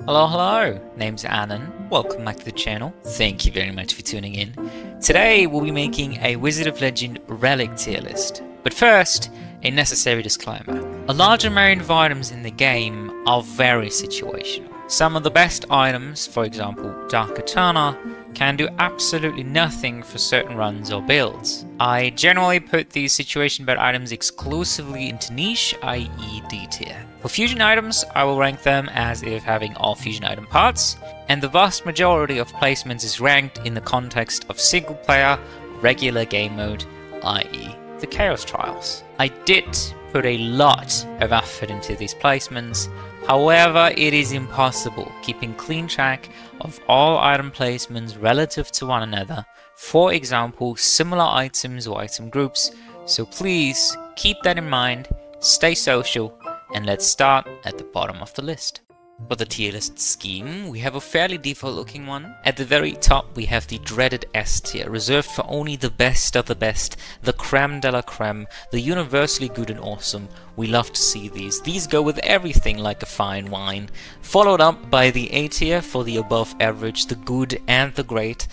Hello, hello! Name's Annan. Welcome back to the channel. Thank you very much for tuning in. Today we'll be making a Wizard of Legend Relic tier list. But first, a necessary disclaimer. A large amount of items in the game are very situational. Some of the best items, for example Dark Eterna, can do absolutely nothing for certain runs or builds. I generally put these situation-bound items exclusively into niche, i.e. D tier. For fusion items, I will rank them as if having all fusion item parts, and the vast majority of placements is ranked in the context of single player, regular game mode, i.e. the Chaos Trials. I did put a lot of effort into these placements, however it is impossible keeping clean track of all item placements relative to one another, for example similar items or item groups, so please keep that in mind, stay social, and let's start at the bottom of the list. For the tier list scheme, we have a fairly default looking one. At the very top we have the dreaded S tier, reserved for only the best of the best, the creme de la creme, the universally good and awesome. We love to see these. These go with everything like a fine wine. Followed up by the A tier for the above average, the good and the great.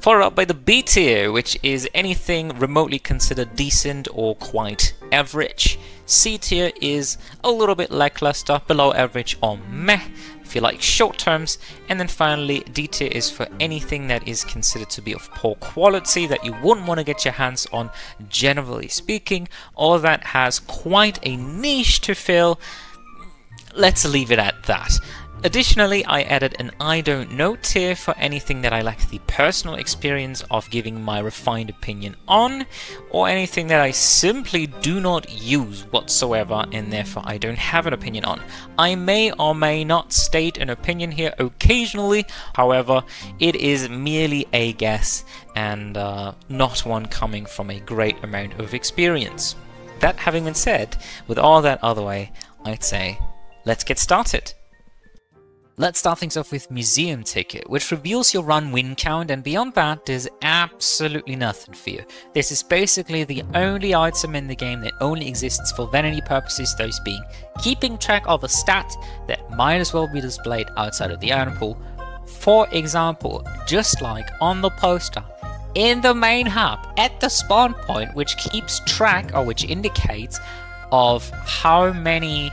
Followed up by the B tier, which is anything remotely considered decent or quite average. C tier is a little bit lackluster, below average or meh, if you like short terms. And then finally, D tier is for anything that is considered to be of poor quality that you wouldn't want to get your hands on, generally speaking, or that has quite a niche to fill. Let's leave it at that. Additionally, I added an I don't know tier for anything that I lack the personal experience of giving my refined opinion on, or anything that I simply do not use whatsoever and therefore I don't have an opinion on. I may or may not state an opinion here occasionally, however, it is merely a guess and not one coming from a great amount of experience. That having been said, with all that other way, I'd say, let's get started. Let's start things off with Museum Ticket, which reveals your run win count, and beyond that there's absolutely nothing for you. This is basically the only item in the game that only exists for vanity purposes, those being keeping track of a stat that might as well be displayed outside of the item pool. For example, just like on the poster, in the main hub, at the spawn point, which keeps track or which indicates of how many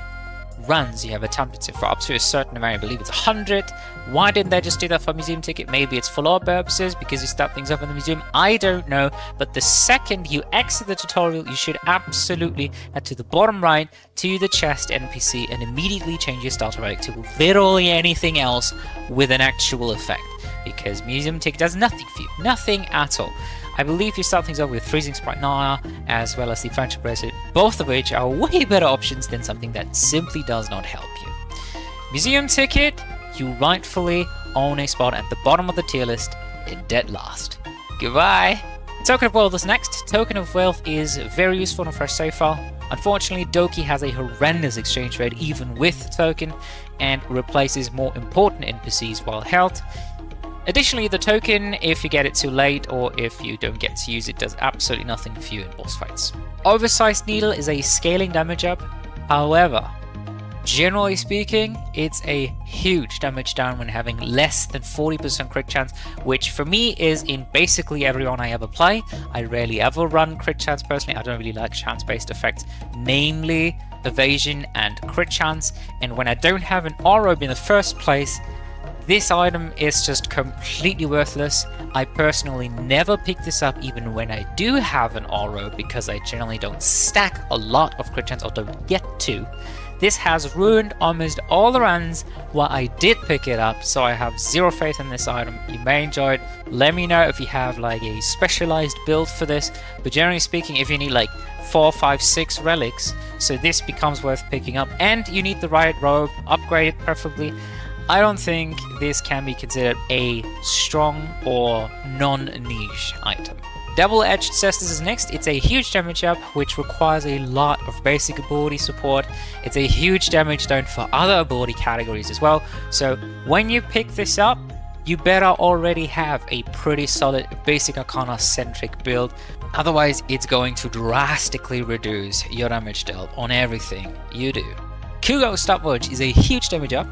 runs you have attempted for up to a certain amount. I believe it's 100. Why didn't they just do that for Museum Ticket? Maybe it's for lore purposes because you start things up in the museum. I don't know, but the second you exit the tutorial, you should absolutely head to the bottom right to the chest NPC and immediately change your starter relic to literally anything else with an actual effect, because Museum Ticket does nothing for you, nothing at all. I believe you start things off with Freezing Sprite Naya as well as the Friendship Bracelet, both of which are way better options than something that simply does not help you. Museum Ticket, you rightfully own a spot at the bottom of the tier list in dead last. Goodbye! Token of Wealth is next. Token of Wealth is very useful in a fresh save file. Unfortunately, Doki has a horrendous exchange rate even with the token and replaces more important NPCs while held. Additionally, the token, if you get it too late or if you don't get to use it, does absolutely nothing for you in boss fights. Oversized Needle is a scaling damage up, however, generally speaking, it's a huge damage down when having less than 40% crit chance, which for me is in basically everyone I ever play. I rarely ever run crit chance personally. I don't really like chance-based effects, namely evasion and crit chance, and when I don't have an R-Robe in the first place, this item is just completely worthless. I personally never pick this up even when I do have an aura, because I generally don't stack a lot of crit chance or don't get to. This has ruined almost all the runs while I did pick it up, so I have zero faith in this item. You may enjoy it. Let me know if you have like a specialized build for this, but generally speaking, if you need like 4, 5, 6 relics, so this becomes worth picking up, and you need the right robe, upgrade it preferably, I don't think this can be considered a strong or non-niche item. Double-Edged Cestus is next. It's a huge damage up which requires a lot of basic ability support. It's a huge damage down for other ability categories as well, so when you pick this up, you better already have a pretty solid basic arcana centric build, otherwise it's going to drastically reduce your damage dealt on everything you do. Kugo Stopwatch is a huge damage up,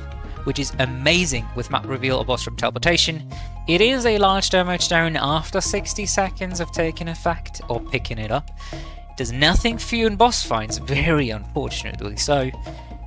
which is amazing with map reveal or boss from teleportation. It is a large damage down after 60 seconds of taking effect or picking it up. It does nothing for you in boss fights, very unfortunately so.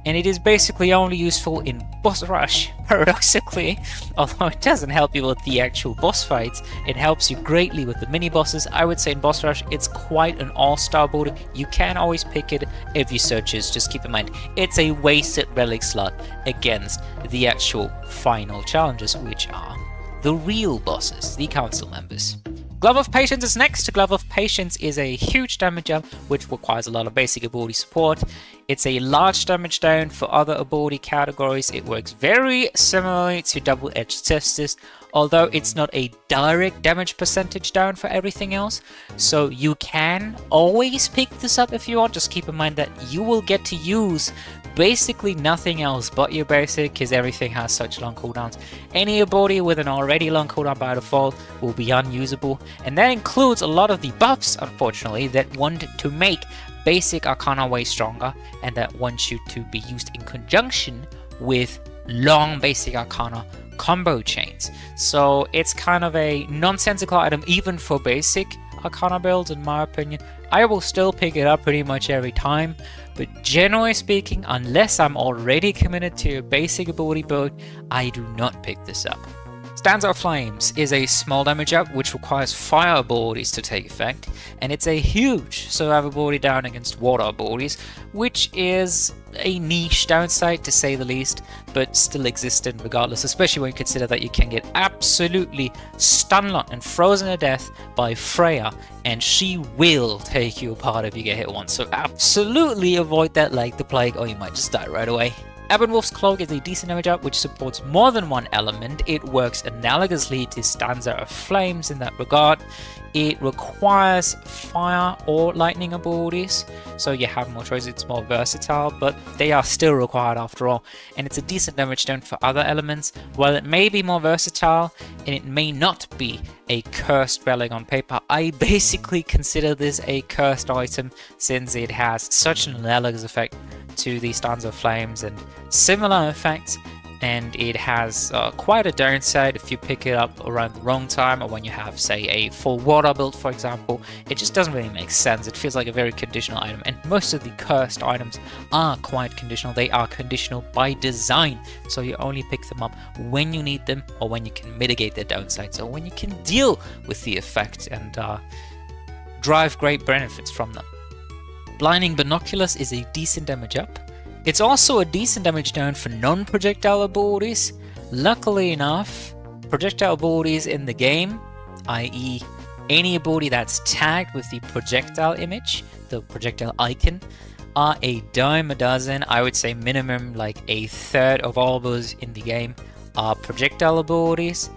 And it is basically only useful in boss rush, paradoxically, although it doesn't help you with the actual boss fights. It helps you greatly with the mini bosses. I would say in boss rush it's quite an all-star ability. You can always pick it if you searches, just keep in mind it's a wasted relic slot against the actual final challenges, which are the real bosses, the council members. Glove of Patience is next. Glove of Patience is a huge damage up which requires a lot of basic ability support. It's a large damage down for other ability categories. It works very similarly to Double-Edged Justice, although it's not a direct damage percentage down for everything else. So you can always pick this up if you want. Just keep in mind that you will get to use basically nothing else but your basic, because everything has such long cooldowns. Any ability with an already long cooldown by default will be unusable, and that includes a lot of the buffs, unfortunately, that want to make basic Arcana way stronger, and that want you to be used in conjunction with long basic Arcana combo chains. So it's kind of a nonsensical item even for basic Arcana builds, in my opinion. I will still pick it up pretty much every time, but generally speaking, unless I'm already committed to a basic ability build, I do not pick this up. Stanza of Flames is a small damage up which requires fire abilities to take effect, and it's a huge survivability down against water abilities, which is a niche downside to say the least, but still existent regardless, especially when you consider that you can get absolutely stunlocked and frozen to death by Freya, and she will take you apart if you get hit once, so absolutely avoid that like the plague or you might just die right away. Ebonwolf's Cloak is a decent damage up which supports more than one element. It works analogously to Stanza of Flames in that regard. It requires fire or lightning abilities, so you have more choice. It's more versatile, but they are still required after all. And it's a decent damage down for other elements. While it may be more versatile and it may not be a cursed relic on paper, I basically consider this a cursed item since it has such an analogous effect to the Stanza of Flames and similar effects, and it has quite a downside if you pick it up around the wrong time or when you have, say, a full water build, for example. It just doesn't really make sense. It feels like a very conditional item, and most of the cursed items are quite conditional. They are conditional by design, so you only pick them up when you need them or when you can mitigate their downsides or when you can deal with the effect and drive great benefits from them. Blinding Binoculars is a decent damage up. It's also a decent damage down for non-projectile abilities. Luckily enough, projectile abilities in the game, i.e. any ability that's tagged with the projectile image, the projectile icon, are a dime a dozen. I would say minimum like a third of all those in the game are projectile abilities,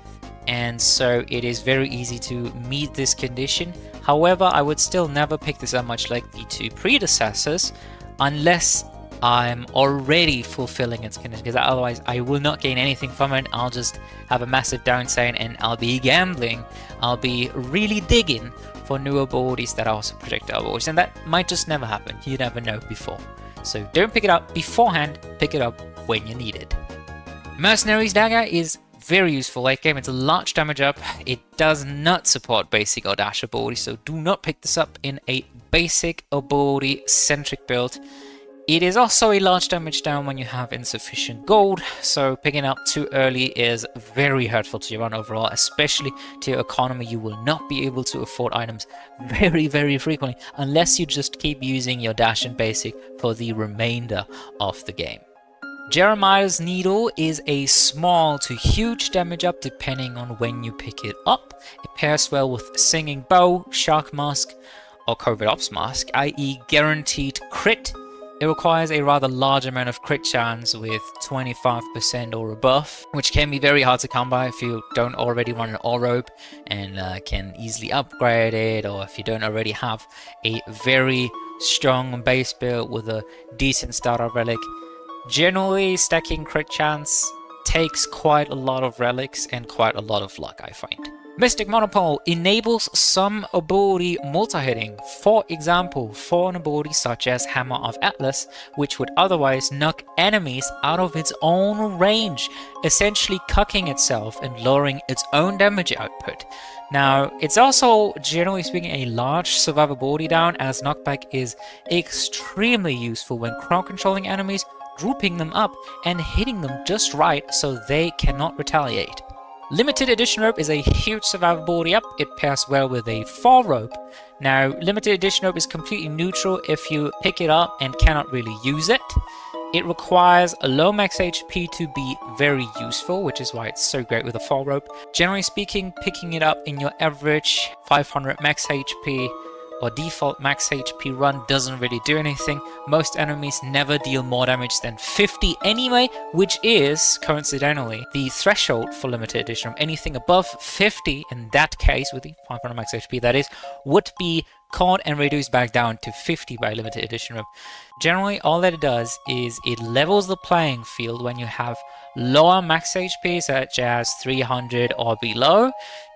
and so it is very easy to meet this condition. However, I would still never pick this up, much like the two predecessors, unless I'm already fulfilling its condition, because otherwise I will not gain anything from it. I'll just have a massive downside and I'll be gambling. I'll be really digging for new abilities that are also projectile abilities, and that might just never happen. You never know before. So don't pick it up beforehand, pick it up when you need it. Mercenary's Dagger is very useful late game. It's a large damage up. It does not support basic or dash ability, so do not pick this up in a basic ability centric build. It is also a large damage down when you have insufficient gold, so picking up too early is very hurtful to your run overall, especially to your economy. You will not be able to afford items very frequently unless you just keep using your dash and basic for the remainder of the game. Jeremiah's Needle is a small to huge damage up depending on when you pick it up. It pairs well with Singing Bow, Shark Mask, or Covert Ops Mask, i.e. guaranteed crit. It requires a rather large amount of crit chance with 25% or above, which can be very hard to come by if you don't already run an All Robe and can easily upgrade it, or if you don't already have a very strong base build with a decent starter relic. Generally, stacking crit chance takes quite a lot of relics and quite a lot of luck, I find. Mystic Monopole enables some ability multi-hitting, for example for an ability such as Hammer of Atlas, which would otherwise knock enemies out of its own range, essentially cucking itself and lowering its own damage output. Now, it's also, generally speaking, a large survivability down, as knockback is extremely useful when crowd controlling enemies, grouping them up and hitting them just right so they cannot retaliate. Limited Edition Rope is a huge survivability up. It pairs well with a Fall Rope. Now, Limited Edition Rope is completely neutral if you pick it up and cannot really use it. It requires a low max HP to be very useful, which is why it's so great with a Fall Rope. Generally speaking, picking it up in your average 500 max HP or default max HP run doesn't really do anything. Most enemies never deal more damage than 50 anyway, which is, coincidentally, the threshold for limited edition. Anything above 50, in that case, with the 500 max HP that is, would be caught and reduced back down to 50 by limited edition rope. Generally, all that it does is it levels the playing field when you have lower max HP, such as 300 or below,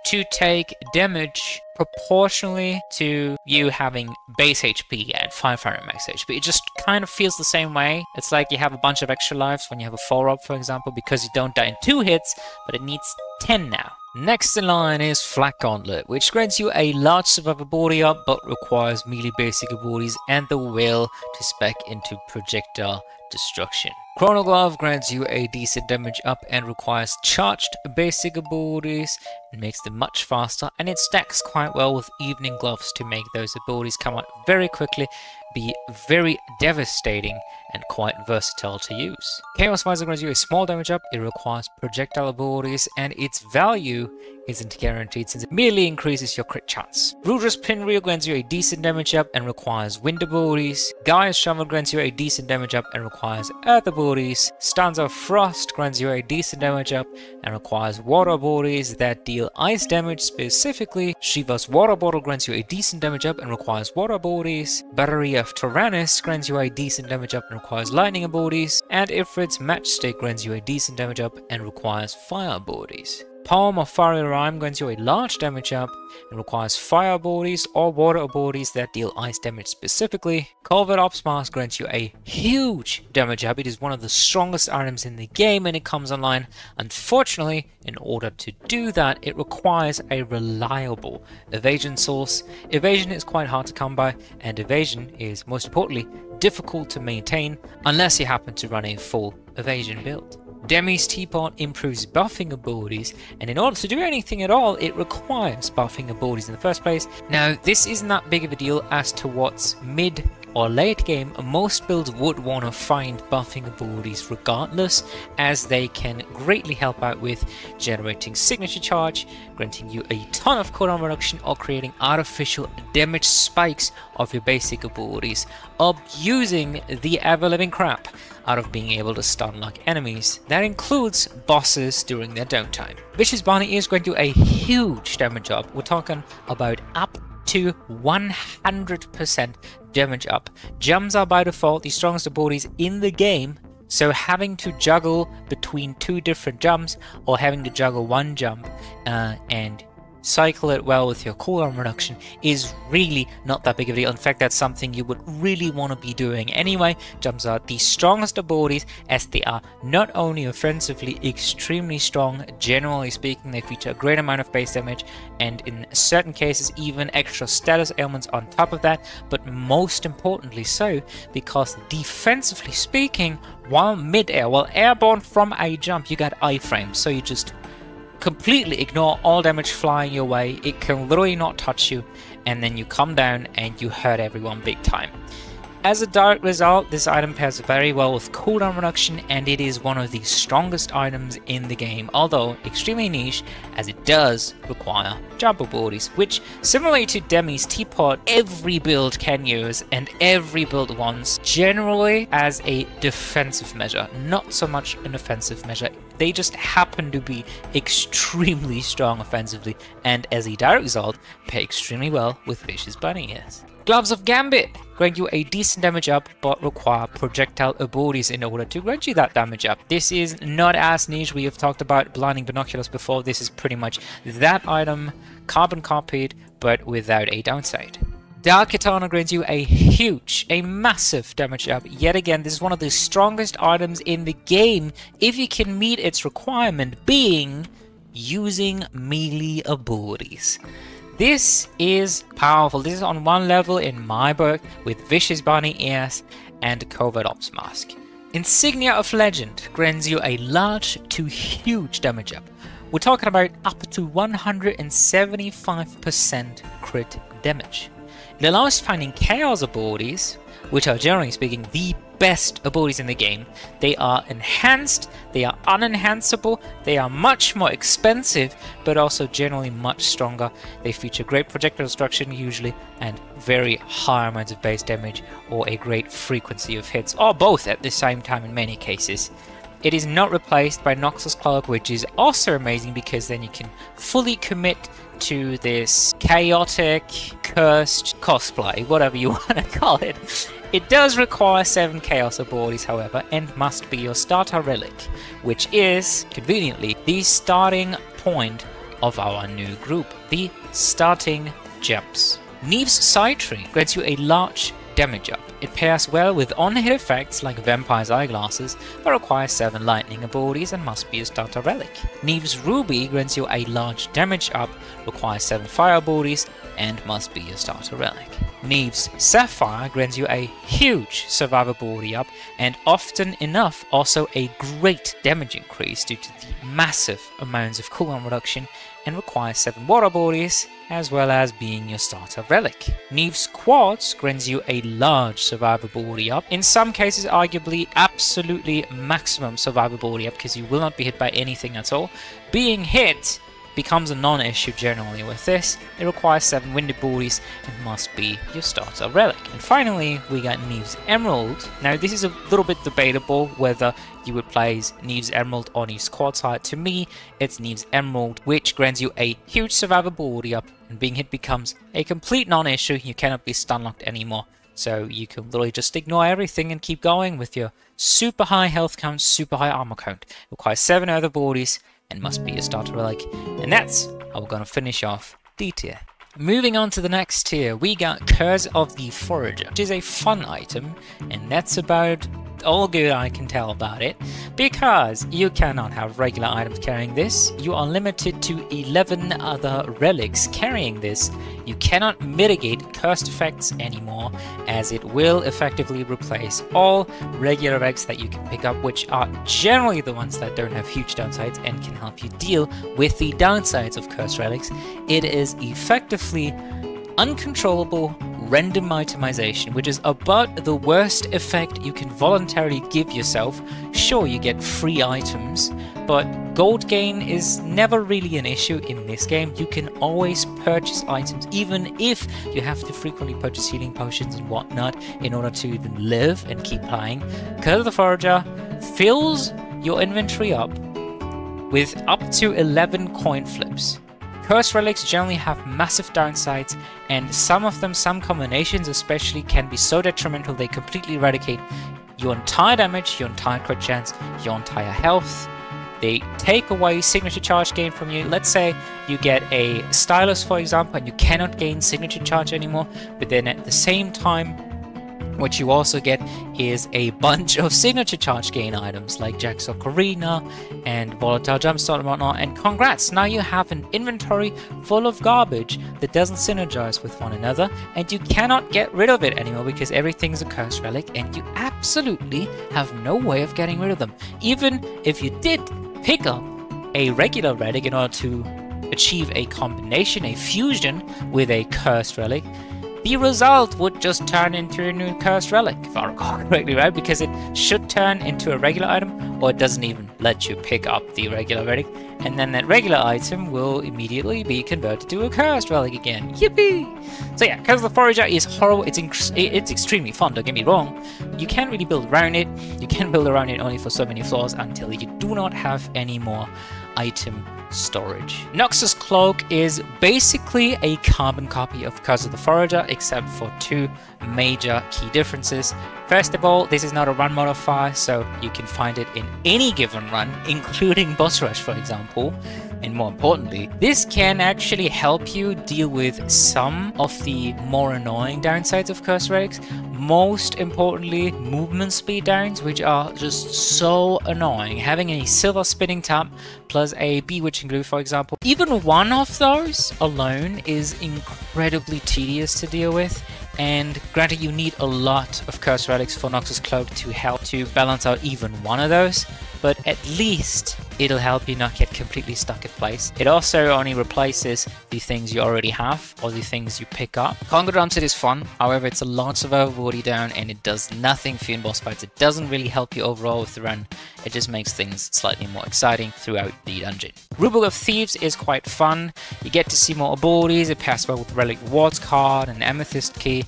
to take damage proportionally to you having base HP at 500 max HP. It just kind of feels the same way. It's like you have a bunch of extra lives when you have a Fall Rope, for example, because you don't die in 2 hits, but it needs 10 now. Next in line is Flak Gauntlet, which grants you a large survivability up, but requires melee basic abilities and the will to spec into projectile destruction. Chrono Glove grants you a decent damage up and requires charged basic abilities. It makes them much faster, and it stacks quite well with Evening Gloves to make those abilities come out very quickly, be very devastating, and quite versatile to use. Chaos Visor grants you a small damage up. It requires projectile abilities, and its value isn't guaranteed since it merely increases your crit chance. Rudrous Pinwheel grants you a decent damage up and requires wind abilities. Gaia's Shovel grants you a decent damage up and requires earth abilities. Stanza of Frost grants you a decent damage up and requires water abilities that deal ice damage specifically. Shiva's Water Bottle grants you a decent damage up and requires water abilities. Battery of Tyrannus grants you a decent damage up and requires lightning abilities. And Ifrit's Matchstick grants you a decent damage up and requires fire abilities. Poem of Fiery Rhyme grants you a large damage up and requires fire abilities or water abilities that deal ice damage specifically. Culvert Ops Mask grants you a huge damage up. It is one of the strongest items in the game when it comes online. Unfortunately, in order to do that, it requires a reliable evasion source. Evasion is quite hard to come by, and evasion is, most importantly, difficult to maintain unless you happen to run a full evasion build. Demi's Teapot improves buffing abilities, and in order to do anything at all, it requires buffing abilities in the first place. Now, this isn't that big of a deal as to what's mid or late game. Most builds would want to find buffing abilities regardless, as they can greatly help out with generating signature charge, granting you a ton of cooldown reduction, or creating artificial damage spikes of your basic abilities, abusing the ever-living crap out of being able to stun lock enemies. That includes bosses during their downtime. Vicious Bunny Ears going to do a huge damage up. We're talking about up to 100% damage up. Jumps are by default the strongest abilities in the game, so having to juggle between 2 different jumps or having to juggle 1 jump and cycle it well with your cooldown reduction is really not that big of a deal. In fact, that's something you would really want to be doing anyway. Jumps are the strongest abilities, as they are not only offensively extremely strong, generally speaking, they feature a great amount of base damage, and in certain cases even extra status ailments on top of that, but most importantly so, because defensively speaking, while mid-air, while airborne from a jump, you got iframes, so you just completely ignore all damage flying your way. It can literally not touch you, and then you come down and you hurt everyone big time. As a direct result, this item pairs very well with cooldown reduction, and it is one of the strongest items in the game, although extremely niche, as it does require jump abilities, which, similarly to Demi's Teapot, every build can use and every build wants, generally as a defensive measure, not so much an offensive measure. They just happen to be extremely strong offensively, and as a direct result, pair extremely well with Vicious Bunny Ears. Gloves of Gambit grant you a decent damage up, but require projectile abilities in order to grant you that damage up. This is not as niche. We have talked about blinding binoculars before. This is pretty much that item, carbon copied, but without a downside. Dark Eterna grants you a huge, a massive damage up. Yet again, this is one of the strongest items in the game if you can meet its requirement, being using melee abilities. This is powerful. This is on one level in my book with Vicious Bunny Ears and Covert Ops Mask. Insignia of Legend grants you a large to huge damage up. We're talking about up to 175% crit damage. It allows finding chaos abilities, which are generally speaking the best abilities in the game. They are enhanced, they are unenhanceable, they are much more expensive, but also generally much stronger. They feature great projectile destruction usually, and very high amounts of base damage, or a great frequency of hits, or both at the same time in many cases. It is not replaced by Noxus Cloak, which is also amazing because then you can fully commit to this chaotic, cursed cosplay, whatever you want to call it. It does require 7 chaos abilities, however, and must be your starter relic, which is, conveniently, the starting point of our new group, the starting gems. Neve's Side Tree grants you a large damage up. It pairs well with on-hit effects like Vampire's Eyeglasses, but requires 7 lightning abilities and must be a starter relic. Neve's Ruby grants you a large damage up, requires 7 fire abilities, and must be a starter relic. Neve's Sapphire grants you a huge survivability up, and often enough also a great damage increase due to the massive amounts of cooldown reduction, and requires 7 water abilities, as well as being your starter relic. Neve's Quartz grants you a large survivability up, in some cases arguably absolutely maximum survivability up, because you will not be hit by anything at all. Being hit becomes a non-issue generally with this. It requires 7 wind abilities and must be your starter relic. And finally, we got Neve's Emerald. Now this is a little bit debatable whether you would place Neve's Emerald or Neve's Quartzite. To me, it's Neve's Emerald, which grants you a huge survivability up, and being hit becomes a complete non-issue. You cannot be stun locked anymore. So you can literally just ignore everything and keep going with your super high health count, super high armor count. It requires 7 other abilities and must be a starter relic. And that's how we're going to finish off D tier. Moving on to the next tier, we got Curse of the Forager, which is a fun item, and that's about all good I can tell about it, because you cannot have regular items carrying this. You are limited to 11 other relics carrying this. You cannot mitigate cursed effects anymore, as it will effectively replace all regular relics that you can pick up, which are generally the ones that don't have huge downsides and can help you deal with the downsides of cursed relics. It is effectively uncontrollable random itemization, which is about the worst effect you can voluntarily give yourself. Sure, you get free items, but gold gain is never really an issue in this game. You can always purchase items, even if you have to frequently purchase healing potions and whatnot in order to even live and keep playing. Curse of the Forager fills your inventory up with up to 11 coin flips. Cursed relics generally have massive downsides, and some of them, some combinations especially, can be so detrimental they completely eradicate your entire damage, your entire crit chance, your entire health. They take away signature charge gain from you. Let's say you get a stylus, for example, and you cannot gain signature charge anymore, but then at the same time, what you also get is a bunch of signature charge gain items like Jack's Ocarina and Volatile Jumpstart and whatnot, and congrats, now you have an inventory full of garbage that doesn't synergize with one another, and you cannot get rid of it anymore because everything's a cursed relic and you absolutely have no way of getting rid of them. Even if you did pick up a regular relic in order to achieve a combination, a fusion with a cursed relic, the result would just turn into a new cursed relic, if I recall correctly, right? Because it should turn into a regular item, or it doesn't even let you pick up the regular relic, and then that regular item will immediately be converted to a cursed relic again. Yippee! So yeah, Curse of the Forager is horrible. It's extremely fun, don't get me wrong. You can't really build around it. You can build around it only for so many floors until you do not have any more item storage. Noxus Cloak is basically a carbon copy of Curse of the Forager, except for two major key differences. First of all, this is not a run modifier, so you can find it in any given run, including boss rush, for example. And more importantly, this can actually help you deal with some of the more annoying downsides of Curse Relics. Most importantly, movement speed downs, which are just so annoying. Having a silver spinning tap plus a bewitching glue, for example, even one of those alone is incredibly tedious to deal with. And granted, you need a lot of Curse Relics for Noxus Cloak to help to balance out even one of those, but at least it'll help you not get completely stuck in place. It also only replaces the things you already have or the things you pick up. Konga Drumset is fun, however it's a lot of overbody down and it does nothing for you in boss fights. It doesn't really help you overall with the run, it just makes things slightly more exciting throughout the dungeon. Rulebook of Thieves is quite fun, you get to see more abilities, it pairs well with Relic Rewards card and Amethyst key,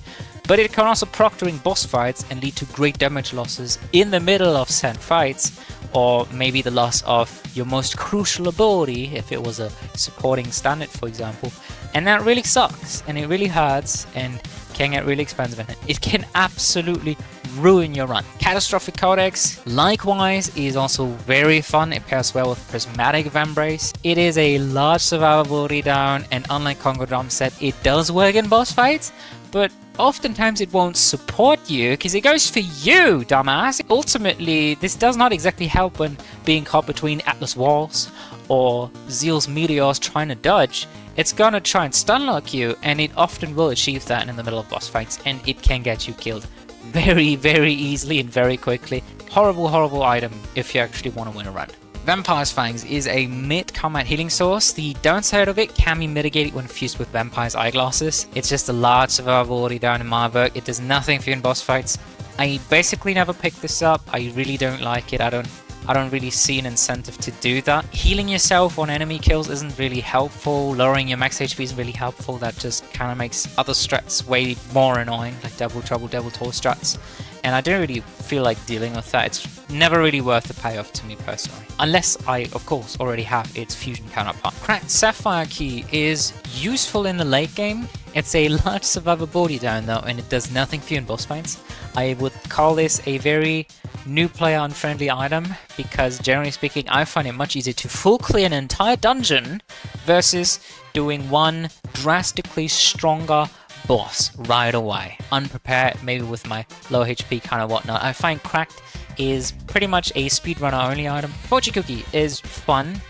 but it can also proc during boss fights and lead to great damage losses in the middle of said fights, or maybe the loss of your most crucial ability if it was a supporting standard, for example, and that really sucks and it really hurts and can get really expensive, and it can absolutely ruin your run. Catastrophic Codex, likewise, is also very fun. It pairs well with Prismatic Vambrace. It is a large survivability down, and unlike Konga Drumset, it does work in boss fights, but oftentimes it won't support you because it goes for you, dumbass. Ultimately, this does not exactly help when being caught between Atlas Walls or Zeal's Meteors trying to dodge. It's gonna try and stunlock you, and it often will achieve that in the middle of boss fights, and it can get you killed very, very easily and very quickly. Horrible, horrible item if you actually want to win a run. Vampire's Fangs is a mid-combat healing source. The downside of it can be mitigated when fused with Vampire's Eyeglasses. It's just a large survivability down in my book. It does nothing for you in boss fights. I basically never picked this up. I really don't like it. I don't really see an incentive to do that. Healing yourself on enemy kills isn't really helpful. Lowering your max HP isn't really helpful. That just kind of makes other strats way more annoying, like Double Trouble, Double Tour strats. And I don't really feel like dealing with that. It's never really worth the payoff to me personally. Unless I, of course, already have its fusion counterpart. Cracked Sapphire Key is useful in the late game. It's a large survivability down though, and it does nothing for you in boss fights. I would call this a very new player unfriendly item, because generally speaking I find it much easier to full clear an entire dungeon versus doing one drastically stronger boss right away. Unprepared, maybe with my low HP kind of whatnot. I find Cracked is pretty much a speedrunner only item. Pochi Cookie is fun.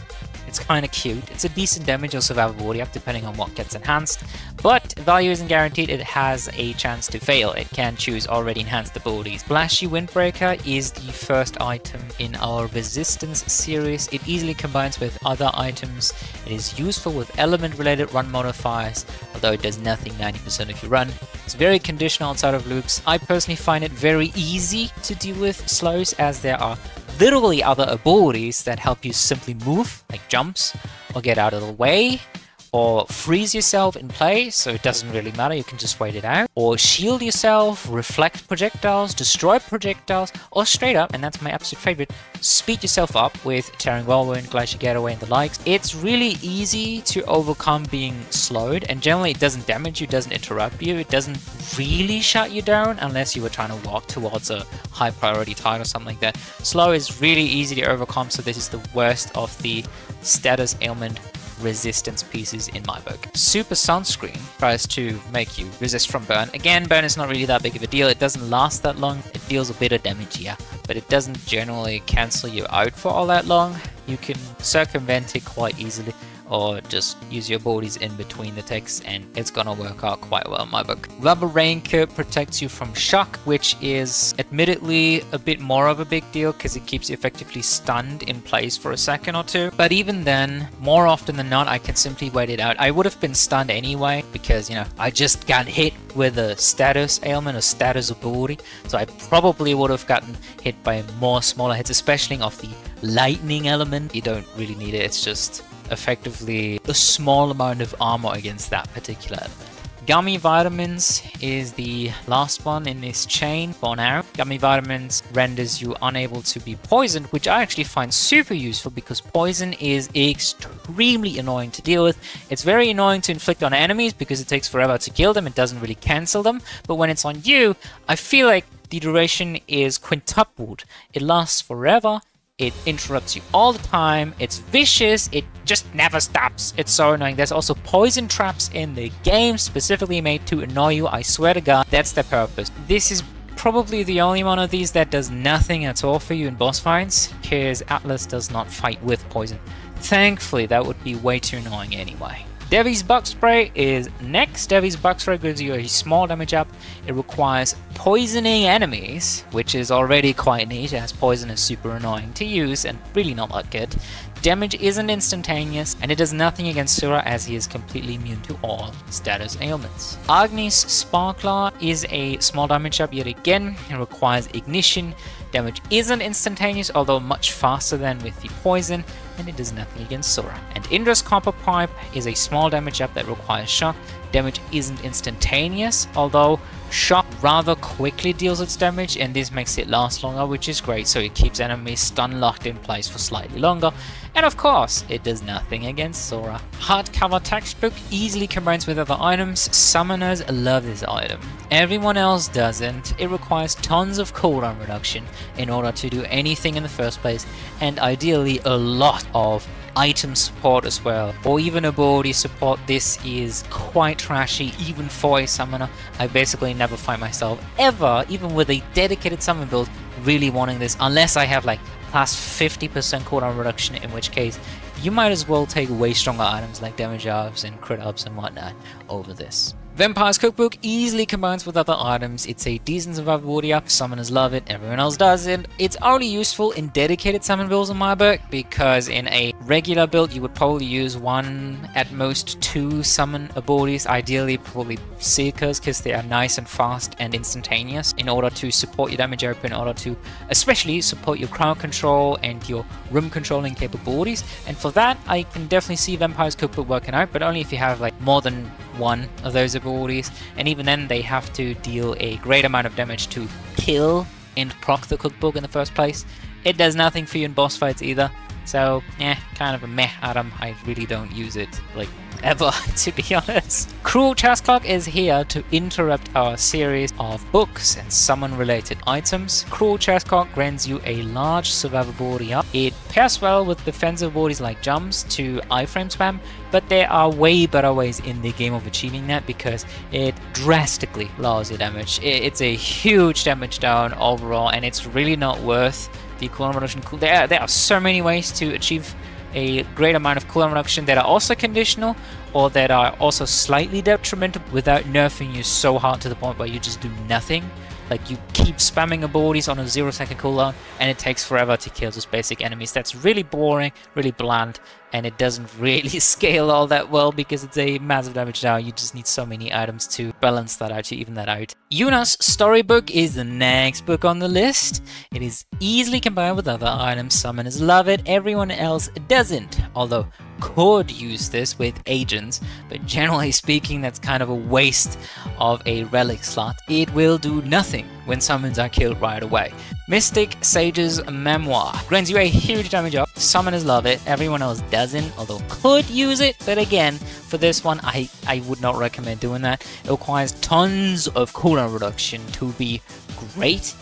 It's kind of cute. It's a decent damage or survivability up depending on what gets enhanced, but value isn't guaranteed. It has a chance to fail. It can choose already enhanced abilities. Flashy Windbreaker is the first item in our Resistance series. It easily combines with other items. It is useful with element related run modifiers, although it does nothing 90% of your run. It's very conditional outside of loops. I personally find it very easy to deal with slows, as there are literally other abilities that help you simply move, like jumps, or get out of the way, or freeze yourself in place, so it doesn't really matter, you can just wait it out, or shield yourself, reflect projectiles, destroy projectiles, or straight up, and that's my absolute favorite, speed yourself up with Tearing Whirlwind, Glacier Getaway, and the likes. It's really easy to overcome being slowed, and generally it doesn't damage you, doesn't interrupt you, it doesn't really shut you down unless you were trying to walk towards a high priority target or something like that. Slow is really easy to overcome, so this is the worst of the status ailment resistance pieces in my book. Super Sunscreen tries to make you resist from burn. Again, burn is not really that big of a deal. It doesn't last that long. It deals a bit of damage, yeah, but it doesn't generally cancel you out for all that long. You can circumvent it quite easily, or just use your abilities in between the ticks, and it's gonna work out quite well in my book. Rubber Raincoat protects you from shock, which is admittedly a bit more of a big deal because it keeps you effectively stunned in place for a second or two. But even then, more often than not, I can simply wait it out. I would have been stunned anyway because, you know, I just got hit with a status ailment or status ability, so I probably would have gotten hit by more smaller hits, especially of the lightning element. You don't really need it, it's just effectively a small amount of armor against that particular element. Gummy Vitamins is the last one in this chain for now. Gummy Vitamins renders you unable to be poisoned, which I actually find super useful because poison is extremely annoying to deal with. It's very annoying to inflict on enemies because it takes forever to kill them. It doesn't really cancel them. But when it's on you, I feel like the duration is quintupled. It lasts forever. It interrupts you all the time, it's vicious, it just never stops. It's so annoying. There's also poison traps in the game specifically made to annoy you, I swear to God, that's their purpose. This is probably the only one of these that does nothing at all for you in boss fights, because Atlas does not fight with poison. Thankfully, that would be way too annoying anyway. Devi's Bug Spray is next. Devi's Bug Spray gives you a small damage up. It requires poisoning enemies, which is already quite neat as poison is super annoying to use and really not that good. Damage isn't instantaneous and it does nothing against Sura as he is completely immune to all status ailments. Agni's Sparkler is a small damage up yet again. It requires ignition. Damage isn't instantaneous, although much faster than with the poison, and it does nothing against Sora. And Indra's Copper Pipe is a small damage up that requires shock. Damage isn't instantaneous, although shock rather quickly deals its damage, and this makes it last longer, which is great, so it keeps enemies stun locked in place for slightly longer. And of course, it does nothing against Sora. Hardcover textbook easily combines with other items. Summoners love this item. Everyone else doesn't. It requires tons of cooldown reduction in order to do anything in the first place, and ideally a lot of item support as well, or even ability support. This is quite trashy even for a summoner. I basically never find myself ever, even with a dedicated summon build, really wanting this unless I have like plus 50% cooldown reduction, in which case you might as well take way stronger items like damage ups and crit ups and whatnot over this. Vampire's Cookbook easily combines with other items. It's a decent survivability up, summoners love it, everyone else doesn't. It's only useful in dedicated summon builds in my book, because in a regular build you would probably use one, at most two summon abilities, ideally probably Seekers, because they are nice and fast and instantaneous in order to support your damage up, in order to especially support your crowd control and your room controlling capabilities. And for that I can definitely see Vampire's Cookbook working out, but only if you have like more than one of those abilities, and even then they have to deal a great amount of damage to kill and proc the cookbook in the first place. It does nothing for you in boss fights either, so kind of a meh item. I really don't use it like ever, to be honest. Cruel Chest Clock is here to interrupt our series of books and summon related items. Cruel Chest Clock grants you a large survivability up. It pairs well with defensive abilities like jumps to iframe spam, but there are way better ways in the game of achieving that, because it drastically lowers your damage. It's a huge damage down overall, and it's really not worth the cooldown reduction. There are so many ways to achieve a great amount of cooldown reduction that are also conditional, or that are also slightly detrimental without nerfing you so hard to the point where you just do nothing. Like you keep spamming abilities on a 0-second cooldown and it takes forever to kill just basic enemies. That's really boring, really bland, and it doesn't really scale all that well because it's a massive damage down. You just need so many items to balance that out, to even that out. Yuna's Storybook is the next book on the list. It is easily combined with other items. Summoners love it, everyone else doesn't. Although could use this with agents, but generally speaking that's kind of a waste of a relic slot. It will do nothing when summons are killed right away. Mystic Sage's Memoir grants you a huge damage up. Summoners love it, everyone else doesn't, although could use it, but again, for this one I would not recommend doing that. It requires tons of cooldown reduction to be great,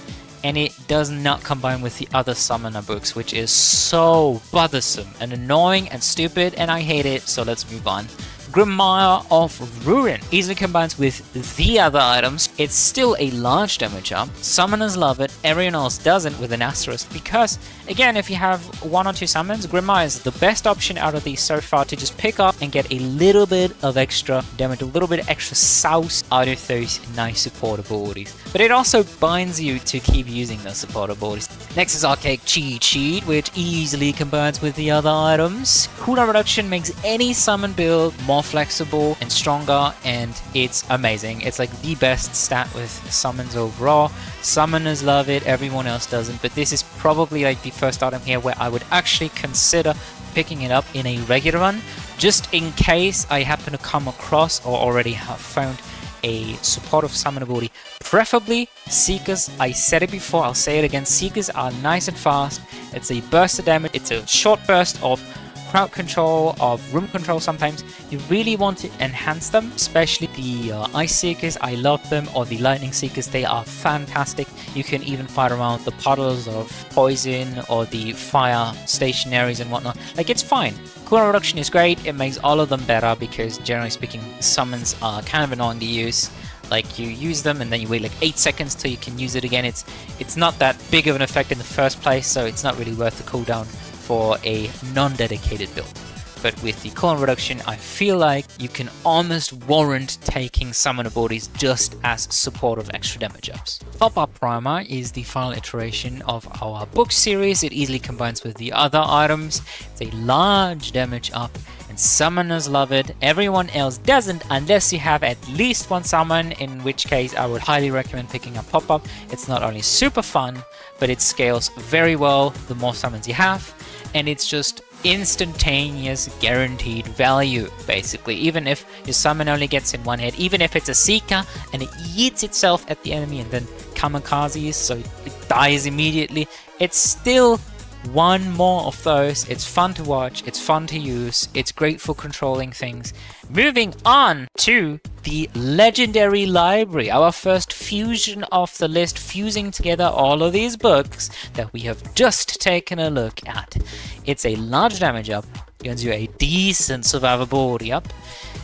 and it does not combine with the other summoner books, which is so bothersome and annoying and stupid, and I hate it, so let's move on. Grimoire of Ruin easily combines with the other items. It's still a large damage up. Summoners love it, everyone else doesn't, with an asterisk, because again, if you have one or two summons, Grimoire is the best option out of these so far to just pick up and get a little bit of extra damage, a little bit extra sauce out of those nice support abilities. But it also binds you to keep using those support abilities. Next is Arcane Cheat Sheet, which easily combines with the other items. Cooldown reduction makes any summon build more flexible and stronger, and it's amazing. It's like the best stat with summons overall. Summoners love it, everyone else doesn't, but this is probably like the first item here where I would actually consider picking it up in a regular run, just in case I happen to come across or already have found a supportive summon ability. Preferably Seekers. I said it before, I'll say it again. Seekers are nice and fast. It's a burst of damage. It's a short burst of crowd control, of room control sometimes. You really want to enhance them, especially the Ice Seekers. I love them, or the Lightning Seekers. They are fantastic. You can even fight around the puddles of poison or the fire stationaries and whatnot. Like, it's fine. Cooldown reduction is great. It makes all of them better because, generally speaking, summons are kind of annoying to use. Like, you use them and then you wait like 8 seconds till you can use it again. It's not that big of an effect in the first place, so it's not really worth the cooldown for a non-dedicated build. But with the cooldown reduction, I feel like you can almost warrant taking summon abilities just as supportive extra damage ups. Pop-Up Primer is the final iteration of our book series. It easily combines with the other items. It's a large damage up, and summoners love it. Everyone else doesn't unless you have at least one summon, in which case I would highly recommend picking up Pop-Up. It's not only super fun, but it scales very well the more summons you have, and it's just instantaneous guaranteed value, basically. Even if your summon only gets in one hit, even if it's a Seeker and it yeets itself at the enemy and then kamikazes, so it dies immediately, it's still one more of those. It's fun to watch, it's fun to use, it's great for controlling things. Moving on to the Legendary Library, our first fusion of the list, fusing together all of these books that we have just taken a look at. It's a large damage up, gives you a decent survivability up.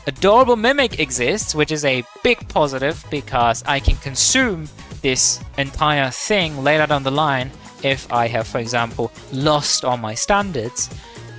Adorable Mimic exists, which is a big positive because I can consume this entire thing later down the line if I have, for example, lost all my standards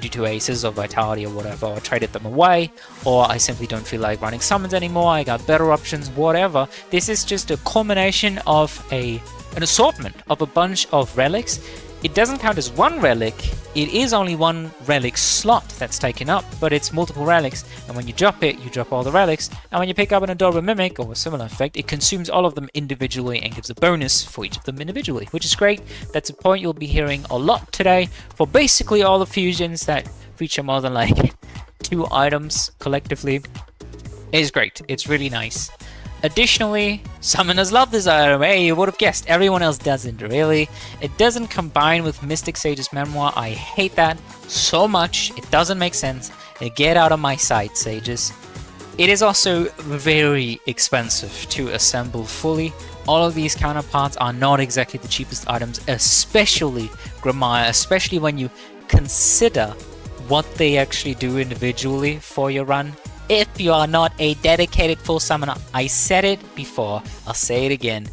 due to aces or vitality or whatever, or traded them away, or I simply don't feel like running summons anymore, I got better options, whatever. This is just a culmination of an assortment of a bunch of relics. It doesn't count as one relic, it is only one relic slot that's taken up, but it's multiple relics, and when you drop it, you drop all the relics, and when you pick up an Adorable Mimic, or a similar effect, it consumes all of them individually and gives a bonus for each of them individually, which is great. That's a point you'll be hearing a lot today for basically all the fusions that feature more than like 2 items collectively. It is great, it's really nice. Additionally, summoners love this item. Hey, you would have guessed. Everyone else doesn't, really. It doesn't combine with Mystic Sage's Memoir. I hate that so much. It doesn't make sense. Get out of my sight, Sages. It is also very expensive to assemble fully. All of these counterparts are not exactly the cheapest items, especially Glamour, especially when you consider what they actually do individually for your run. If you are not a dedicated full summoner, I said it before, I'll say it again.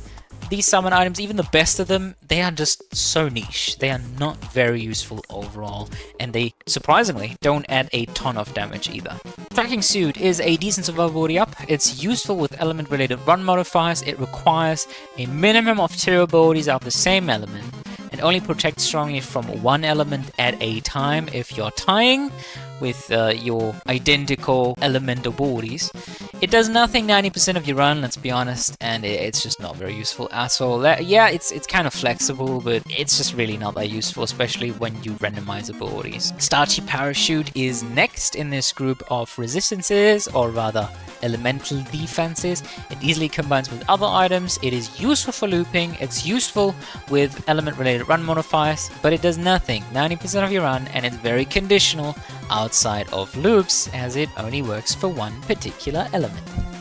These summon items, even the best of them, they are just so niche. They are not very useful overall, and they, surprisingly, don't add a ton of damage either. Tracking Suit is a decent survivability up. It's useful with element-related run modifiers. It requires a minimum of 2 abilities of the same element, and only protects strongly from one element at a time if you're tying with your identical element abilities. It does nothing 90% of your run, let's be honest, and it's just not very useful at all. Yeah, it's kind of flexible, but it's just really not that useful, especially when you randomize abilities. Starchy Parachute is next in this group of resistances, or rather elemental defenses. It easily combines with other items. It is useful for looping. It's useful with element-related run modifiers, but it does nothing 90% of your run, and it's very conditional outside of loops, as it only works for one particular element.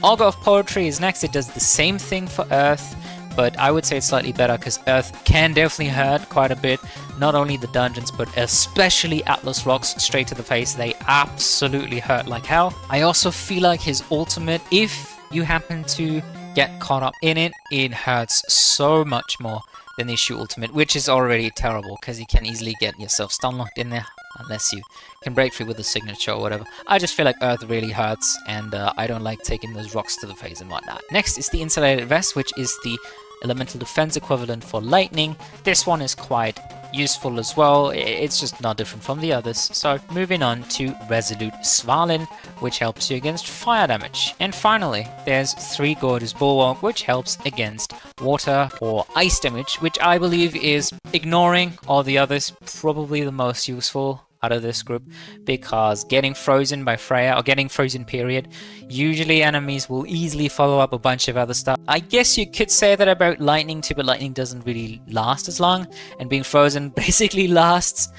Augur of Poetry is next. It does the same thing for Earth, but I would say it's slightly better because Earth can definitely hurt quite a bit. Not only the dungeons, but especially Atlas Rocks straight to the face. They absolutely hurt like hell. I also feel like his ultimate, if you happen to get caught up in it, it hurts so much more than the Shuu ultimate, which is already terrible because you can easily get yourself stun locked in there unless you can break free with a signature or whatever. I just feel like Earth really hurts, and I don't like taking those rocks to the face and whatnot. Next is the Insulated Vest, which is the elemental defense equivalent for lightning. This one is quite useful as well. It's just not different from the others. So moving on to Resolute Svalin, which helps you against fire damage. And finally, there's 3 Gorgeous Bulwark, which helps against water or ice damage, which I believe is, ignoring all the others, probably the most useful out of this group, because getting frozen by Freya, or getting frozen period, usually enemies will easily follow up a bunch of other stuff. I guess you could say that about lightning too, but lightning doesn't really last as long, and being frozen basically lasts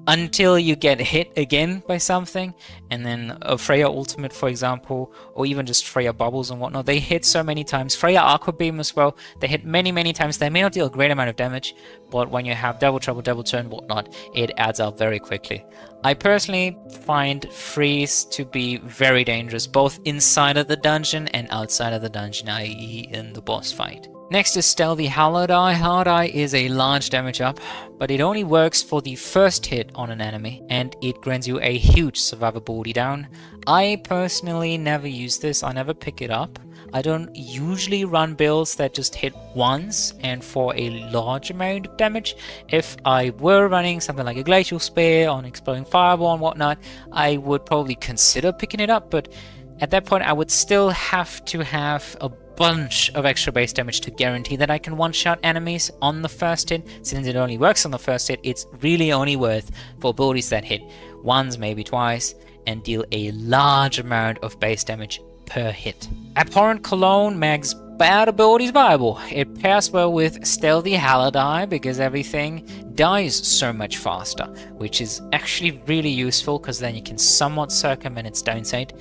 until you get hit again by something. And then a Freya ultimate, for example, or even just Freya bubbles and whatnot, they hit so many times. Freya Aqua Beam as well, they hit many times. They may not deal a great amount of damage, but when you have double trouble, double turn, whatnot, it adds up very quickly. I personally find freeze to be very dangerous, both inside of the dungeon and outside of the dungeon, i.e. in the boss fight. Next is Stealthy Halidai. Halidai is a large damage up, but it only works for the first hit on an enemy, and it grants you a huge survivability down. I personally never use this, I never pick it up. I don't usually run builds that just hit once and for a large amount of damage. If I were running something like a Glacial Spear on Exploding Fireball and whatnot, I would probably consider picking it up, but at that point I would still have to have a bunch of extra base damage to guarantee that I can one-shot enemies on the first hit. Since it only works on the first hit, it's really only worth for abilities that hit once, maybe twice, and deal a large amount of base damage per hit. Abhorrent Cologne makes bad abilities viable. It pairs well with Stealthy Halidai because everything dies so much faster, which is actually really useful because then you can somewhat circumvent its downside.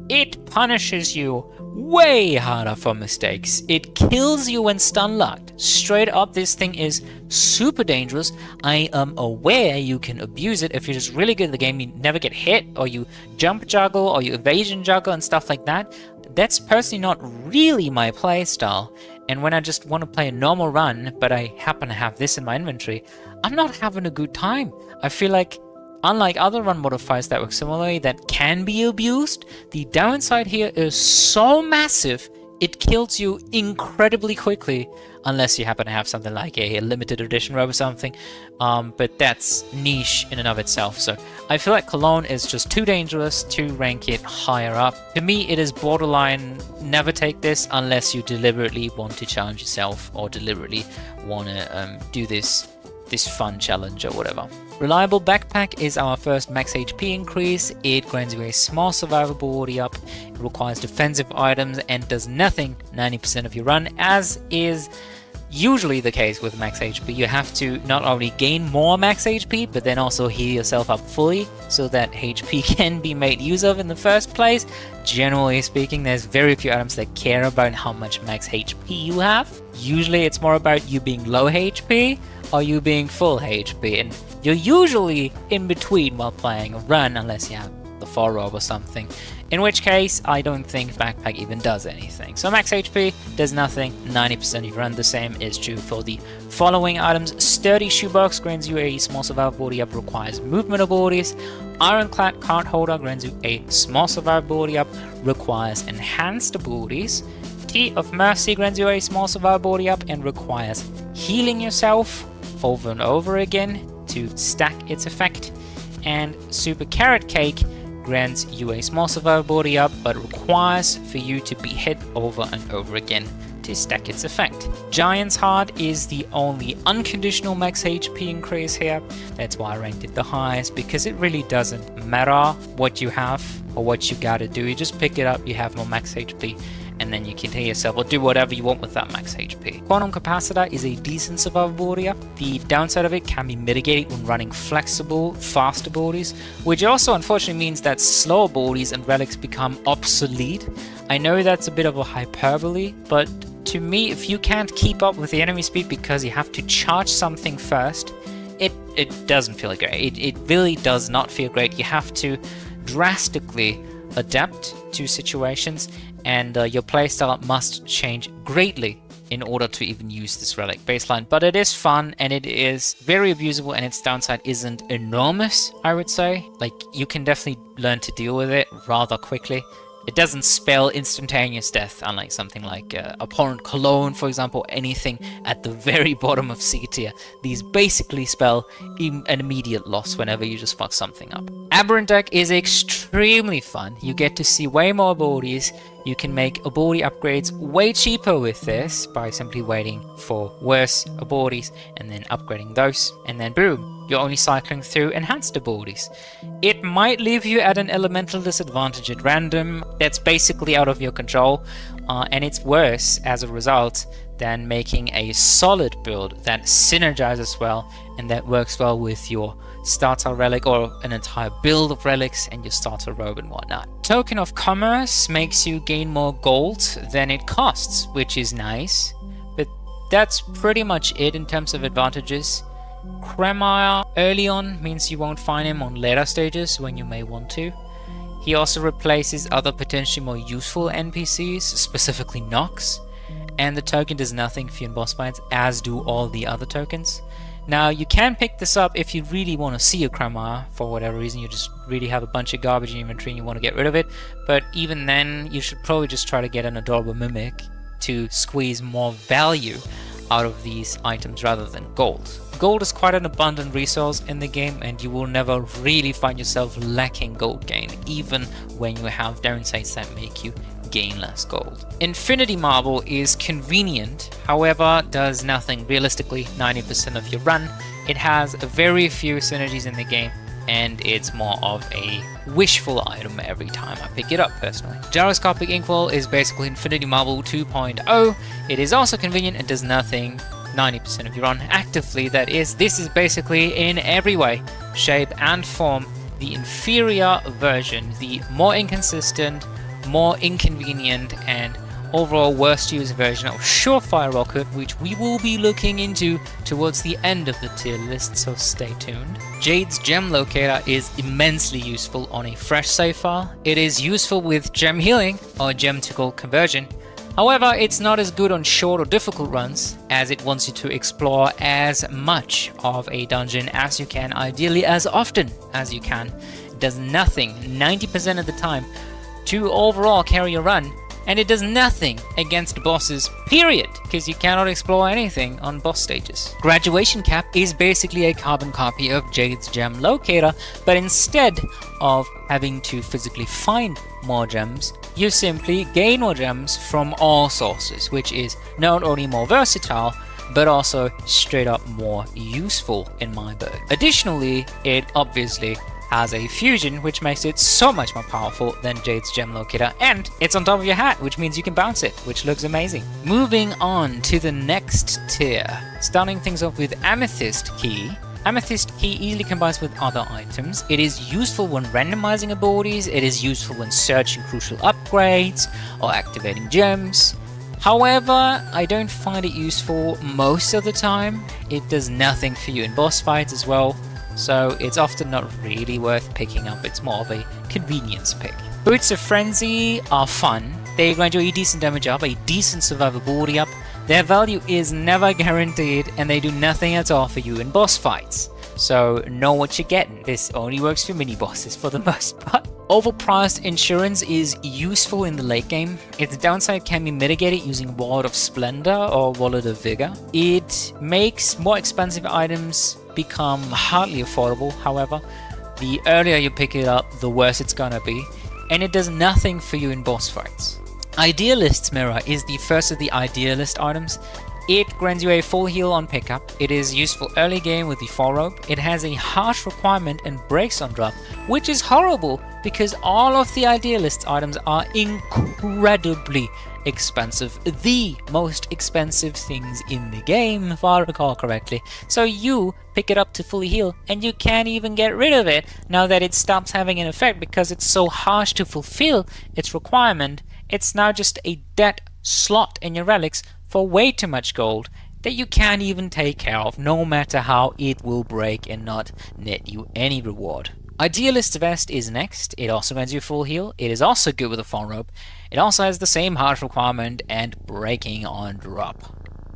It punishes you way harder for mistakes. It kills you when stun locked. Straight up, this thing is super dangerous. I am aware you can abuse it if you're just really good at the game, you never get hit, or you jump juggle, or you evasion juggle and stuff like that. That's personally not really my playstyle, and when I just want to play a normal run, but I happen to have this in my inventory, I'm not having a good time. I feel like, unlike other run modifiers that work similarly that can be abused, the downside here is so massive, it kills you incredibly quickly, unless you happen to have something like a limited edition robe or something, but that's niche in and of itself. So I feel like Cologne is just too dangerous to rank it higher up. To me, it is borderline never take this unless you deliberately want to challenge yourself or deliberately want to do this fun challenge or whatever. Reliable Backpack is our first max HP increase. It grants you a small survivability up, it requires defensive items, and does nothing 90% of your run, as is usually the case with max HP. You have to not only gain more max HP, but then also heal yourself up fully, so that HP can be made use of in the first place. Generally speaking, there's very few items that care about how much max HP you have. Usually it's more about you being low HP, or you being full HP, and you're usually in between while playing a run, unless you have the 4 robe or something, in which case I don't think Backpack even does anything. So max HP does nothing, 90% of your run. The same is true for the following items. Sturdy Shoebox grants you a small survivability up, requires movement abilities. Ironclad Card Holder grants you a small survivability up, requires enhanced abilities. Tea of Mercy grants you a small survivability up and requires healing yourself over and over again to stack its effect. And Super Carrot Cake grants you a small survivability up, but requires for you to be hit over and over again to stack its effect. Giant's Heart is the only unconditional max HP increase here. That's why I ranked it the highest, because it really doesn't matter what you have or what you gotta do. You just pick it up, you have more max HP, and then you can heal yourself or do whatever you want with that max HP. Quantum Capacitor is a decent survivability up. The downside of it can be mitigated when running flexible, fast abilities, which also unfortunately means that slow abilities and relics become obsolete. I know that's a bit of a hyperbole, but to me, if you can't keep up with the enemy speed because you have to charge something first, it doesn't feel great. It really does not feel great. You have to drastically adapt to situations, and your playstyle must change greatly in order to even use this relic baseline. But it is fun, and it is very abusable, and its downside isn't enormous, I would say. Like, you can definitely learn to deal with it rather quickly. It doesn't spell instantaneous death, unlike something like Abhorrent Cologne, for example, anything at the very bottom of C tier. These basically spell an immediate loss whenever you just fuck something up. Aberrant Deck is extremely fun. You get to see way more abilities. You can make ability upgrades way cheaper with this by simply waiting for worse abilities and then upgrading those, and then boom, you're only cycling through enhanced abilities. It might leave you at an elemental disadvantage at random that's basically out of your control, and it's worse as a result than making a solid build that synergizes well and that works well with your starter relic or an entire build of relics and your starter robe and whatnot. Token of Commerce makes you gain more gold than it costs, which is nice, but that's pretty much it in terms of advantages. Cremire early on means you won't find him on later stages when you may want to. He also replaces other potentially more useful NPCs, specifically Nox, and the token does nothing for you in boss fights, as do all the other tokens. Now, you can pick this up if you really want to see a Cremire for whatever reason. You just really have a bunch of garbage in your inventory and you want to get rid of it, but even then, you should probably just try to get an adorable mimic to squeeze more value out of these items rather than gold. Gold is quite an abundant resource in the game, and you will never really find yourself lacking gold gain, even when you have downsides that make you gain less gold. Infinity Marble is convenient, however does nothing realistically 90% of your run. It has very few synergies in the game, and it's more of a wishful item every time I pick it up personally. Gyroscopic Inkwell is basically Infinity Marble 2.0. It is also convenient and does nothing 90% of your run actively, that is. This is basically in every way, shape and form the inferior version, the more inconsistent, more inconvenient and overall worst used version of Surefire Rocket, which we will be looking into towards the end of the tier list, so stay tuned. Jade's Gem Locator is immensely useful on a fresh save file. It is useful with gem healing or gem to gold conversion. However, it's not as good on short or difficult runs, as it wants you to explore as much of a dungeon as you can, ideally as often as you can. It does nothing 90% of the time to overall carry a run, and it does nothing against bosses, period, because you cannot explore anything on boss stages. Graduation Cap is basically a carbon copy of Jade's Gem Locator, but instead of having to physically find more gems, you simply gain more gems from all sources, which is not only more versatile, but also straight up more useful in my book. Additionally, it obviously has a fusion, which makes it so much more powerful than Jade's Gem Locator, and it's on top of your hat, which means you can bounce it, which looks amazing. Moving on to the next tier, starting things off with Amethyst Key. Amethyst Key easily combines with other items. It is useful when randomizing abilities, it is useful when searching crucial upgrades or activating gems. However, I don't find it useful most of the time. It does nothing for you in boss fights as well, so it's often not really worth picking up. It's more of a convenience pick. Boots of Frenzy are fun. They grant you a decent damage up, a decent survivability up. Their value is never guaranteed, and they do nothing at all for you in boss fights. So know what you're getting. This only works for mini bosses for the most part. Overpriced insurance is useful in the late game. Its downside can be mitigated using Wallet of Splendor or Wallet of Vigor. It makes more expensive items become hardly affordable, however. The earlier you pick it up, the worse it's gonna be, and it does nothing for you in boss fights. Idealist's Mirror is the first of the Idealist items. It grants you a full heal on pickup. It is useful early game with the Fall Rope. It has a harsh requirement and breaks on drop, which is horrible because all of the Idealist items are incredibly expensive. The most expensive things in the game, if I recall correctly. So you pick it up to fully heal and you can't even get rid of it now that it stops having an effect because it's so harsh to fulfill its requirement. It's now just a dead slot in your relics for way too much gold that you can't even take care of, no matter how it will break and not net you any reward. Idealist Vest is next. It also grants you full heal. It is also good with a Fall Rope. It also has the same harsh requirement and breaking on drop.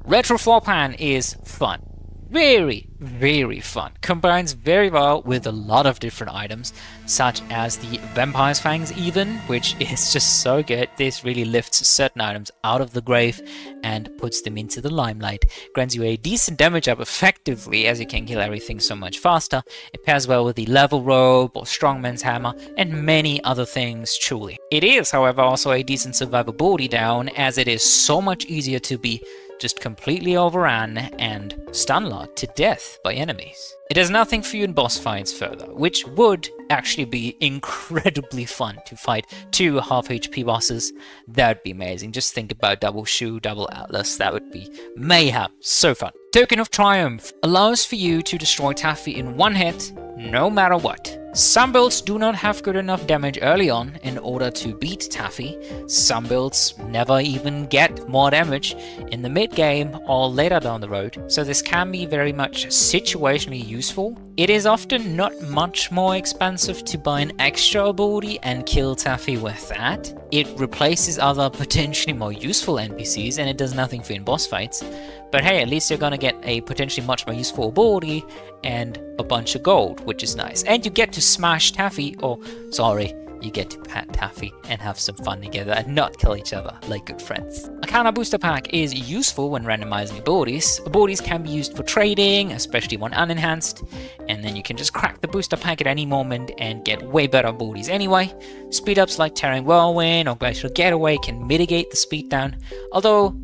Retro Floor Plan is fun. very, very fun. Combines very well with a lot of different items, such as the Vampire's Fangs even, which is just so good. This really lifts certain items out of the grave and puts them into the limelight. Grants you a decent damage up effectively, as you can kill everything so much faster. It pairs well with the Level Robe or Strongman's Hammer and many other things truly. It is, however, also a decent survivability down, as it is so much easier to be just completely overrun and stun-locked to death by enemies. It has nothing for you in boss fights further, which would actually be incredibly fun to fight 2 half HP bosses. That would be amazing. Just think about double Shuu, double Atlas. That would be mayhem. So fun. Token of Triumph allows for you to destroy Taffy in one hit, no matter what. Some builds do not have good enough damage early on in order to beat Taffy. Some builds never even get more damage in the mid-game or later down the road, so this can be very much situationally useful. It is often not much more expensive to buy an extra ability and kill Taffy with that. It replaces other potentially more useful NPCs and it does nothing for you in boss fights. But hey, at least you're gonna get a potentially much more useful ability and a bunch of gold, which is nice. And you get to smash Taffy, or sorry, you get to pat Taffy and have some fun together and not kill each other like good friends. Arcana Booster Pack is useful when randomizing abilities. Abilities can be used for trading, especially when unenhanced, and then you can just crack the booster pack at any moment and get way better abilities anyway. Speed ups like Tearing Whirlwind or Glacial Getaway can mitigate the speed down, although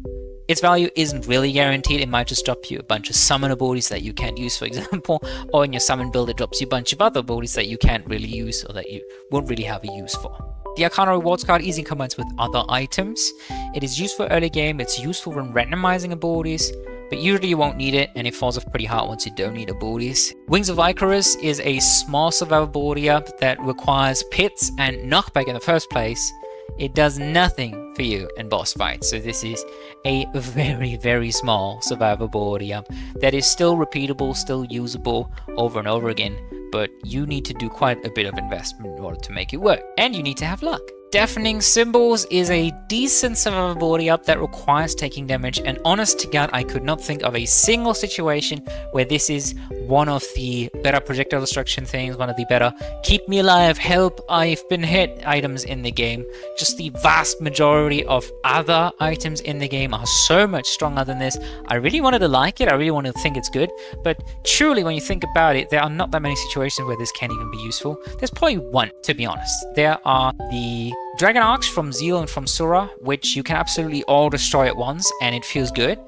its value isn't really guaranteed. It might just drop you a bunch of summon abilities that you can't use, for example, or in your summon build it drops you a bunch of other abilities that you can't really use or that you won't really have a use for. The Arcana Rewards card easily combines with other items. It is useful early game, it's useful when randomizing abilities, but usually you won't need it and it falls off pretty hard once you don't need abilities. Wings of Icarus is a small survivability up that requires pits and knockback in the first place. It does nothing for you in boss fights, so this is a very, very small survivability up that is still repeatable, still usable over and over again, but you need to do quite a bit of investment in order to make it work, and you need to have luck. Deafening Symbols is a decent survivability up that requires taking damage, and honest to God, I could not think of a single situation where this is one of the better projectile destruction things, one of the better keep me alive, help, I've been hit items in the game. Just the vast majority of other items in the game are so much stronger than this. I really wanted to like it, I really wanted to think it's good, but truly when you think about it, there are not that many situations where this can even be useful. There's probably one, to be honest. There are the Dragon Arcs from Zeal and from Sura, which you can absolutely all destroy at once, and it feels good.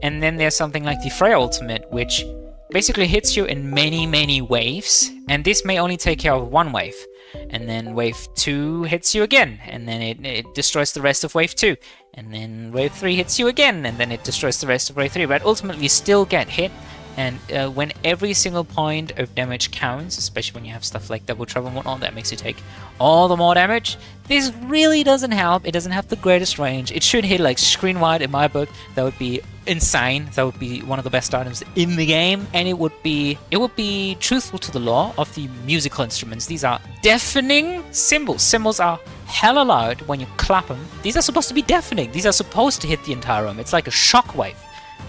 And then there's something like the Freya Ultimate, which basically hits you in many, many waves, and this may only take care of one wave. And then wave 2 hits you again, and then it destroys the rest of wave 2. And then wave 3 hits you again, and then it destroys the rest of wave 3. But ultimately you still get hit, and when every single point of damage counts, especially when you have stuff like Double Trouble and whatnot, that makes you take all the more damage. This really doesn't help. It doesn't have the greatest range. It should hit like screen wide in my book. That would be insane. That would be one of the best items in the game, and it would be truthful to the law of the musical instruments. These are deafening cymbals. Cymbals are hella loud when you clap them. These are supposed to be deafening. These are supposed to hit the entire room. It's like a shockwave,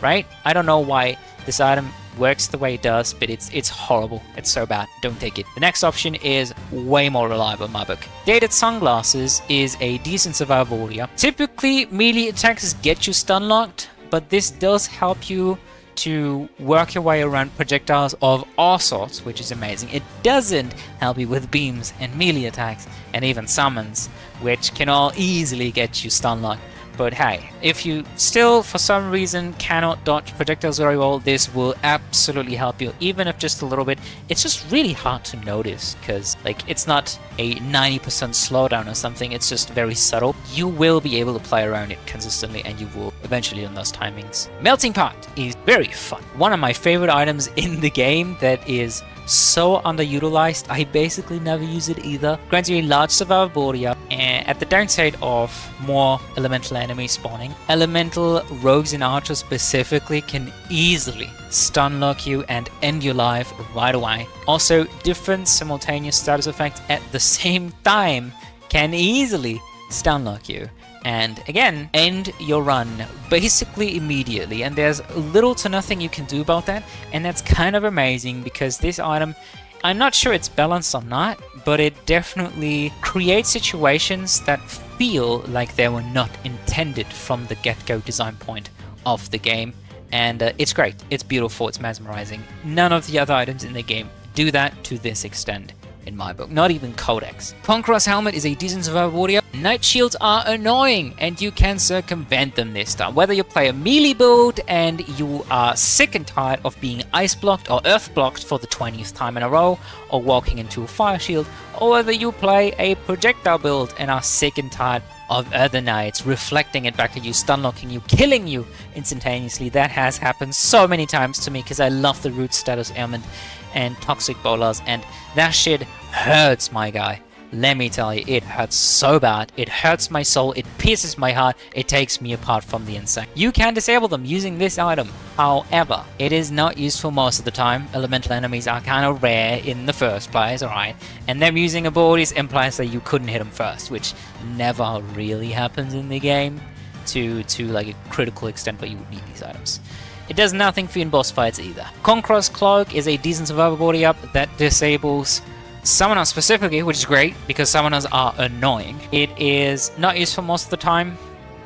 right? I don't know why this item works the way it does, but it's horrible. It's so bad. Don't take it. The next option is way more reliable in my book. Dated Sunglasses is a decent survivability up. Typically, melee attacks get you stun locked, but this does help you to work your way around projectiles of all sorts, which is amazing. It doesn't help you with beams and melee attacks and even summons, which can all easily get you stun locked. But hey, if you still for some reason cannot dodge projectiles very well, this will absolutely help you, even if just a little bit. It's just really hard to notice because like it's not a 90% slowdown or something, it's just very subtle. You will be able to play around it consistently and you will eventually learn those timings. Melting Pot is very fun. One of my favorite items in the game that is so underutilized, I basically never use it either. Grants you a large survivability up, and at the downside of more elemental enemies spawning, elemental rogues and archers specifically can easily stun lock you and end your life right away. Also, different simultaneous status effects at the same time can easily stunlock you, and again, end your run basically immediately, and there's little to nothing you can do about that, and that's kind of amazing because this item, I'm not sure it's balanced or not, but it definitely creates situations that feel like they were not intended from the get-go design point of the game, and it's great, it's beautiful, it's mesmerizing. None of the other items in the game do that to this extent. In my book, not even Codex. Conqueror's Helmet is a decent survivability up. Night Shields are annoying, and you can circumvent them this time. Whether you play a melee build and you are sick and tired of being ice blocked or earth blocked for the 20th time in a row, or walking into a fire shield, or whether you play a projectile build and are sick and tired of other knights reflecting it back at you, stunlocking you, killing you instantaneously. That has happened so many times to me because I love the root status ailment and toxic bolas, and that shit hurts, my guy. Let me tell you, it hurts so bad. It hurts my soul, it pierces my heart, it takes me apart from the inside. You can disable them using this item. However, it is not useful most of the time. Elemental enemies are kind of rare in the first place, alright? And them using abilities implies that you couldn't hit them first, which never really happens in the game to like a critical extent where you would need these items. It does nothing for you in boss fights either. Conqueror's Cloak is a decent survivability up that disables summoners specifically, which is great because summoners are annoying. It is not useful most of the time,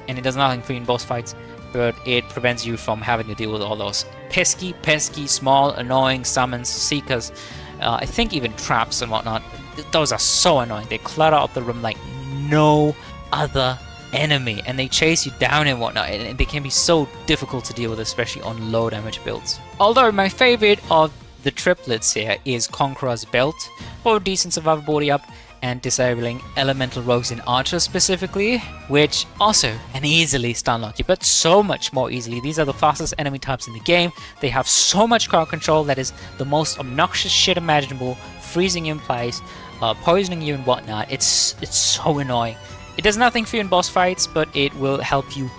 and it does nothing for you in boss fights, but it prevents you from having to deal with all those pesky, small, annoying summons, seekers, I think even traps and whatnot. Those are so annoying. They clutter up the room like no other enemy, and they chase you down and whatnot, and they can be so difficult to deal with, especially on low damage builds. Although my favorite of the triplets here is Conqueror's Belt, for decent survivability up and disabling elemental rogues and archers specifically, which also can easily stunlock you, but so much more easily. These are the fastest enemy types in the game. They have so much crowd control that is the most obnoxious shit imaginable, freezing you in place, poisoning you and whatnot. It's so annoying. It does nothing for you in boss fights, but it will help you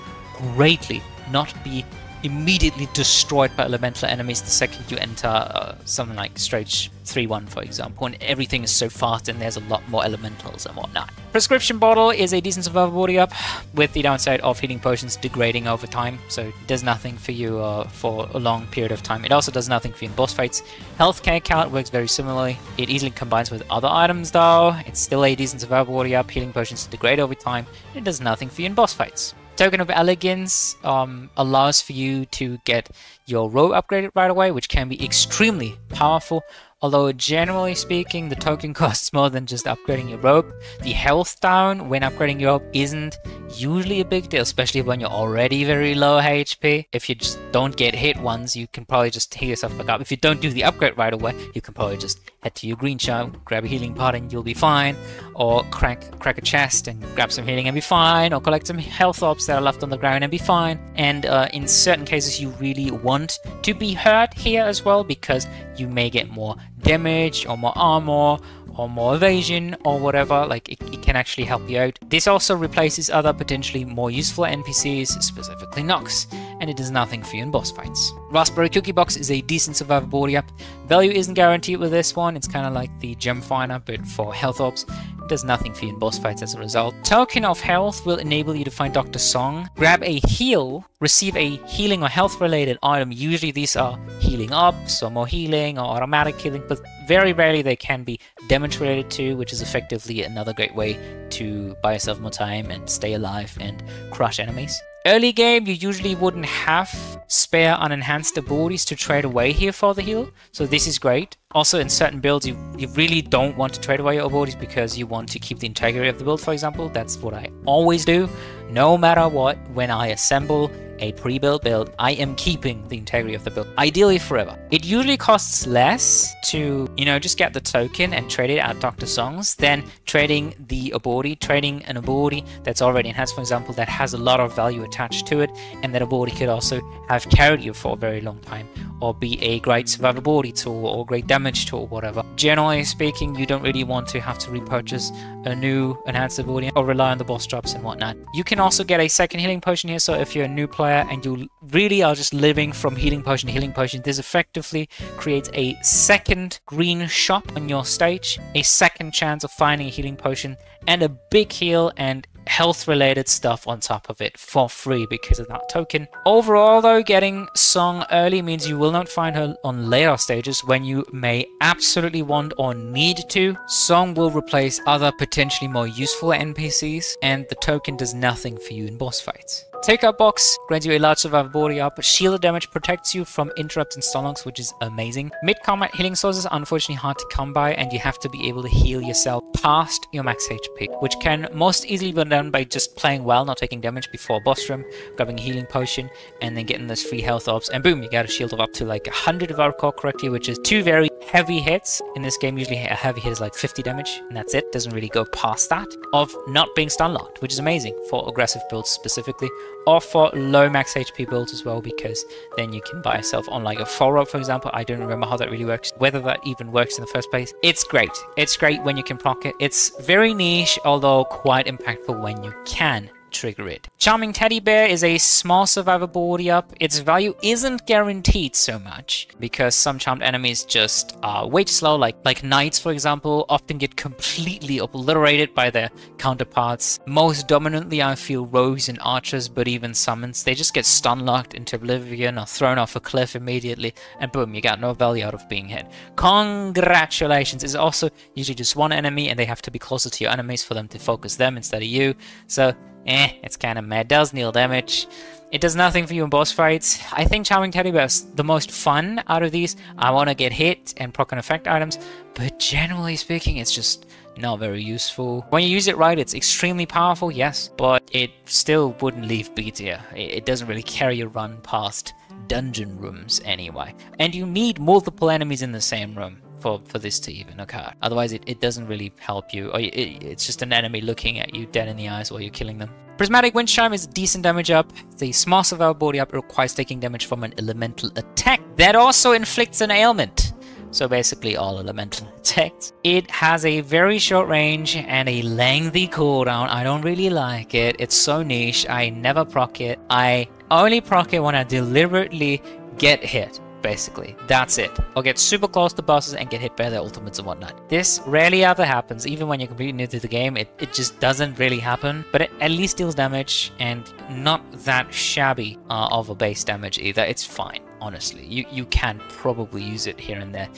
greatly not be immediately destroyed by elemental enemies the second you enter something like Stage 3-1, for example, and everything is so fast and there's a lot more elementals and whatnot. Prescription Bottle is a decent survivability up, with the downside of healing potions degrading over time, so it does nothing for you for a long period of time. It also does nothing for you in boss fights. Healthcare count works very similarly. It easily combines with other items though. It's still a decent survivability up, healing potions degrade over time. It does nothing for you in boss fights. Token of Elegance allows for you to get your robe upgraded right away, which can be extremely powerful. Although generally speaking, the token costs more than just upgrading your robe. The health down when upgrading your robe isn't usually a big deal, especially when you're already very low HP. If you just don't get hit once, you can probably just heal yourself back up. If you don't do the upgrade right away, you can probably just head to your green shop, grab a healing pot and you'll be fine. Or crack a chest and grab some healing and be fine. Or collect some health orbs that are left on the ground and be fine. And in certain cases, you really want to be hurt here as well, because you may get more damage or more armor or more evasion or whatever. Like it can actually help you out. This also replaces other potentially more useful NPCs, specifically Nox, and it does nothing for you in boss fights. Raspberry Cookie Box is a decent survivability up. Value isn't guaranteed with this one. It's kind of like the Gem Finder but for health orbs. It does nothing for you in boss fights as a result. Token of Health will enable you to find Dr. Song, grab a heal, receive a healing or health related item. Usually these are healing ups or more healing or automatic healing, but very rarely they can be damage related too, which is effectively another great way to buy yourself more time and stay alive and crush enemies. Early game, you usually wouldn't have spare unenhanced abilities to trade away here for the heal, so this is great. Also, in certain builds, you really don't want to trade away your abilities because you want to keep the integrity of the build, for example. That's what I always do. No matter what, when I assemble a pre-built build, I am keeping the integrity of the build, ideally forever. It usually costs less to, just get the token and trade it at Dr. Song's than trading the ability, trading an ability that's already enhanced, for example, that has a lot of value attached to it, and that ability could also have carried you for a very long time, or be a great survivability tool, or great damage tool, whatever. Generally speaking, you don't really want to have to repurchase a new enhanced ability or rely on the boss drops and whatnot. You can also get a second healing potion here, so if you're a new player and you really are just living from healing potion to healing potion, this effectively creates a second green shop on your stage, a second chance of finding a healing potion, and a big heal and health related stuff on top of it for free because of that token. Overall though, getting Song early means you will not find her on later stages when you may absolutely want or need to. Song will replace other potentially more useful NPCs, and the token does nothing for you in boss fights. Takeout box grants you a large survivability up. Shield damage protects you from interrupts and stunlocks, which is amazing. Mid-combat healing sources are unfortunately hard to come by, and you have to be able to heal yourself past your max HP, which can most easily be done by just playing well, not taking damage before boss room, grabbing a healing potion, and then getting those free health orbs, and boom, you got a shield of up to like 100 if I recall correctly, which is 2 very heavy hits. In this game, usually a heavy hit is like 50 damage, and that's it. Doesn't really go past that, of not being stunlocked, which is amazing for aggressive builds specifically, or for low max HP builds as well, because then you can buy yourself on like a 4-up, for example. I don't remember how that really works, whether that even works in the first place. It's great. It's great when you can proc it. It's very niche, although quite impactful when you can trigger it. Charming Teddy Bear is a small survivability up. Its value isn't guaranteed so much because some charmed enemies just are way too slow, like knights for example, often get completely obliterated by their counterparts. Most dominantly I feel rogues and archers, but even summons, they just get stun locked into oblivion or thrown off a cliff immediately, and boom, you got no value out of being hit. Congratulations is also usually just one enemy, and they have to be closer to your enemies for them to focus them instead of you, so it's kind of mad. Does nil damage. It does nothing for you in boss fights. I think Charming Teddy Bear is the most fun out of these. I want to get hit and proc and effect items, but generally speaking, it's just not very useful. When you use it right, it's extremely powerful, yes, but it still wouldn't leave B tier. It doesn't really carry your run past dungeon rooms anyway. And you need multiple enemies in the same room for this to even occur. Otherwise, it doesn't really help you. Or it's just an enemy looking at you dead in the eyes while you're killing them. Prismatic Wind Chime is a decent damage up. The small survivability up requires taking damage from an elemental attack that also inflicts an ailment. So basically all elemental attacks. It has a very short range and a lengthy cooldown. I don't really like it. It's so niche. I never proc it. I only proc it when I deliberately get hit. Basically, that's it. Or get super close to bosses and get hit by their ultimates and whatnot. This rarely ever happens, even when you're completely new to the game. It just doesn't really happen, but it at least deals damage, and not that shabby of a base damage either. It's fine, honestly. You can probably use it here and there.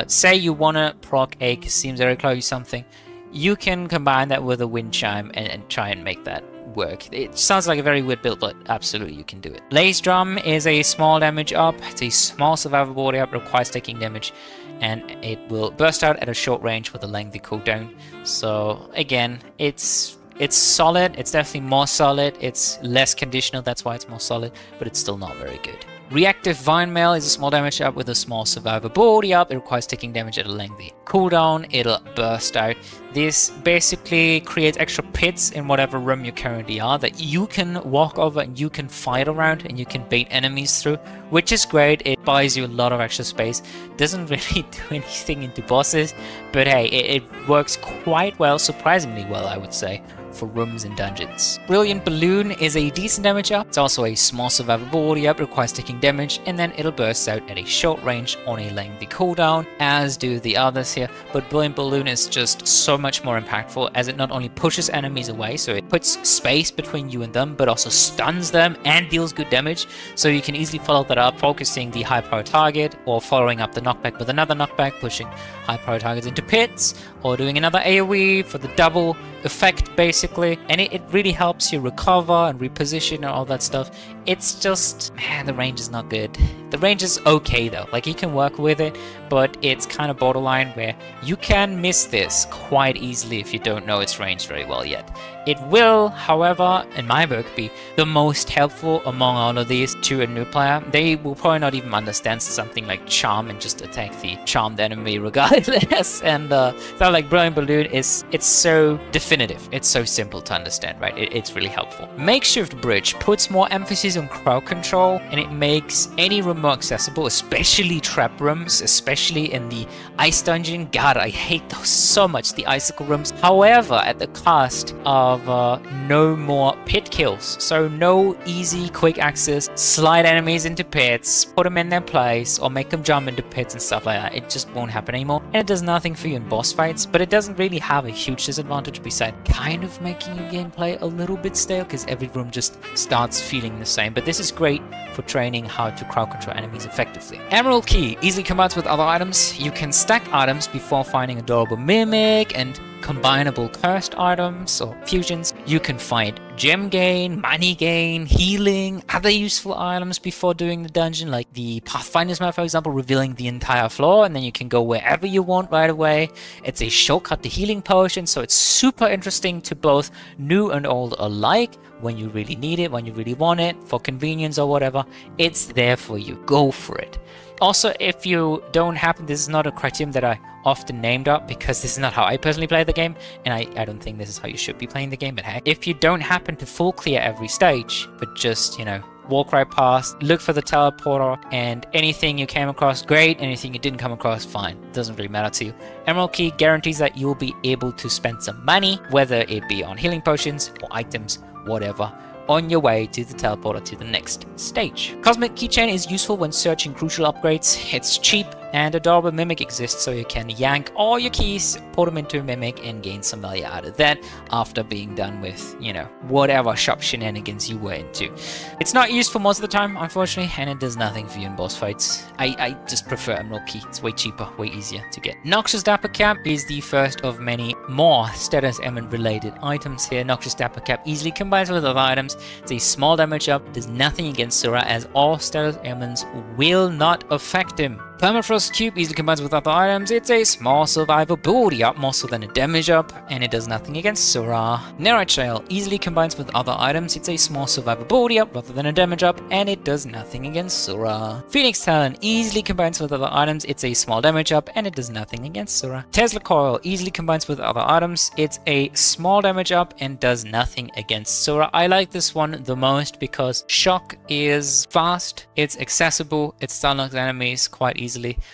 Say you want to proc a Kasim Zeriklo something, you can combine that with a Wind Chime and try and make that work. It sounds like a very weird build, but absolutely you can do it. Lace Drum is a small damage up. It's a small survivability up, requires taking damage, and it will burst out at a short range with a lengthy cooldown. So again, it's solid. It's definitely more solid. It's less conditional, that's why it's more solid, but it's still not very good. Reactive Vine Mail is a small damage up with a small survivability up. It requires taking damage at a lengthy cooldown. It'll burst out. This basically creates extra pits in whatever room you currently are that you can walk over and you can fight around and you can bait enemies through, which is great. It buys you a lot of extra space. Doesn't really do anything into bosses, but hey, it works quite well, surprisingly well, I would say, for rooms and dungeons. Brilliant Balloon is a decent damage up. It's also a small survivability up, requires taking damage, and then it'll burst out at a short range on a lengthy cooldown, as do the others here. But Brilliant Balloon is just so much more impactful, as it not only pushes enemies away, so it puts space between you and them, but also stuns them and deals good damage. So you can easily follow that up, focusing the high power target, or following up the knockback with another knockback, pushing high power targets into pits, or doing another AoE for the double effect basically, and it really helps you recover and reposition and all that stuff. It's just, man, the range is not good. The range is okay though, like you can work with it, but it's kind of borderline where you can miss this quite easily if you don't know its range very well yet. It will, however, in my book, be the most helpful among all of these to a new player. They will probably not even understand something like Charm and just attack the charmed enemy regardless. And stuff like Brilliant Balloon it's so definitive. It's so simple to understand, right? It's really helpful. Makeshift Bridge puts more emphasis on crowd control, and it makes any remote more accessible, especially trap rooms, especially in the ice dungeon. God, I hate those so much, the icicle rooms. However, at the cost of no more pit kills. So no easy, quick access, slide enemies into pits, put them in their place, or make them jump into pits and stuff like that. It just won't happen anymore. And it does nothing for you in boss fights, but it doesn't really have a huge disadvantage besides kind of making your gameplay a little bit stale, because every room just starts feeling the same. But this is great for training how to crowd control enemies effectively. Emerald Key easily combines with other items. You can stack items before finding adorable mimic and combinable cursed items or fusions. You can find gem gain, money gain, healing, other useful items before doing the dungeon, like the Pathfinder's map, for example, revealing the entire floor, and then you can go wherever you want right away. It's a shortcut to healing potions, so it's super interesting to both new and old alike. When you really need it, when you really want it, for convenience or whatever, it's there for you. Go for it. Also, if you don't happen, this is not a criterion that I often named up, because this is not how I personally play the game, and I don't think this is how you should be playing the game, but heck, if you don't happen to full clear every stage, but just, you know, walk right past, look for the teleporter, and anything you came across, great. Anything you didn't come across, fine. Doesn't really matter to you. Emerald Key guarantees that you'll be able to spend some money, whether it be on healing potions or items, whatever, on your way to the teleporter to the next stage. Cosmic Keychain is useful when searching crucial upgrades. It's cheap, and adorable mimic exists, so you can yank all your keys, put them into a mimic, and gain some value out of that after being done with, you know, whatever shop shenanigans you were into. It's not used for most of the time, unfortunately, and it does nothing for you in boss fights. I just prefer Emerald Key. It's way cheaper, way easier to get. Noxious Dapper Cap is the first of many more status element related items here. Noxious Dapper Cap easily combines with other items. It's a small damage up, does nothing against Sora, as all status elements will not affect him. Permafrost Cube easily combines with other items. It's a small survivability up, more so than a damage up, and it does nothing against Sora. Nerite Shell easily combines with other items. It's a small survivability up rather than a damage up, and it does nothing against Sora. Phoenix Talon easily combines with other items. It's a small damage up, and it does nothing against Sora. Tesla Coil easily combines with other items. It's a small damage up and does nothing against Sora. I like this one the most because Shock is fast, it's accessible, it stun locks enemies quite easily.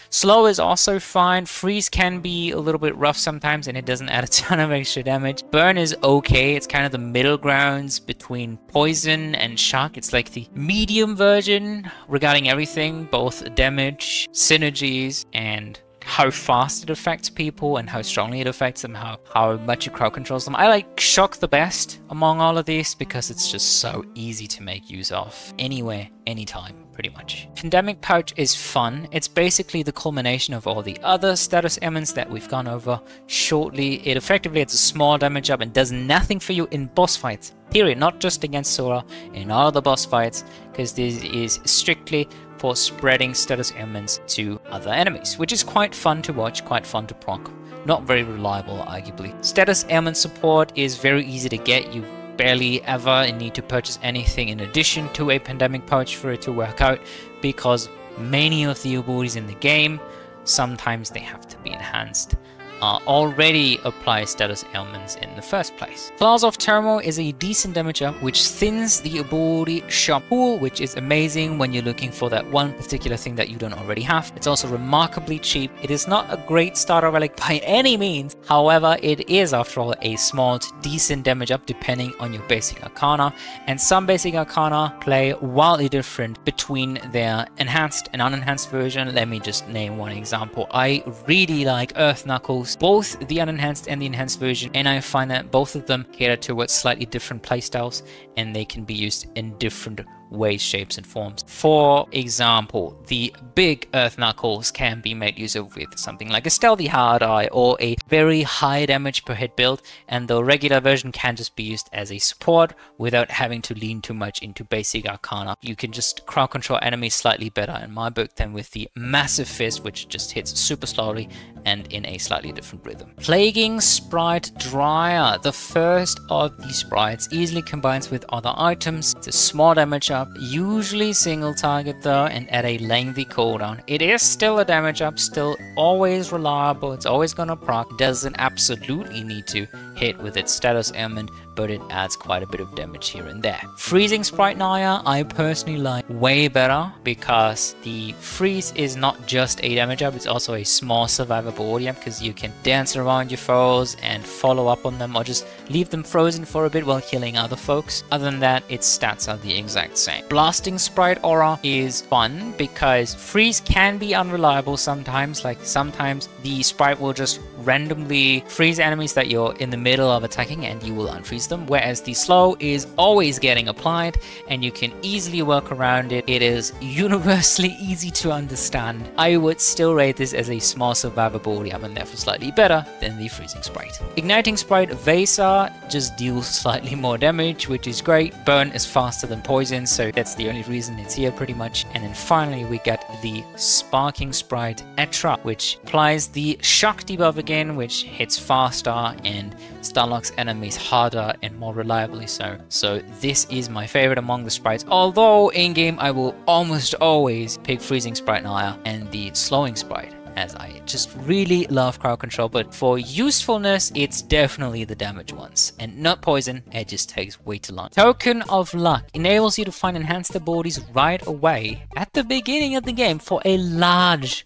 Slow is also fine. Freeze can be a little bit rough sometimes, and it doesn't add a ton of extra damage. Burn is okay. It's kind of the middle grounds between poison and shock. It's like the medium version regarding everything, both damage, synergies, and how fast it affects people and how strongly it affects them, how much you crowd controls them. I like Shock the best among all of these because it's just so easy to make use of anywhere, anytime, pretty much. Pandemic Pouch is fun. It's basically the culmination of all the other status elements that we've gone over shortly. It effectively has a small damage up and does nothing for you in boss fights, period. Not just against Sora, in all the boss fights, because this is strictly for spreading status elements to other enemies, which is quite fun to watch, quite fun to proc. Not very reliable, arguably. Status ailment support is very easy to get. You barely ever need to purchase anything in addition to a pandemic pouch for it to work out, because many of the abilities in the game, sometimes they have to be enhanced, already apply status ailments in the first place. Claws of Turmoil is a decent damage up which thins the ability shop pool, which is amazing when you're looking for that one particular thing that you don't already have. It's also remarkably cheap. It is not a great starter relic by any means, however it is after all a small to decent damage up depending on your basic arcana, and some basic arcana play wildly different between their enhanced and unenhanced version. Let me just name one example. I really like Earth Knuckles, both the unenhanced and the enhanced version, and I find that both of them cater towards slightly different playstyles and they can be used in different ways, shapes and forms. For example, the big Earth Knuckles can be made use of with something like a Stealthy Hard Eye or a very high damage per hit build, and the regular version can just be used as a support without having to lean too much into basic arcana. You can just crowd control enemies slightly better in my book than with the Massive Fist, which just hits super slowly and in a slightly different rhythm. Plaguing Sprite Dryer, the first of these sprites, easily combines with other items. It's a small damage up, usually single target though, and at a lengthy cooldown. It is still a damage up, still always reliable, it's always gonna proc, doesn't absolutely need to hit with its status ailment, but it adds quite a bit of damage here and there. Freezing Sprite Naya I personally like way better, because the freeze is not just a damage up, it's also a small survivable audio, because you can dance around your foes and follow up on them, or just leave them frozen for a bit while killing other folks. Other than that, its stats are the exact same. Blasting Sprite Aura is fun because freeze can be unreliable sometimes. Like sometimes the sprite will just randomly freeze enemies that you're in the middle of attacking and you will unfreeze them, whereas the slow is always getting applied and you can easily work around it. It is universally easy to understand. I would still rate this as a small survivable item and therefore slightly better than the freezing sprite. Igniting Sprite Vesa just deals slightly more damage, which is great. Burn is faster than poison, so that's the only reason it's here pretty much. And then finally we get the Sparking Sprite Etra, which applies the shock debuff again, which hits faster and stunlocks enemies harder and more reliably so this is my favorite among the sprites, although in game I will almost always pick Freezing Sprite Naya and the Slowing Sprite, as I just really love crowd control, but for usefulness it's definitely the damage ones, and not poison. It just takes way too long. Token of Luck enables you to find enhanced abilities right away at the beginning of the game for a large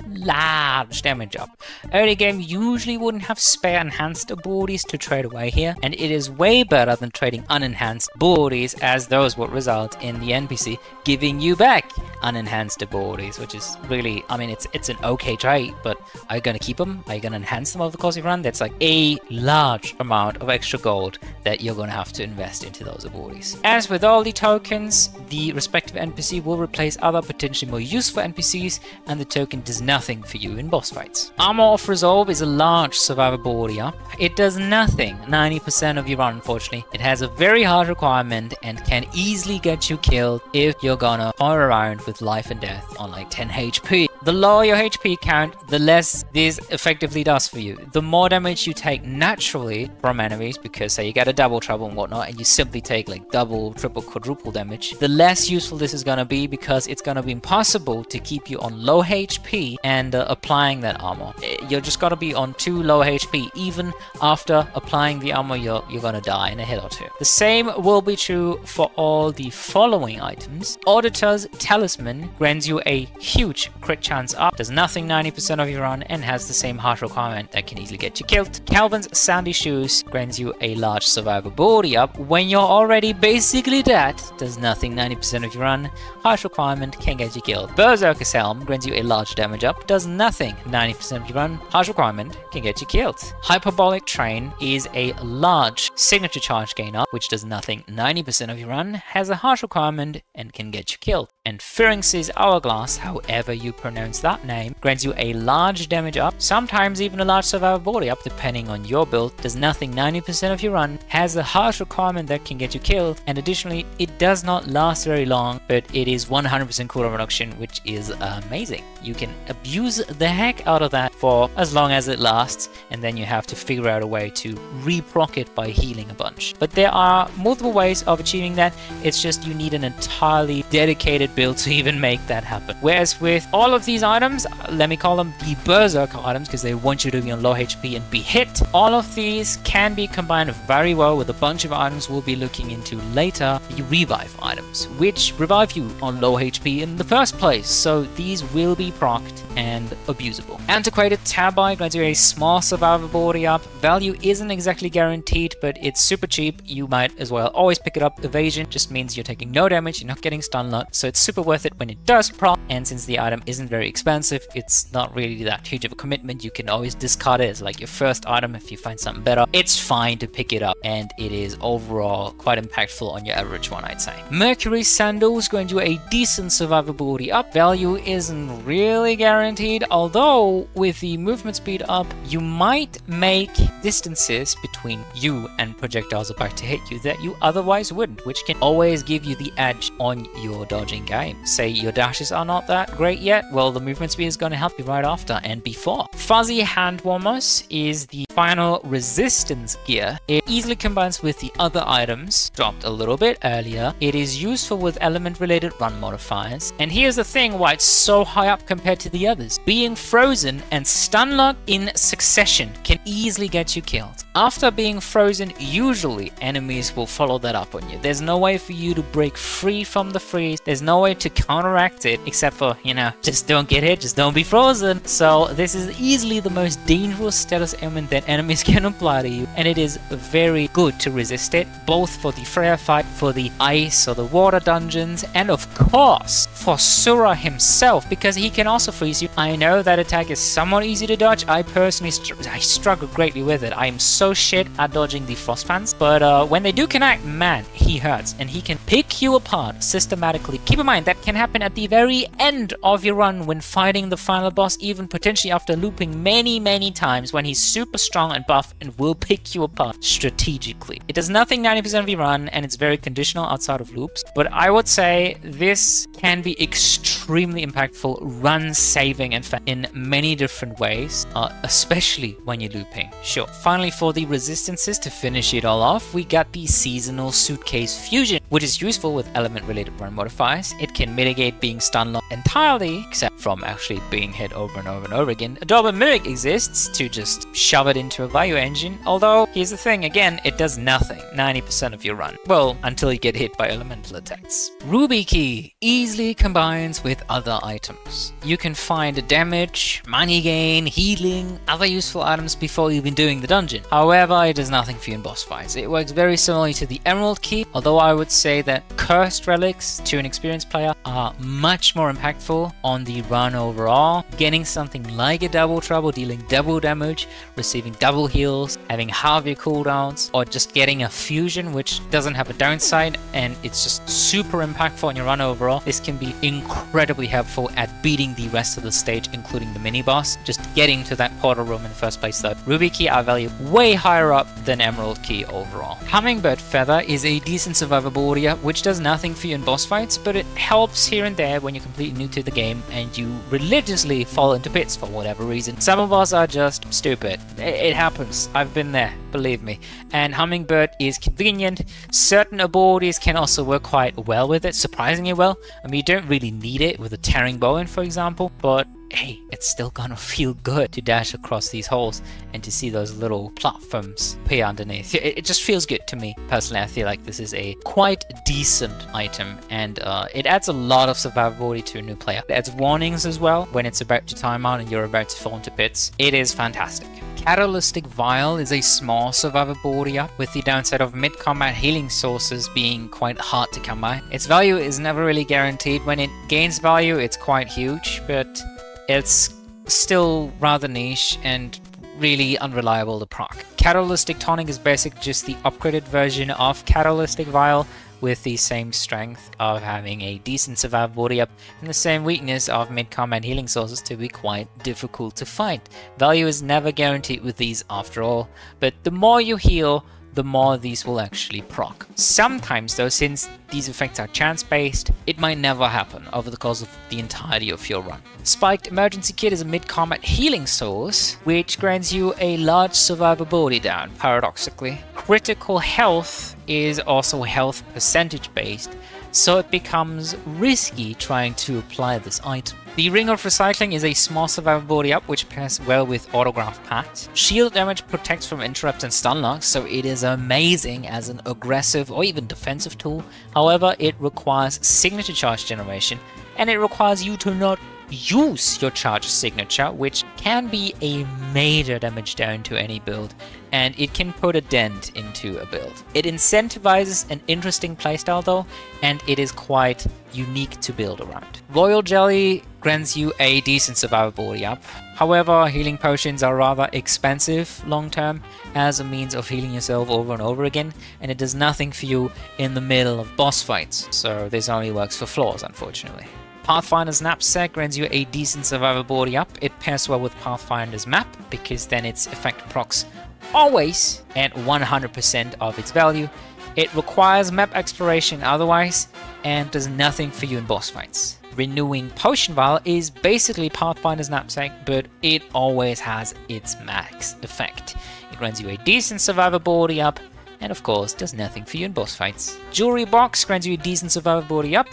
damage up. Early game usually wouldn't have spare enhanced abilities to trade away here, and it is way better than trading unenhanced abilities, as those would result in the NPC giving you back unenhanced abilities, which is really, I mean, it's an okay trade, but are you gonna keep them? Are you gonna enhance them over the course of your run? That's like a large amount of extra gold that you're gonna have to invest into those abilities. As with all the tokens, the respective NPC will replace other potentially more useful NPCs, and the token does nothing for you in boss fights. Armor of Resolve is a large survivability up. It does nothing 90% of your run, unfortunately. It has a very hard requirement and can easily get you killed if you're gonna toy around with life and death on like 10 HP. The lower your HP count, the less this effectively does for you. The more damage you take naturally from enemies, because say you get a double trouble and whatnot, and you simply take like double, triple, quadruple damage, the less useful this is gonna be, because it's gonna be impossible to keep you on low HP and applying that armor. You're just gonna be on too low HP. Even after applying the armor, you're gonna die in a hit or two. The same will be true for all the following items. Auditor's Talisman grants you a huge crit chance up, does nothing 90% of your run, and has the same harsh requirement that can easily get you killed. Calvin's Sandy Shoes grants you a large survivability up when you're already basically dead, does nothing 90% of your run, harsh requirement, can get you killed. Berserker's Helm grants you a large damage up, does nothing 90% of your run, harsh requirement, can get you killed. Hyperbolic Train is a large signature charge gain up, which does nothing 90% of your run, has a harsh requirement, and can get you killed. And Pharynx's Hourglass, however you pronounce that name, grants you a large damage up, sometimes even a large survivability up depending on your build, does nothing 90% of your run, has a harsh requirement that can get you killed, and additionally it does not last very long, but it is 100% cooldown reduction, which is amazing. You can abuse the heck out of that for as long as it lasts, and then you have to figure out a way to re-proc it by healing a bunch. But there are multiple ways of achieving that, it's just you need an entirely dedicated build to even make that happen. Whereas with all of these items, let me call them the Berserker items because they want you to be on low HP and be hit, all of these can be combined very well with a bunch of items we'll be looking into later, the Revive items, which revive you on low HP in the first place, so these will be procced and abusable. Antiquated Tabi grants you a small survivability up. Value isn't exactly guaranteed, but it's super cheap. You might as well always pick it up. Evasion just means you're taking no damage, you're not getting stun locked, so it's super worth it when it does proc, and since the item isn't very expensive, it's not really that huge of a commitment. You can always discard it as like your first item if you find something better. It's fine to pick it up, and it is overall quite impactful on your average one, I'd say. Mercury Sandals grant you a decent survivability up. Value isn't really guaranteed, although with the movement speed up, you might make distances between you and projectiles about to hit you that you otherwise wouldn't, which can always give you the edge on your dodging game. Say your dashes are not that great yet, well, the movement speed is going to help you right after and before. Fuzzy Hand Warmers is the final resistance gear. It easily combines with the other items dropped a little bit earlier. It is useful with element related run modifiers, and here's the thing why it's so high up compared to the feathers. Being frozen and stun locked in succession can easily get you killed. After being frozen, usually enemies will follow that up on you. There's no way for you to break free from the freeze. There's no way to counteract it except for, you know, just don't get hit, just don't be frozen. So this is easily the most dangerous status ailment that enemies can apply to you, and it is very good to resist it, both for the Freya fight, for the ice or the water dungeons, and of course for Sura himself, because he can also freeze you. I know that attack is somewhat easy to dodge. I personally struggle greatly with it. I am so shit at dodging the frost fans, but when they do connect, man, he hurts, and he can pick you apart systematically. Keep in mind that can happen at the very end of your run when fighting the final boss, even potentially after looping many times, when he's super strong and buff and will pick you apart strategically. It does nothing 90% of your run, and it's very conditional outside of loops, but I would say this can be extremely impactful, run saving in many different ways, especially when you're looping. Sure. Finally, for the resistances, to finish it all off, we got the seasonal suitcase fusion, which is useful with element related run modifiers. It can mitigate being stun locked entirely, except from actually being hit over and over again. Adorable Mimic exists to just shove it into a value engine, although here's the thing, again, it does nothing 90% of your run. Well, until you get hit by elemental attacks. Ruby Key easily combines with other items. You can find damage, money gain, healing, other useful items before even doing the dungeon. However, it does nothing for you in boss fights. It works very similarly to the Emerald Key, although I would say that cursed relics to an experienced player are much more impactful on the run overall. Getting something like a double trouble, dealing double damage, receiving double heals, having half your cooldowns, or just getting a fusion which doesn't have a downside and it's just super impactful on your run overall. This can be incredibly helpful at beating the rest of the stage, including the mini boss, just getting to that portal room in the first place though. Ruby Key I value way higher up than Emerald Key overall. Hummingbird Feather is a decent survivability up which does nothing for you in boss fights, but it helps here and there when you're completely new to the game and you religiously fall into pits for whatever reason. Some of us are just stupid. It happens. I've been there, believe me. And Hummingbird is convenient. Certain abilities can also work quite well with it, surprisingly well. I mean, you don't really need it with a tearing bowline, for example, but hey, it's still gonna feel good to dash across these holes and to see those little platforms appear underneath. It just feels good to me. Personally, I feel like this is a quite decent item, and it adds a lot of survivability to a new player. It adds warnings as well when it's about to time out and you're about to fall into pits. It is fantastic. Catalytic Vial is a small survivability up, with the downside of mid-combat healing sources being quite hard to come by. Its value is never really guaranteed. When it gains value, it's quite huge, but it's still rather niche and really unreliable to proc. Catalytic Tonic is basically just the upgraded version of Catalytic Vial, with the same strength of having a decent survivability up and the same weakness of mid-combat healing sources to be quite difficult to fight. Value is never guaranteed with these after all, but the more you heal, the more these will actually proc. Sometimes though, since these effects are chance-based, it might never happen over the course of the entirety of your run. Spiked Emergency Kit is a mid-combat healing source, which grants you a large survivability down, paradoxically. Critical Health is also health percentage based, so it becomes risky trying to apply this item. The Ring of Recycling is a small survivability up which pairs well with Autograph Pact. Shield damage protects from interrupts and stun locks, so it is amazing as an aggressive or even defensive tool. However, it requires signature charge generation, and it requires you to not use your charge signature, which can be a major damage down to any build, and it can put a dent into a build. It incentivizes an interesting playstyle though, and it is quite unique to build around. Royal Jelly grants you a decent survivability up. However, healing potions are rather expensive long term as a means of healing yourself over and over again, and it does nothing for you in the middle of boss fights, so this only works for floors unfortunately. Pathfinder's Knapsack grants you a decent survivability up. It pairs well with Pathfinder's map, because then its effect procs always at 100% of its value. It requires map exploration otherwise, and does nothing for you in boss fights. Renewing Potion Vial is basically Pathfinder's Knapsack, but it always has its max effect. It grants you a decent survivability up, and of course does nothing for you in boss fights. Jewelry box grants you a decent survivability up,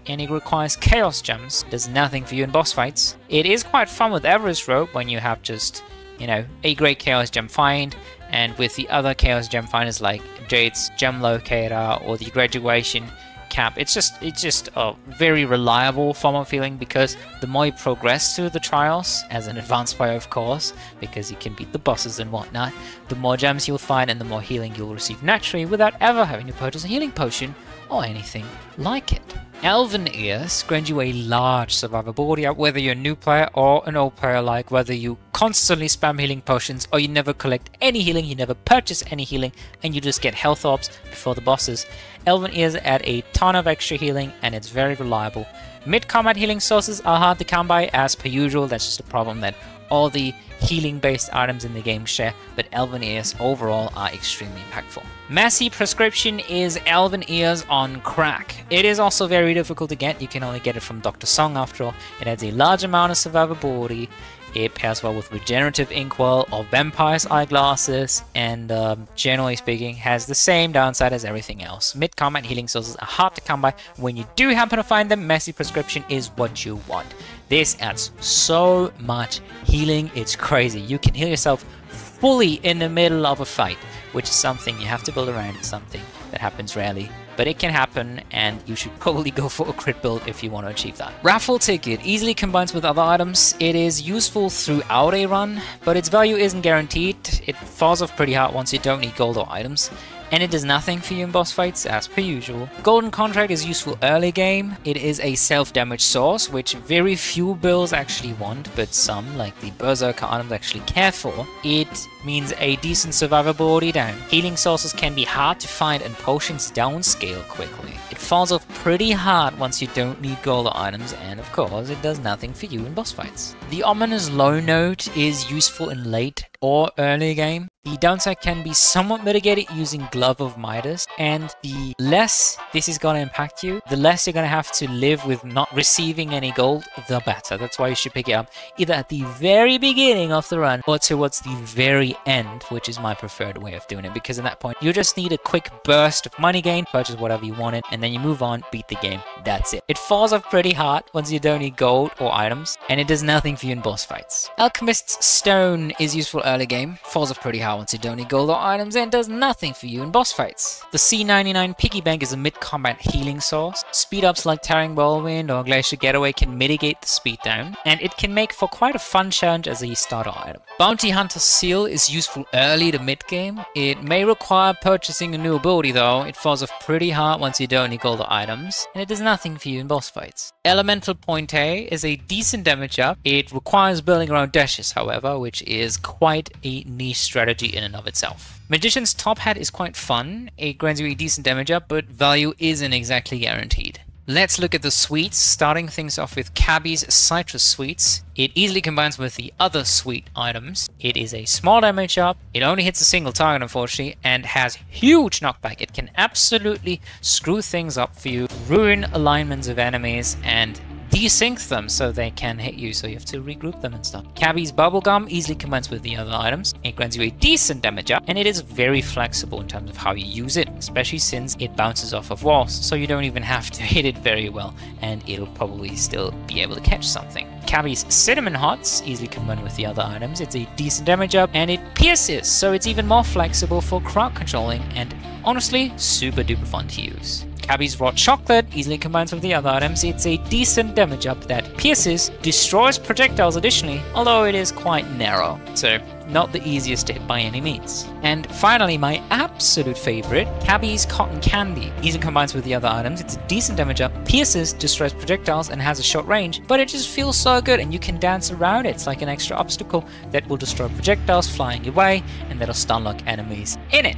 and it requires chaos gems, does nothing for you in boss fights. It is quite fun with Everest Rope when you have just, you know, a great chaos gem find, and with the other chaos gem finders like Jade's gem locator or the graduation cap, it's just a very reliable form of healing, because the more you progress through the trials, as an advanced player of course, because you can beat the bosses and whatnot, the more gems you'll find and the more healing you'll receive naturally without ever having to purchase a healing potion or anything like it. Elven Ears grant you a large survivability up, whether you're a new player or an old player alike, whether you constantly spam healing potions or you never collect any healing, you never purchase any healing, and you just get health orbs before the bosses. Elven Ears add a ton of extra healing, and it's very reliable. Mid-combat healing sources are hard to come by as per usual. That's just a problem that all the healing based items in the game share, but Elven Ears overall are extremely impactful. Messy Prescription is Elven Ears on crack. It is also very difficult to get, you can only get it from Dr. Song after all. It adds a large amount of survivability, it pairs well with Regenerative Inkwell or Vampire's Eyeglasses, and generally speaking has the same downside as everything else. Mid-combat healing sources are hard to come by. When you do happen to find them, Messy Prescription is what you want. This adds so much healing, it's crazy. You can heal yourself fully in the middle of a fight, which is something you have to build around. It's something that happens rarely, but it can happen, and you should probably go for a crit build if you want to achieve that. Raffle Ticket easily combines with other items. It is useful throughout a run, but its value isn't guaranteed. It falls off pretty hard once you don't need gold or items, and it does nothing for you in boss fights as per usual. Golden Contract is useful early game. It is a self-damage source, which very few builds actually want, but some, like the Berserker items, actually care for. It means a decent survivability down. Healing sources can be hard to find, and potions downscale quickly. It falls off pretty hard once you don't need gold or items, and of course it does nothing for you in boss fights. The Ominous Low Note is useful in late or early game. The downside can be somewhat mitigated using Glove of Midas, and the less this is going to impact you, the less you're going to have to live with not receiving any gold, the better. That's why you should pick it up either at the very beginning of the run or towards the very end, which is my preferred way of doing it, because at that point you just need a quick burst of money gain, purchase whatever you wanted, and then you move on, beat the game, that's it. It falls off pretty hard once you don't need gold or items, and it does nothing for you in boss fights. Alchemist's Stone is useful early game, falls off pretty hard once you don't need gold or items, and does nothing for you in boss fights. The C99 Piggy Bank is a mid-combat healing source. Speed-ups like Tearing Whirlwind or Glacier Getaway can mitigate the speed down, and it can make for quite a fun challenge as a starter item. Bounty Hunter Seal is useful early to mid-game. It may require purchasing a new ability though. It falls off pretty hard once you don't need gold or items, and it does nothing for you in boss fights. Elemental Point A is a decent damage up. It requires building around dashes however, which is quite a niche strategy in and of itself. Magician's Top Hat is quite fun. It grants you a decent damage up, but value isn't exactly guaranteed. Let's look at the sweets, starting things off with Cabby's Citrus Sweets. It easily combines with the other sweet items. It is a small damage up, it only hits a single target unfortunately, and has huge knockback. It can absolutely screw things up for you, ruin alignments of enemies, and desync them so they can hit you, so you have to regroup them and stuff. Cabby's Bubblegum easily combines with the other items. It grants you a decent damage up, and it is very flexible in terms of how you use it, especially since it bounces off of walls, so you don't even have to hit it very well, and it'll probably still be able to catch something. Cabby's Cinnamon Hearts easily combine with the other items. It's a decent damage up, and it pierces, so it's even more flexible for crowd controlling, and honestly, super duper fun to use. Cabby's Raw Chocolate easily combines with the other items. It's a decent damage up that pierces, destroys projectiles additionally, although it is quite narrow, so not the easiest to hit by any means. And finally, my absolute favorite, Cabby's Cotton Candy, easily combines with the other items. It's a decent damage up, pierces, destroys projectiles, and has a short range, but it just feels so good and you can dance around it. It's like an extra obstacle that will destroy projectiles flying your way, and that'll stunlock enemies in it.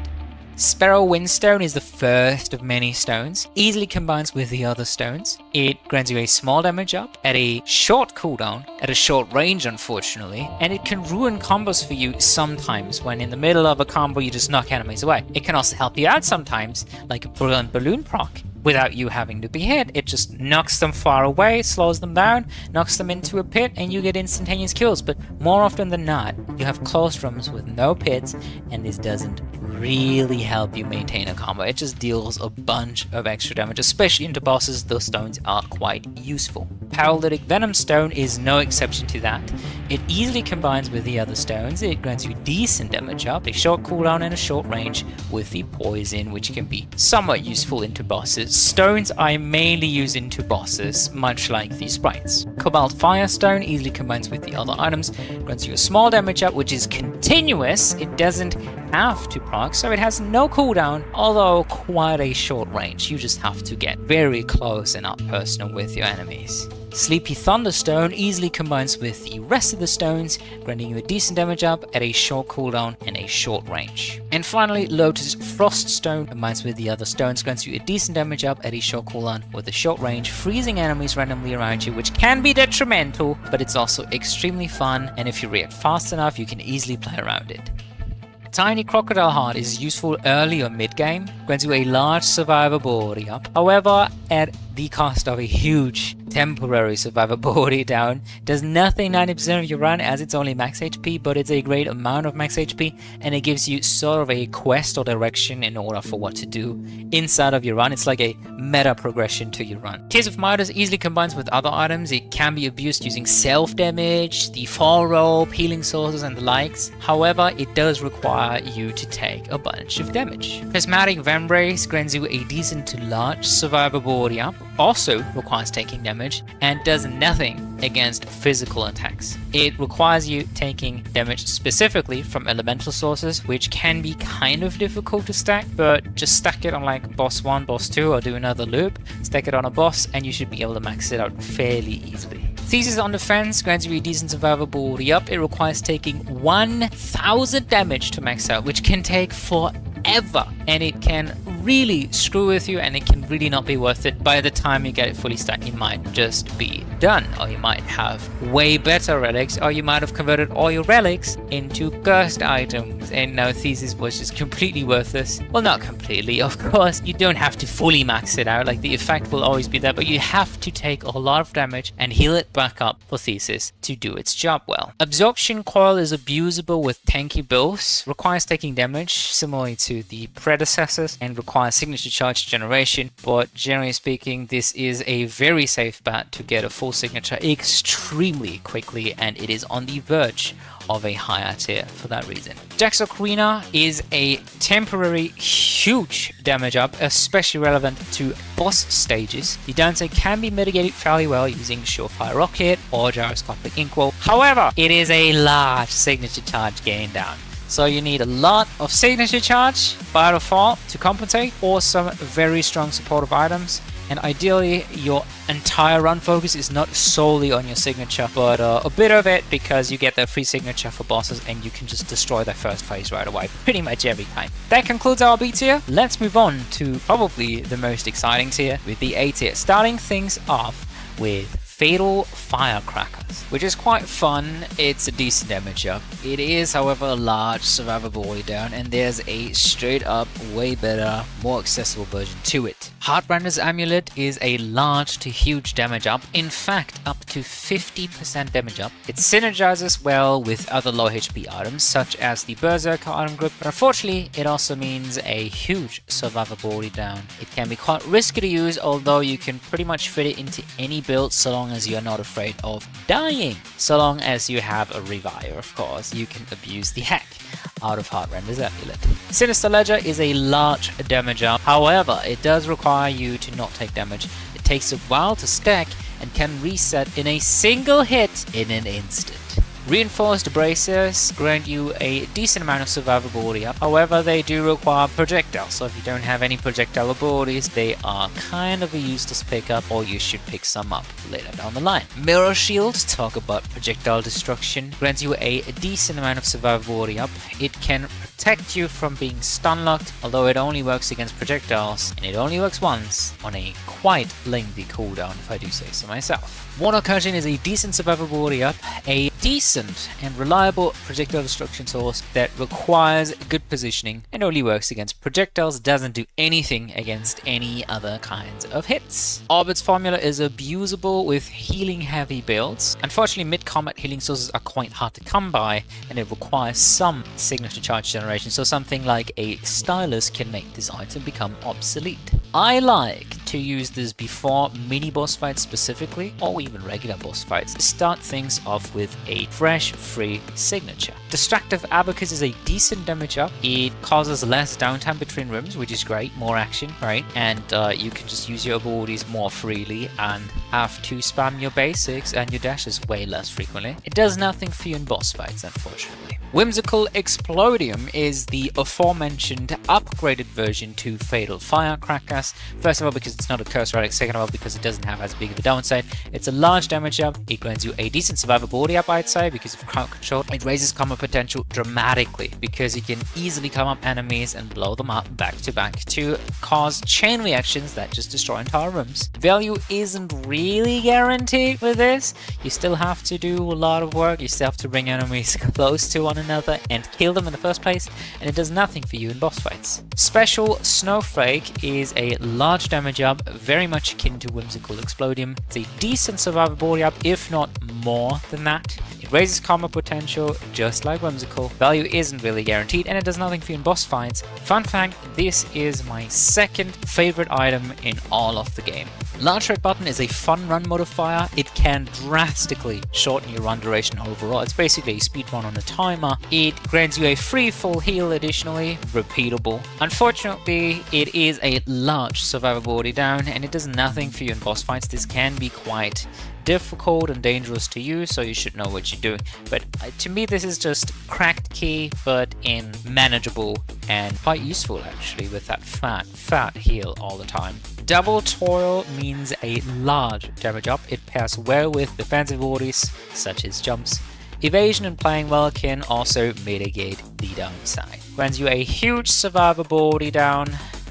Sparrow Windstone is the first of many stones, easily combines with the other stones. It grants you a small damage up at a short cooldown, at a short range unfortunately, and it can ruin combos for you sometimes when in the middle of a combo you just knock enemies away. It can also help you out sometimes, like a Brilliant Balloon proc, without you having to be hit. It just knocks them far away, slows them down, knocks them into a pit, and you get instantaneous kills. But more often than not, you have close rooms with no pits, and this doesn't really help you maintain a combo. It just deals a bunch of extra damage, especially into bosses. Those stones are quite useful. Paralytic Venom Stone is no exception to that. It easily combines with the other stones. It grants you decent damage up, a short cooldown and a short range with the poison, which can be somewhat useful into bosses. Stones I mainly use into bosses, much like the sprites. Cobalt Firestone easily combines with the other items, grants you a small damage up, which is continuous. It doesn't have to proc, so it has no cooldown, although quite a short range. You just have to get very close and up personal with your enemies. Sleepy Thunderstone easily combines with the rest of the stones, granting you a decent damage up at a short cooldown and a short range. And finally, Lotus Froststone combines with the other stones, grants you a decent damage up at a short cooldown with a short range, freezing enemies randomly around you, which can be detrimental, but it's also extremely fun, and if you react fast enough, you can easily play around it. Tiny Crocodile Heart is useful early or mid-game, grants you a large survivability up, however at the cost of a huge temporary survivability down. Does nothing 90% of your run as it's only max HP, but it's a great amount of max HP, and it gives you sort of a quest or direction in order for what to do inside of your run. It's like a meta progression to your run. Tears of Midas easily combines with other items. It can be abused using self-damage, the fall rope, healing sources and the likes. However, it does require you to take a bunch of damage. Prismatic Vambrace grants you a decent to large survivability up, also requires taking damage, and does nothing against physical attacks. It requires you taking damage specifically from elemental sources, which can be kind of difficult to stack, but just stack it on like boss 1, boss 2, or do another loop, stack it on a boss, and you should be able to max it out fairly easily. Thesis on Defense grants you a decent survivability up. It requires taking 1000 damage to max out, which can take forever, and it can really screw with you, and it can really not be worth it. By the time you get it fully stacked, you might just be done, or you might have way better relics, or you might have converted all your relics into cursed items, and now Thesis was just completely worthless. Well, not completely, of course. You don't have to fully max it out, like the effect will always be there, but you have to take a lot of damage and heal it back up for Thesis to do its job well. Absorption Coil is abusable with tanky builds, requires taking damage similarly to the predecessors, and requires signature charge generation, but generally speaking, this is a very safe bet to get a full signature extremely quickly, and it is on the verge of a higher tier for that reason. Jack's Ocarina is a temporary huge damage up, especially relevant to boss stages. The downside can be mitigated fairly well using Surefire Rocket or Gyroscopic Inkwell. However, it is a large signature charge gain down. So you need a lot of signature charge by default to compensate, or some very strong supportive items. And ideally, your entire run focus is not solely on your signature, but a bit of it, because you get that free signature for bosses and you can just destroy their first phase right away, pretty much every time. That concludes our B tier. Let's move on to probably the most exciting tier with the A tier, starting things off with Fatal Firecrackers, which is quite fun. It's a decent damage up. It is, however, a large survivability down, and there's a straight up, way better, more accessible version to it. Heartbrender's Amulet is a large to huge damage up, in fact up to 50% damage up. It synergizes well with other low HP items such as the Berserker item group, but unfortunately it also means a huge survivability down. It can be quite risky to use, although you can pretty much fit it into any build so long as you are not afraid of dying. So long as you have a revive, of course, you can abuse the heck out of Heartbrender's Amulet. Sinister Ledger is a large damage up, however it does require you to not take damage. It takes a while to stack and can reset in a single hit in an instant. Reinforced Bracers grant you a decent amount of survivability up, however they do require projectiles, so if you don't have any projectile abilities, they are kind of a useless pickup, or you should pick some up later down the line. Mirror Shield, talk about projectile destruction, grants you a decent amount of survivability up. It can protect you from being stun locked, although it only works against projectiles, and it only works once on a quite lengthy cooldown, if I do say so myself. Warlock Curtain is a decent survivability up, a decent decent and reliable projectile destruction source that requires good positioning and only works against projectiles, doesn't do anything against any other kinds of hits. Orbit's formula is abusable with healing heavy builds. Unfortunately, mid-combat healing sources are quite hard to come by, and it requires some signature charge generation, so something like a stylus can make this item become obsolete. I like to use this before mini boss fights specifically, or even regular boss fights. Start things off with a fresh, free signature. Distractive Abacus is a decent damage up. It causes less downtime between rooms, which is great, more action, right? And you can just use your abilities more freely and have to spam your basics and your dashes way less frequently. It does nothing for you in boss fights, unfortunately. Whimsical Explodium is the aforementioned upgraded version to Fatal Firecrackers. First of all, because it's not a curse relic. Second of all, because it doesn't have as big of a downside. It's a large damage up. It grants you a decent survivability up, I'd say, because of crowd control. It raises combo potential dramatically because you can easily come up enemies and blow them up back to cause chain reactions that just destroy entire rooms. Value isn't really guaranteed with this. You still have to do a lot of work. You still have to bring enemies close to one another and kill them in the first place, and it does nothing for you in boss fights. Special Snowflake is a large damage up, very much akin to Whimsical Explodium. It's a decent survivability up, if not more than that. It raises combo potential just like Whimsical. Value isn't really guaranteed, and it does nothing for you in boss fights. Fun fact, this is my second favorite item in all of the game. Large Red Button is a fun run modifier. It can drastically shorten your run duration overall. It's basically a speed run on a timer. It grants you a free full heal additionally, repeatable. Unfortunately, it is a large survivability down, and it does nothing for you in boss fights. This can be quite difficult and dangerous to use, so you should know what you're doing. But to me, this is just cracked key, but in manageable and quite useful actually, with that fat heal all the time. Double Toil means a large damage up. It pairs well with defensive abilities such as jumps. Evasion and playing well can also mitigate the downside. Grants you a huge survivability down.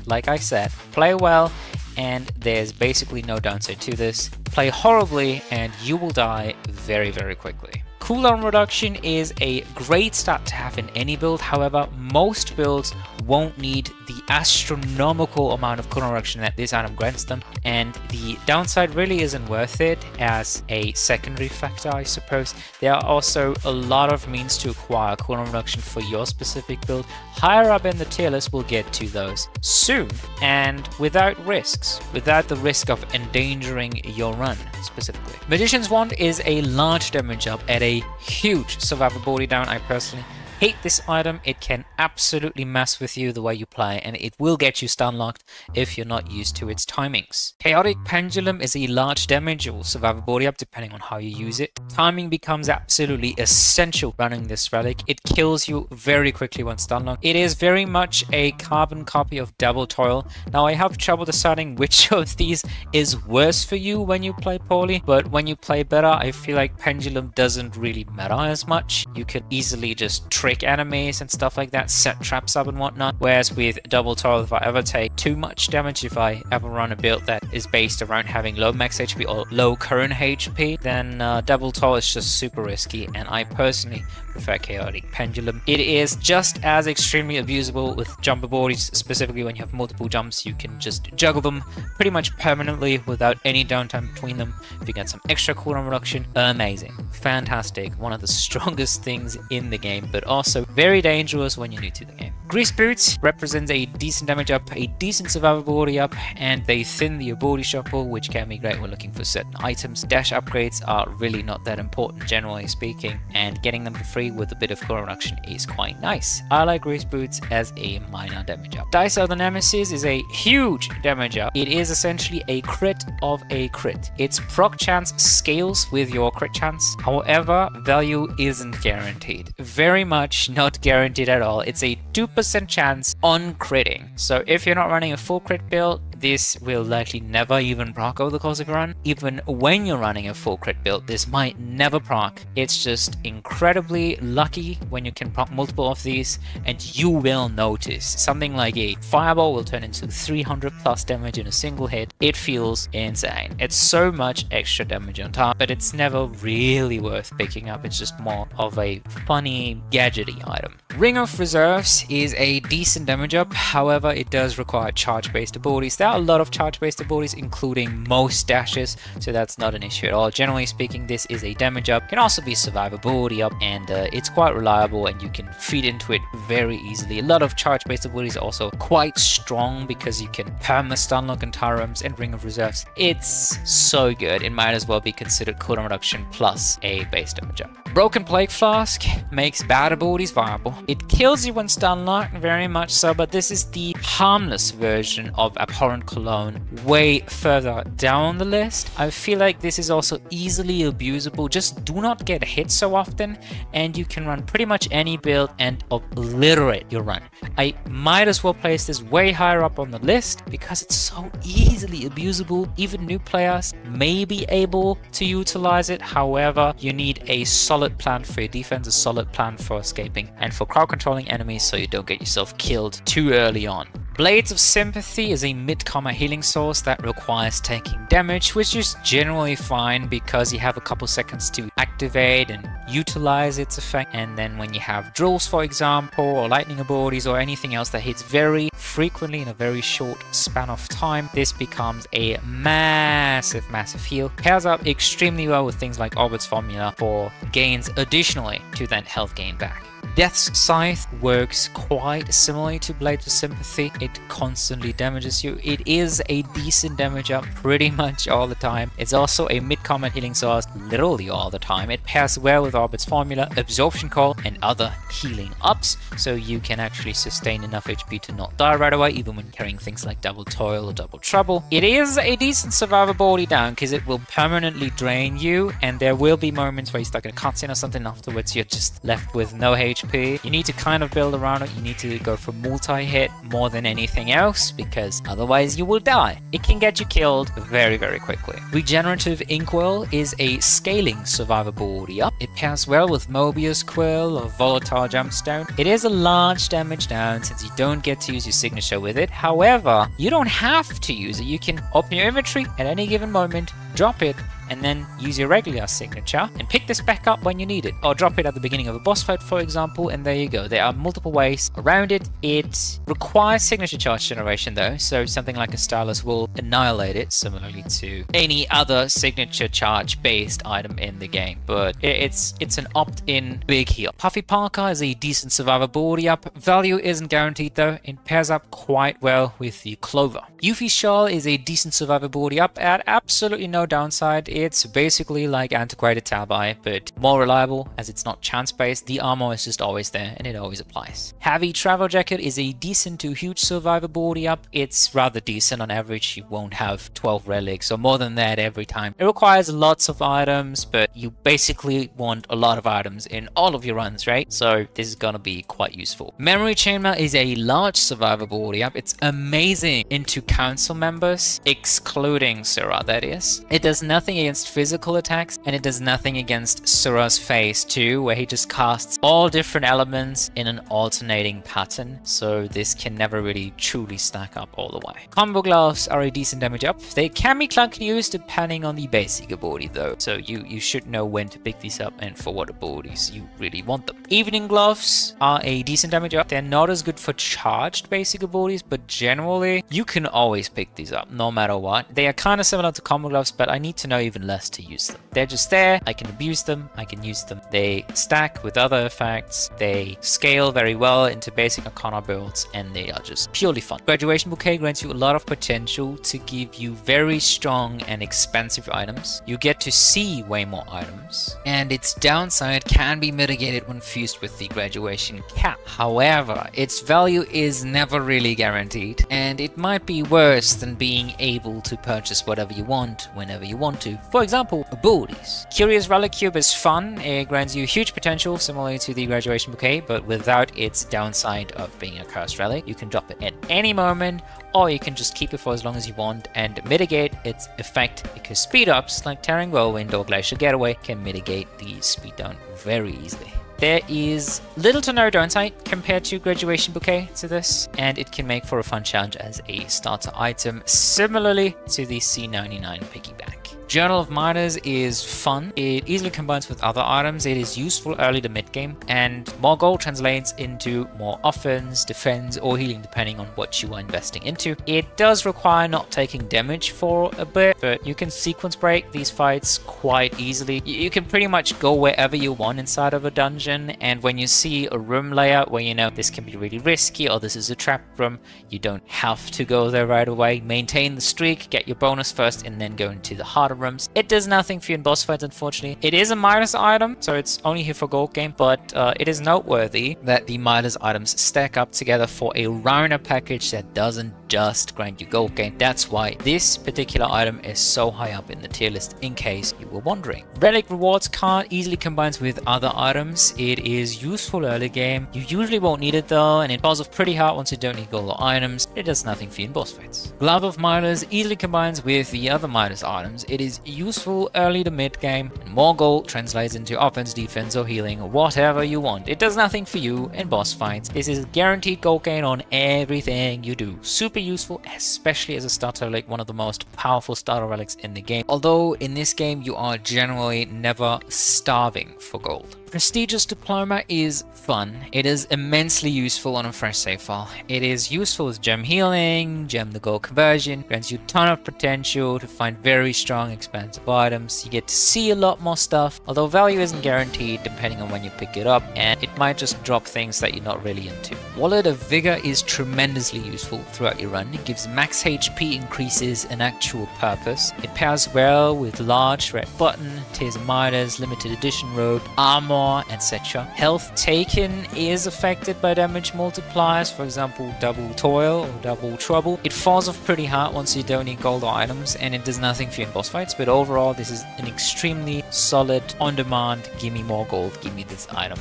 Like I said, play well and there's basically no downside to this. Play horribly and you will die very, very quickly. Cooldown reduction is a great stat to have in any build. However, most builds won't need the astronomical amount of cooldown reduction that this item grants them, and the downside really isn't worth it as a secondary factor, I suppose. There are also a lot of means to acquire cooldown reduction for your specific build. Higher up in the tier list, we'll get to those soon, and without risks, without the risk of endangering your run specifically. Magician's Wand is a large damage up at a huge survivability down. I personally hate this item. It can absolutely mess with you the way you play, and it will get you stun locked if you're not used to its timings. Chaotic Pendulum is a large damage or survivability up depending on how you use it. Timing becomes absolutely essential running this relic. It kills you very quickly when stun locked. It is very much a carbon copy of Double Toil. Now I have trouble deciding which of these is worse for you when you play poorly, but when you play better, I feel like Pendulum doesn't really matter as much. You can easily just trick enemies and stuff like that, set traps up and whatnot, whereas with Double Toil, if I ever take too much damage, if I ever run a build that is based around having low max HP or low current HP, then Double Toil is just super risky, and I personally prefer Chaotic Pendulum. It is just as extremely abusable with jump abilities, specifically when you have multiple jumps. You can just juggle them pretty much permanently without any downtime between them. If you get some extra cooldown reduction, amazing, fantastic, one of the strongest things in the game, but also very dangerous when you're new to the game. Grease Boots represents a decent damage up, a decent survivability up, and they thin the ability shuffle, which can be great when looking for certain items. Dash upgrades are really not that important, generally speaking, and getting them for free with a bit of cooldown reduction is quite nice. I like Grease Boots as a minor damage up. Dicey of the Nemesis is a huge damage up. It is essentially a crit of a crit. Its proc chance scales with your crit chance. However, value isn't guaranteed. Very much not guaranteed at all. It's a 2% chance on critting. So if you're not running a full crit build, this will likely never even proc over the course of your run. Even when you're running a full crit build, this might never proc. It's just incredibly lucky when you can proc multiple of these, and you will notice something like a fireball will turn into 300 plus damage in a single hit. It feels insane. It's so much extra damage on top, but it's never really worth picking up. It's just more of a funny gadgety item. Ring of Reserves is a decent damage up, however it does require charge based abilities. There are a lot of charge based abilities including most dashes, so that's not an issue at all. Generally speaking, this is a damage up, can also be survivability up, and it's quite reliable and you can feed into it very easily. A lot of charge based abilities are also quite strong because you can perma stunlock entire rooms, and Ring of Reserves, it's so good it might as well be considered cooldown reduction plus a base damage up. Broken Plague Flask makes bad abilities viable. It kills you when stunlocked, very much so, but this is the harmless version of Abhorrent Cologne, way further down the list. I feel like this is also easily abusable. Just do not get hit so often and you can run pretty much any build and obliterate your run. I might as well place this way higher up on the list because it's so easily abusable. Even new players may be able to utilize it. However, you need a solid plan for your defense, a solid plan for escaping, and for crowd controlling enemies so you don't get yourself killed too early on. Blades of Sympathy is a mid-combat healing source that requires taking damage, which is generally fine because you have a couple seconds to activate and utilize its effect. And then when you have drills, for example, or lightning abilities or anything else that hits very frequently in a very short span of time, this becomes a massive heal. Pairs up extremely well with things like Orbit's formula for gains additionally to that health gain back. Death's Scythe works quite similarly to Blades of Sympathy. It constantly damages you. It is a decent damage up pretty much all the time. It's also a mid-combat healing source literally all the time. It pairs well with Orbit's formula, Absorption Call, and other healing ups, so you can actually sustain enough HP to not die right away, even when carrying things like Double Toil or Double Trouble. It is a decent survivability down because it will permanently drain you, and there will be moments where you're stuck in a cutscene or something afterwards, you're just left with no HP. You need to kind of build around it. You need to go for multi-hit more than anything else because otherwise you will die. It can get you killed very quickly. Regenerative Inkwell is a scaling survivability up. It pairs well with Mobius Quill or Volatile Gemstone. It is a large damage down since you don't get to use your signature with it. However, you don't have to use it. You can open your inventory at any given moment, drop it, and then use your regular signature and pick this back up when you need it, or drop it at the beginning of a boss fight, for example, and there you go. There are multiple ways around it. It requires signature charge generation though, so something like a Stylus will annihilate it similarly to any other signature charge based item in the game, but it's an opt-in big heal. Puffy Parka is a decent survivability up. Value isn't guaranteed though. It pairs up quite well with the Clover. Yuffie Shawl is a decent survivability up at absolutely no downside. It's basically like Antiquated Tabi, but more reliable as it's not chance-based. The armor is just always there and it always applies. Heavy Travel Jacket is a decent to huge survivability up. It's rather decent on average. You won't have 12 relics or more than that every time. It requires lots of items, but you basically want a lot of items in all of your runs, right? So this is gonna be quite useful. Memory Chamber is a large survivability up. It's amazing into council members, excluding Sura, that is. It does nothing against physical attacks, and it does nothing against Sura's phase 2, where he just casts all different elements in an alternating pattern, so this can never really truly stack up all the way. Combo Gloves are a decent damage up. They can be clunky to use depending on the basic ability though, so you should know when to pick these up and for what abilities you really want them. Evening Gloves are a decent damage up. They're not as good for charged basic abilities, but generally you can always pick these up no matter what. They are kind of similar to Combo Gloves, but I need to know even less to use them. They're just there. I can abuse them. I can use them. They stack with other effects. They scale very well into basic Arcana builds, and they are just purely fun. Graduation Bouquet grants you a lot of potential to give you very strong and expensive items. You get to see way more items, and its downside can be mitigated when fused with the graduation cap. However, its value is never really guaranteed, and it might be worse than being able to purchase whatever you want whenever whenever you want to. For example, abilities. Curious Relic Cube is fun. It grants you huge potential, similarly to the Graduation Bouquet, but without its downside of being a cursed relic. You can drop it at any moment, or you can just keep it for as long as you want and mitigate its effect, because speed ups like Tearing Whirlwind or Glacial Getaway can mitigate the speed down very easily. There is little to no downside compared to Graduation Bouquet to this, and it can make for a fun challenge as a starter item, similarly to the C99 piggyback. Journal of Miners is fun. It easily combines with other items. It is useful early to mid game, and more gold translates into more offense, defense, or healing depending on what you are investing into. It does require not taking damage for a bit, but you can sequence break these fights quite easily. You can pretty much go wherever you want inside of a dungeon, and when you see a room layout where you know this can be really risky or this is a trap room, you don't have to go there right away. Maintain the streak, get your bonus first, and then go into the harder rooms. It does nothing for you in boss fights, unfortunately. It is a Midas item, so it's only here for gold game, but it is noteworthy that the Midas items stack up together for a rounder package that doesn't just grant you gold game. That's why this particular item is so high up in the tier list, in case you were wondering. Relic Rewards card easily combines with other items. It is useful early game. You usually won't need it though, and it falls off pretty hard once you don't need gold or items. It does nothing for you in boss fights. Glove of Midas easily combines with the other Midas items. It is useful early to mid game, and more gold translates into offense, defense, or healing, or whatever you want. It does nothing for you in boss fights. This is guaranteed gold gain on everything you do. Super useful, especially as a starter relic, one of the most powerful starter relics in the game. Although in this game you are generally never starving for gold. Prestigious Diploma is fun. It is immensely useful on a fresh save file. It is useful with gem healing, gem to gold conversion, grants you a ton of potential to find very strong expansive items. You get to see a lot more stuff, although value isn't guaranteed depending on when you pick it up, and it might just drop things that you're not really into. Wallet of Vigor is tremendously useful throughout your run. It gives max HP increases an actual purpose. It pairs well with large red button, Tears of Midas, limited edition robe, armor, etc. Health taken is affected by damage multipliers, for example double toil or double trouble. It falls off pretty hard once you don't need gold or items, and it does nothing for you in boss fights, but overall this is an extremely solid on-demand, give me more gold, give me this item.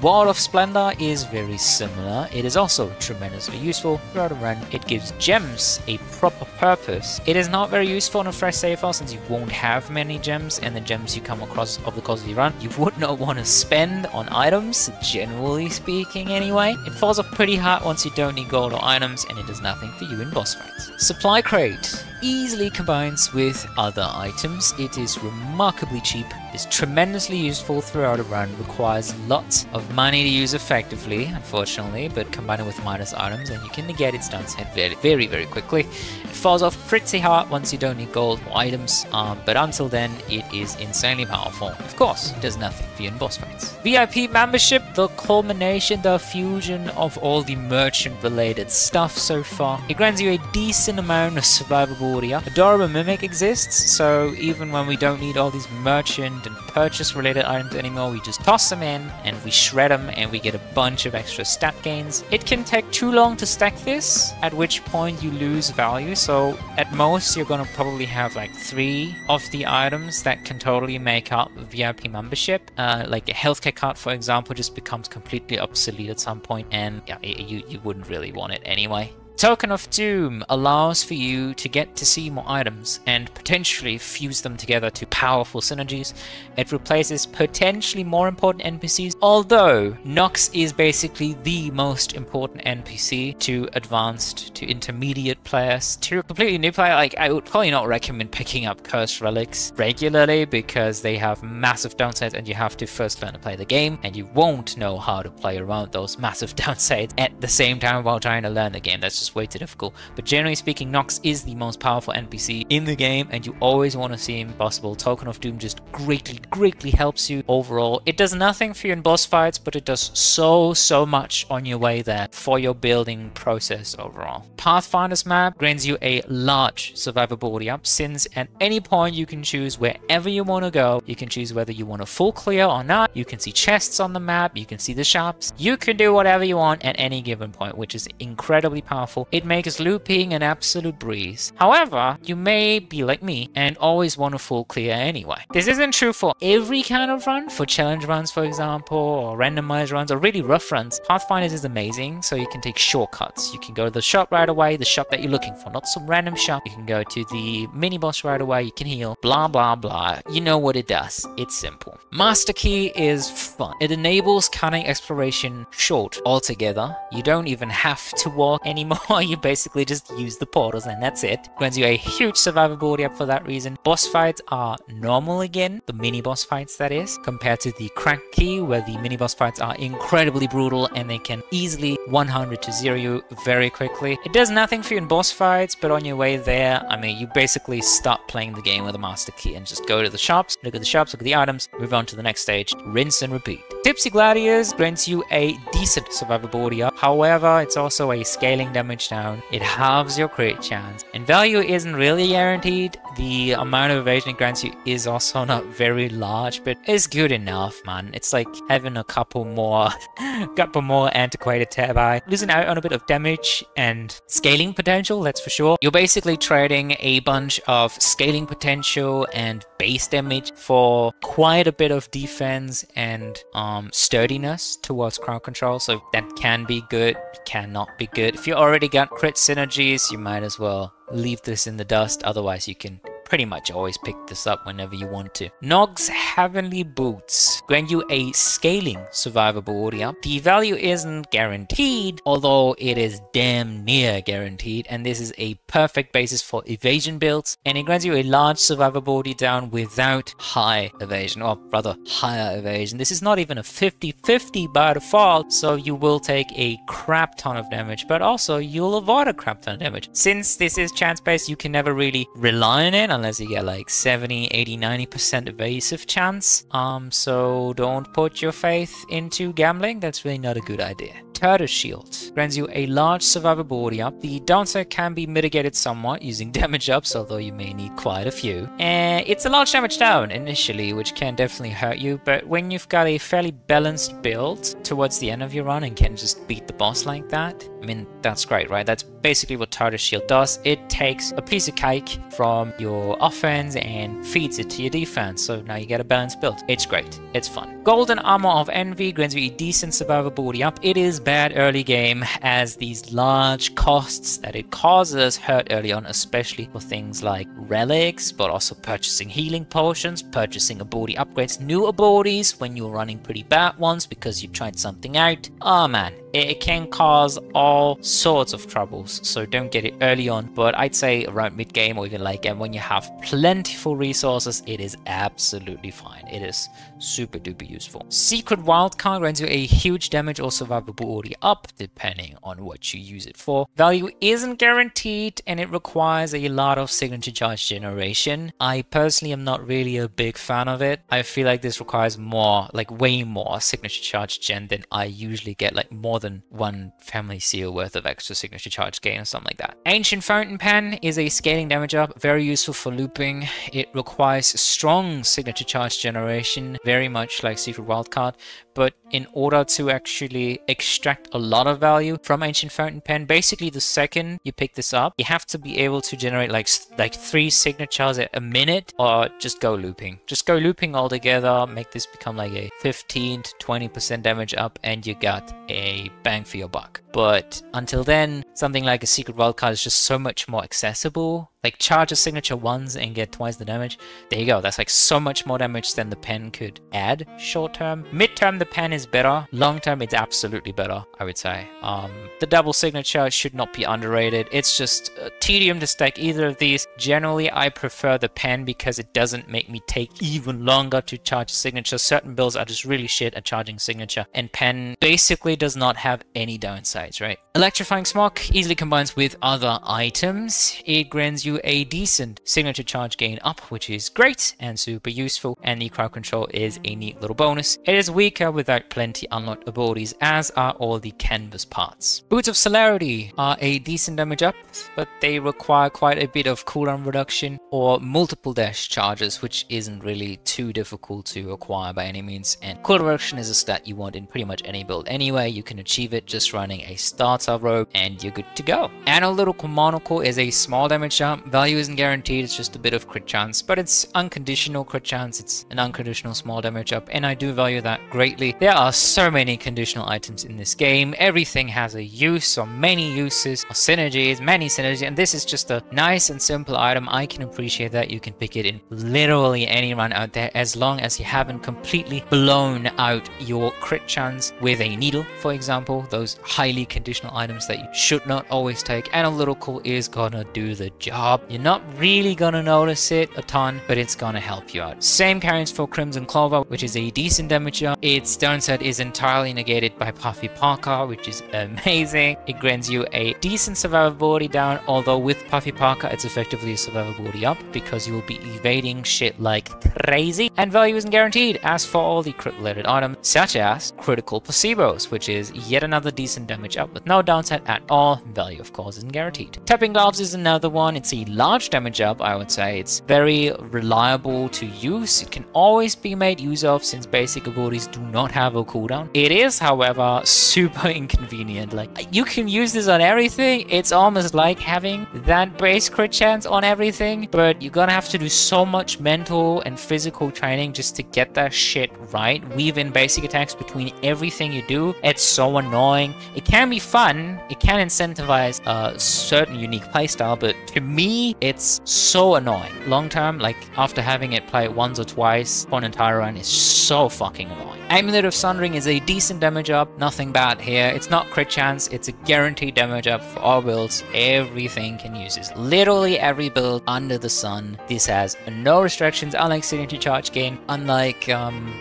Ward of Splendor is very similar. It is also tremendously useful throughout a run. It gives gems a proper purpose. It is not very useful on a fresh save file since you won't have many gems, and the gems you come across over the course of your run you would not want to spend on items, generally speaking anyway. It falls off pretty hard once you don't need gold or items, and it does nothing for you in boss fights. Supply Crate easily combines with other items. It is remarkably cheap, is tremendously useful throughout a run, requires lots of money to use effectively, unfortunately, but combine it with Midas items and you can negate its downside very quickly. It falls off pretty hard once you don't need gold or items, but until then it is insanely powerful. Of course, it does nothing for you in boss fights. VIP membership, the culmination, the fusion of all the merchant related stuff so far. It grants you a decent amount of survivable area. Adorable Mimic exists, so even when we don't need all these merchant and purchase related items anymore, we just toss them in and we shred them and we get a bunch of extra stat gains. It can take too long to stack this, at which point you lose value, so at most you're gonna probably have like 3 of the items that can totally make up a VIP membership. Like a healthcare card, for example, just becomes completely obsolete at some point, and yeah, you wouldn't really want it anyway. Token of Doom allows for you to get to see more items and potentially fuse them together to powerful synergies. It replaces potentially more important NPCs, although Nox is basically the most important NPC to advanced, to intermediate players. To a completely new player, like, I would probably not recommend picking up cursed relics regularly because they have massive downsides and you have to first learn to play the game, and you won't know how to play around those massive downsides at the same time while trying to learn the game. That's just way too difficult. But generally speaking, Nox is the most powerful NPC in the game and you always want to see him if possible. Token of Doom just greatly helps you overall. It does nothing for you in boss fights, but it does so much on your way there for your building process overall. Pathfinder's map grants you a large survivability up, since at any point you can choose wherever you want to go. You can choose whether you want a full clear or not. You can see chests on the map, you can see the shops, you can do whatever you want at any given point, which is incredibly powerful powerful. It makes looping an absolute breeze. However, you may be like me and always want a full clear anyway. This isn't true for every kind of run. For challenge runs, for example, or randomized runs, or really rough runs, Pathfinders is amazing, so you can take shortcuts. You can go to the shop right away, the shop that you're looking for, not some random shop. You can go to the mini boss right away, you can heal, blah blah blah. You know what it does. It's simple. Master Key is fun. It enables cunning exploration short altogether. You don't even have to walk anymore. You basically just use the portals and that's it. Grants you a huge survivability up for that reason. Boss fights are normal again, the mini boss fights that is, compared to the crack key where the mini boss fights are incredibly brutal and they can easily 100 to 0 you very quickly. It does nothing for you in boss fights, but on your way there, I mean, you basically stop playing the game with a master key and just go to the shops, look at the items, move on to the next stage, rinse and repeat. Tipsy Gladiators grants you a decent survivability up. However, it's also a scaling damage down. It halves your crit chance. And value isn't really guaranteed. The amount of evasion it grants you is also not very large, but it's good enough, man. It's like having a couple more antiquated TBOI. Losing out on a bit of damage and scaling potential, that's for sure. You're basically trading a bunch of scaling potential and base damage for quite a bit of defense and sturdiness towards crowd control, so that can be good, cannot be good. If you already got crit synergies, you might as well leave this in the dust, otherwise you can pretty much always pick this up whenever you want to. Nog's Heavenly Boots grant you a scaling survivability up. The value isn't guaranteed, although it is damn near guaranteed, and this is a perfect basis for evasion builds, and it grants you a large survivability down without high evasion, or rather higher evasion. This is not even a 50-50 by default, so you will take a crap ton of damage, but also you'll avoid a crap ton of damage. Since this is chance based, you can never really rely on it unless you get like 70, 80, 90% evasive chance. So don't put your faith into gambling. That's really not a good idea. Turtle Shield grants you a large survivability up. The downside can be mitigated somewhat using damage ups, although you may need quite a few. And it's a large damage down initially, which can definitely hurt you, but when you've got a fairly balanced build towards the end of your run and can just beat the boss like that, I mean, that's great, right? That's basically what Turtle Shield does. It takes a piece of cake from your offense and feeds it to your defense, so now you get a balanced build. It's great. It's fun. Golden Armor of Envy grants you a decent survivability up. It is bad early game as these large costs that it causes hurt early on, especially for things like relics, but also purchasing healing potions, purchasing ability upgrades, new abilities when you're running pretty bad ones because you tried something out. Oh man, it can cause all sorts of troubles, so don't get it early on, but I'd say around mid game or even late game when you have plentiful resources, it is absolutely fine. It is super duper useful. Secret Wildcard grants you a huge damage or survivability up depending on what you use it for. Value isn't guaranteed and it requires a lot of signature charge generation. I personally am not really a big fan of it. I feel like this requires more, like way more signature charge gen than I usually get, like more than one family seal worth of extra signature charge gain or something like that. Ancient Fountain Pen is a scaling damage up, very useful for looping. It requires strong signature charge generation, very much like Secret Wildcard, but in order to actually extract a lot of value from Ancient Fountain Pen, basically the second you pick this up, you have to be able to generate like 3 signatures a minute, or just go looping. Just go looping altogether, make this become like a 15 to 20% damage up, and you got a bang for your buck. But until then, something like a Secret Wildcard is just so much more accessible. Like charge a signature once and get twice the damage. There you go. That's like so much more damage than the pen could add short term. Mid term, the pen is better. Long term, it's absolutely better, I would say. The double signature should not be underrated. It's just a tedium to stack either of these. Generally, I prefer the pen because it doesn't make me take even longer to charge a signature. Certain builds are just really shit at charging signature, and pen basically does not have any downsides, right? Electrifying Smock easily combines with other items. It grants you a decent signature charge gain up, which is great and super useful, and the crowd control is a neat little bonus. It is weaker without plenty unlocked abilities, as are all the canvas parts. Boots of Celerity are a decent damage up, but they require quite a bit of cooldown reduction or multiple dash charges, which isn't really too difficult to acquire by any means, and cooldown reduction is a stat you want in pretty much any build anyway. You can achieve it just running a starter robe and you're good to go. Analytical Monocle is a small damage jump. Value isn't guaranteed, it's just a bit of crit chance, but it's unconditional crit chance. It's an unconditional small damage up, and I do value that greatly. There are so many conditional items in this game. Everything has a use or many uses or synergies, many synergies, and this is just a nice and simple item. I can appreciate that. You can pick it in literally any run out there as long as you haven't completely blown out your crit chance with a needle, for example. Those highly conditional items that you should not always take. Analytical is gonna do the job. You're not really gonna notice it a ton, but it's gonna help you out. Same carries for Crimson Clover, which is a decent damage jump. Its downside is entirely negated by Puffy Parka, which is amazing. It grants you a decent survivability down, although with Puffy Parka it's effectively a survivability up because you will be evading shit like crazy, and value isn't guaranteed. As for all the crit related items such as critical placebos, which is yet another decent damage up with no downside at all. Value of course isn't guaranteed. Tapping Gloves is another one. It's a large damage up, I would say. It's very reliable to use. It can always be made use of since basic abilities do not have a cooldown. It is, however, super inconvenient. Like, you can use this on everything. It's almost like having that base crit chance on everything, but you're gonna have to do so much mental and physical training just to get that shit right. Weave in basic attacks between everything you do. It's so annoying. It can be fun. It can incentivize a certain unique playstyle, but to me, it's so annoying. Long term, like after having it play once or twice for an entire run, is so fucking annoying. Amulet of Sundering is a decent damage up. Nothing bad here. It's not crit chance. It's a guaranteed damage up for all builds. Everything can use this. Literally every build under the sun. This has no restrictions, unlike Signature Charge Gain, unlike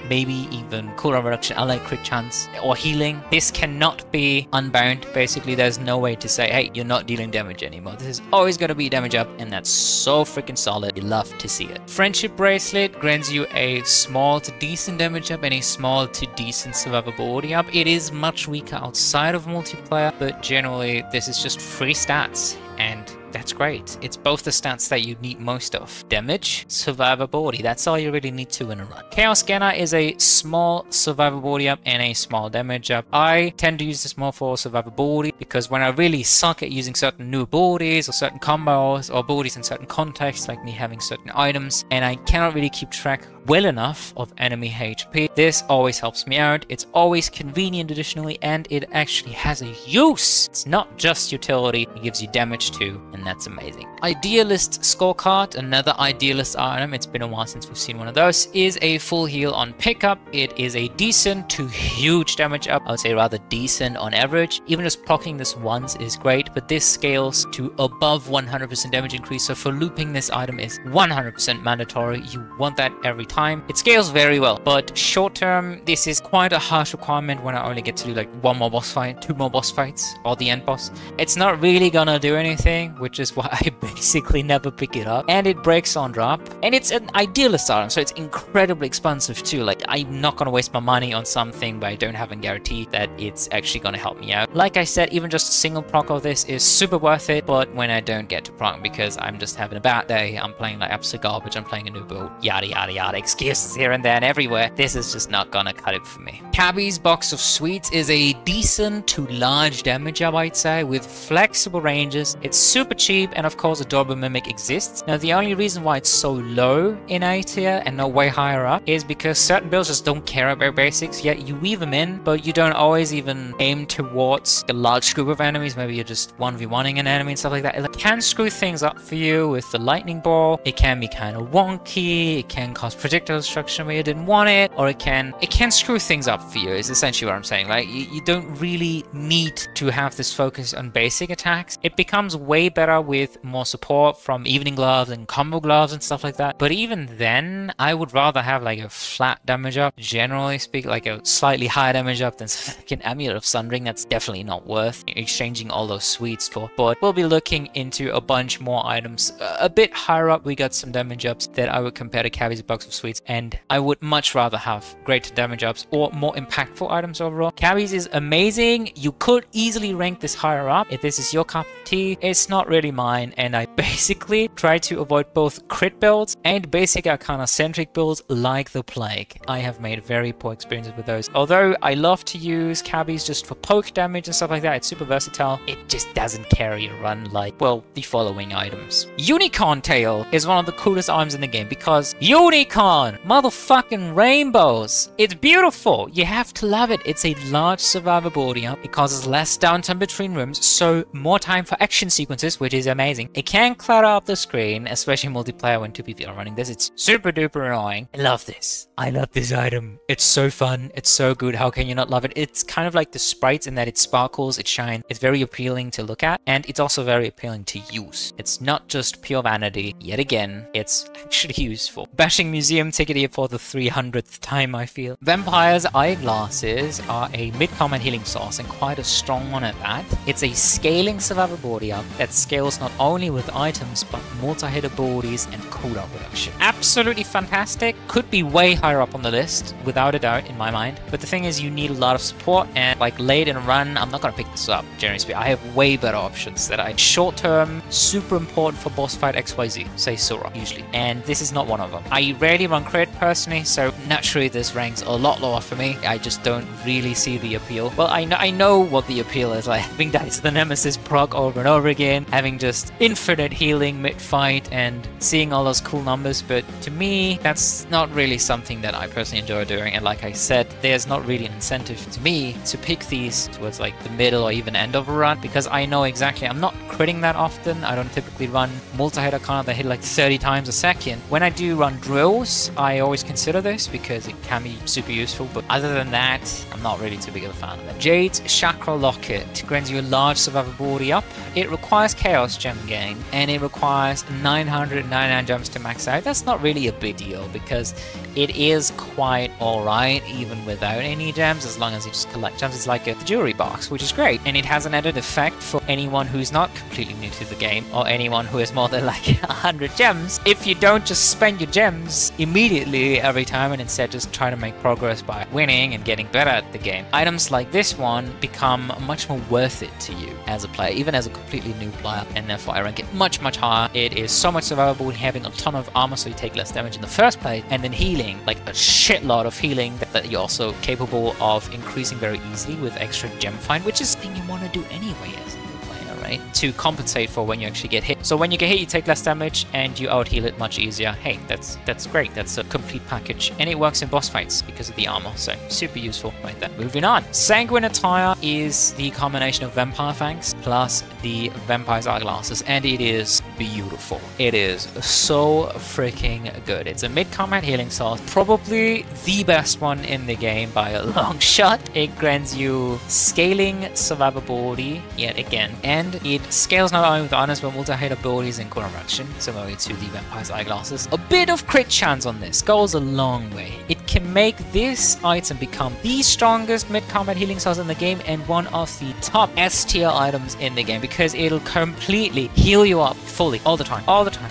maybe even cooldown reduction, unlike crit chance or healing. This cannot be unbound. Basically, there's no way to say, hey, you're not dealing damage anymore. This is always going to be damage up, and that's so freaking solid. You love to see it. Friendship Bracelet grants you a small to decent damage up and a small to decent survivability up. It is much weaker outside of multiplayer, but generally this is just free stats, and that's great. It's both the stats that you need most of. Damage, survivability. That's all you really need to in a run. Chaos Scanner is a small survivability up and a small damage up. I tend to use this more for survivability because when I really suck at using certain new abilities or certain combos or abilities in certain contexts, like me having certain items, and I cannot really keep track well enough of enemy HP, this always helps me out. It's always convenient additionally, and it actually has a use. It's not just utility, it gives you damage too, and that's amazing. Idealist Scorecard, another Idealist item, it's been a while since we've seen one of those, is a full heal on pickup. It is a decent to huge damage up. I would say rather decent on average. Even just proccing this once is great, but this scales to above 100% damage increase, so for looping this item is 100% mandatory. You want that every time. It scales very well, but short term, this is quite a harsh requirement when I only get to do like one more boss fight, 2 more boss fights, or the end boss. It's not really gonna do anything, which is why I basically never pick it up, and it breaks on drop, and it's an Idealist item, so it's incredibly expensive too. Like, I'm not gonna waste my money on something but I don't have a guarantee that it's actually gonna help me out. Like I said, even just a single proc of this is super worth it, but when I don't get to proc because I'm just having a bad day, I'm playing like absolute garbage, I'm playing a new build, yada yada yada, excuses here and there and everywhere, this is just not gonna cut it for me. Cabby's Box of Sweets is a decent to large damage up, I'd say, with flexible ranges. It's super cheap, and of course Adorable Mimic exists. Now the only reason why it's so low in A tier and not way higher up is because certain builds just don't care about basics. Yet you weave them in, but you don't always even aim towards a large group of enemies. Maybe you're just 1v1ing an enemy and stuff like that. It can screw things up for you with the lightning ball. It can be kind of wonky. It can cause projectile destruction where you didn't want it, or it can screw things up for you, is essentially what I'm saying. Like, you don't really need to have this focus on basic attacks. It becomes way better with more support from evening gloves and combo gloves and stuff like that, but even then I would rather have like a flat damage up, generally speaking, like a slightly higher damage up than fucking Amulet of Sundering. That's definitely not worth exchanging all those sweets for, but we'll be looking into a bunch more items a bit higher up. We got some damage ups that I would compare to Cabby's Box of Sweets, and I would much rather have greater damage ups or more impactful items overall. Cabby's is amazing. You could easily rank this higher up if this is your cup of tea. It's not really mine, and I basically try to avoid both crit builds and basic Arcana-centric builds like the plague. I have made very poor experiences with those. Although I love to use cabbies just for poke damage and stuff like that, it's super versatile, it just doesn't carry a run like, well, the following items. Unicorn tail is one of the coolest items in the game because unicorn! Motherfucking rainbows! It's beautiful! You have to love it. It's a large survivability up. It causes less downtime between rooms, so more time for action sequences, which is amazing. It can clutter up the screen, especially multiplayer when 2 people are running this. It's super duper annoying. I love this. I love this item. It's so fun. It's so good. How can you not love it? It's kind of like the sprites in that it sparkles, it shines. It's very appealing to look at, and it's also very appealing to use. It's not just pure vanity. Yet again, it's actually useful. Bashing museum ticket here for the 300th time, I feel. Vampire's eyeglasses are a mid-combat healing source, and quite a strong one at that. It's a scaling survivability up that scales not only with items, but multi-hit abilities and cooldown reduction. Absolutely fantastic. Could be way higher up on the list, without a doubt, in my mind. But the thing is, you need a lot of support, and like late in a run, I'm not gonna pick this up, generally speaking. I have way better options that I short-term, super important for boss fight XYZ, say Sora, usually. And this is not one of them. I rarely run crit personally, so naturally this ranks a lot lower for me. I just don't really see the appeal. Well, I know what the appeal is, like having Dicey the Nemesis proc over and over again, having just infinite healing mid-fight and seeing all those cool numbers, but to me, that's not really something that I personally enjoy doing. And like I said, there's not really an incentive to me to pick these towards like the middle or even end of a run, because I know exactly I'm not critting that often. I don't typically run multi-hit Arcana that hit like 30 times a second. When I do run drills, I always consider this because it can be super useful, but other than that, I'm not really too big of a fan of it. Jade's Chakra Locket grants you a large survivability up. It requires Chaos Gem gain, and it requires 999 gems to max out. That's not really a big deal because it is quite alright even without any gems, as long as you just collect gems. It's like a jewelry box, which is great, and it has an added effect for anyone who's not completely new to the game, or anyone who has more than like 100 gems. If you don't just spend your gems immediately every time and instead just try to make progress by winning and getting better at the game, items like this one become much more worth it to you as a player, even as a completely new player, and therefore I rank it much higher. It is so much survivable, having a ton of armor so you take less damage in the first place, and then healing, like a shitload of healing that you're also capable of increasing very easily with extra gem find, which is the thing you want to do anyway as a new player, right? To compensate for when you actually get hit. So when you get hit, you take less damage and you out heal it much easier. Hey, that's great. That's a complete package, and it works in boss fights because of the armor, so super useful right there. Moving on. Sanguine Attire is the combination of Vampire Fangs plus the Vampire's Eyeglasses, and it is beautiful. It is so freaking good. It's a mid-combat healing source, probably the best one in the game by a long shot. It grants you scaling survivability yet again, and it scales not only with honors but multi-hit abilities and cooldown reduction, similarly to the Vampire's Eyeglasses. A bit of crit chance on this goes a long way. It can make this item become the strongest mid-combat healing source in the game and one of the top S tier items in the game, because it'll completely heal you up fully all the time.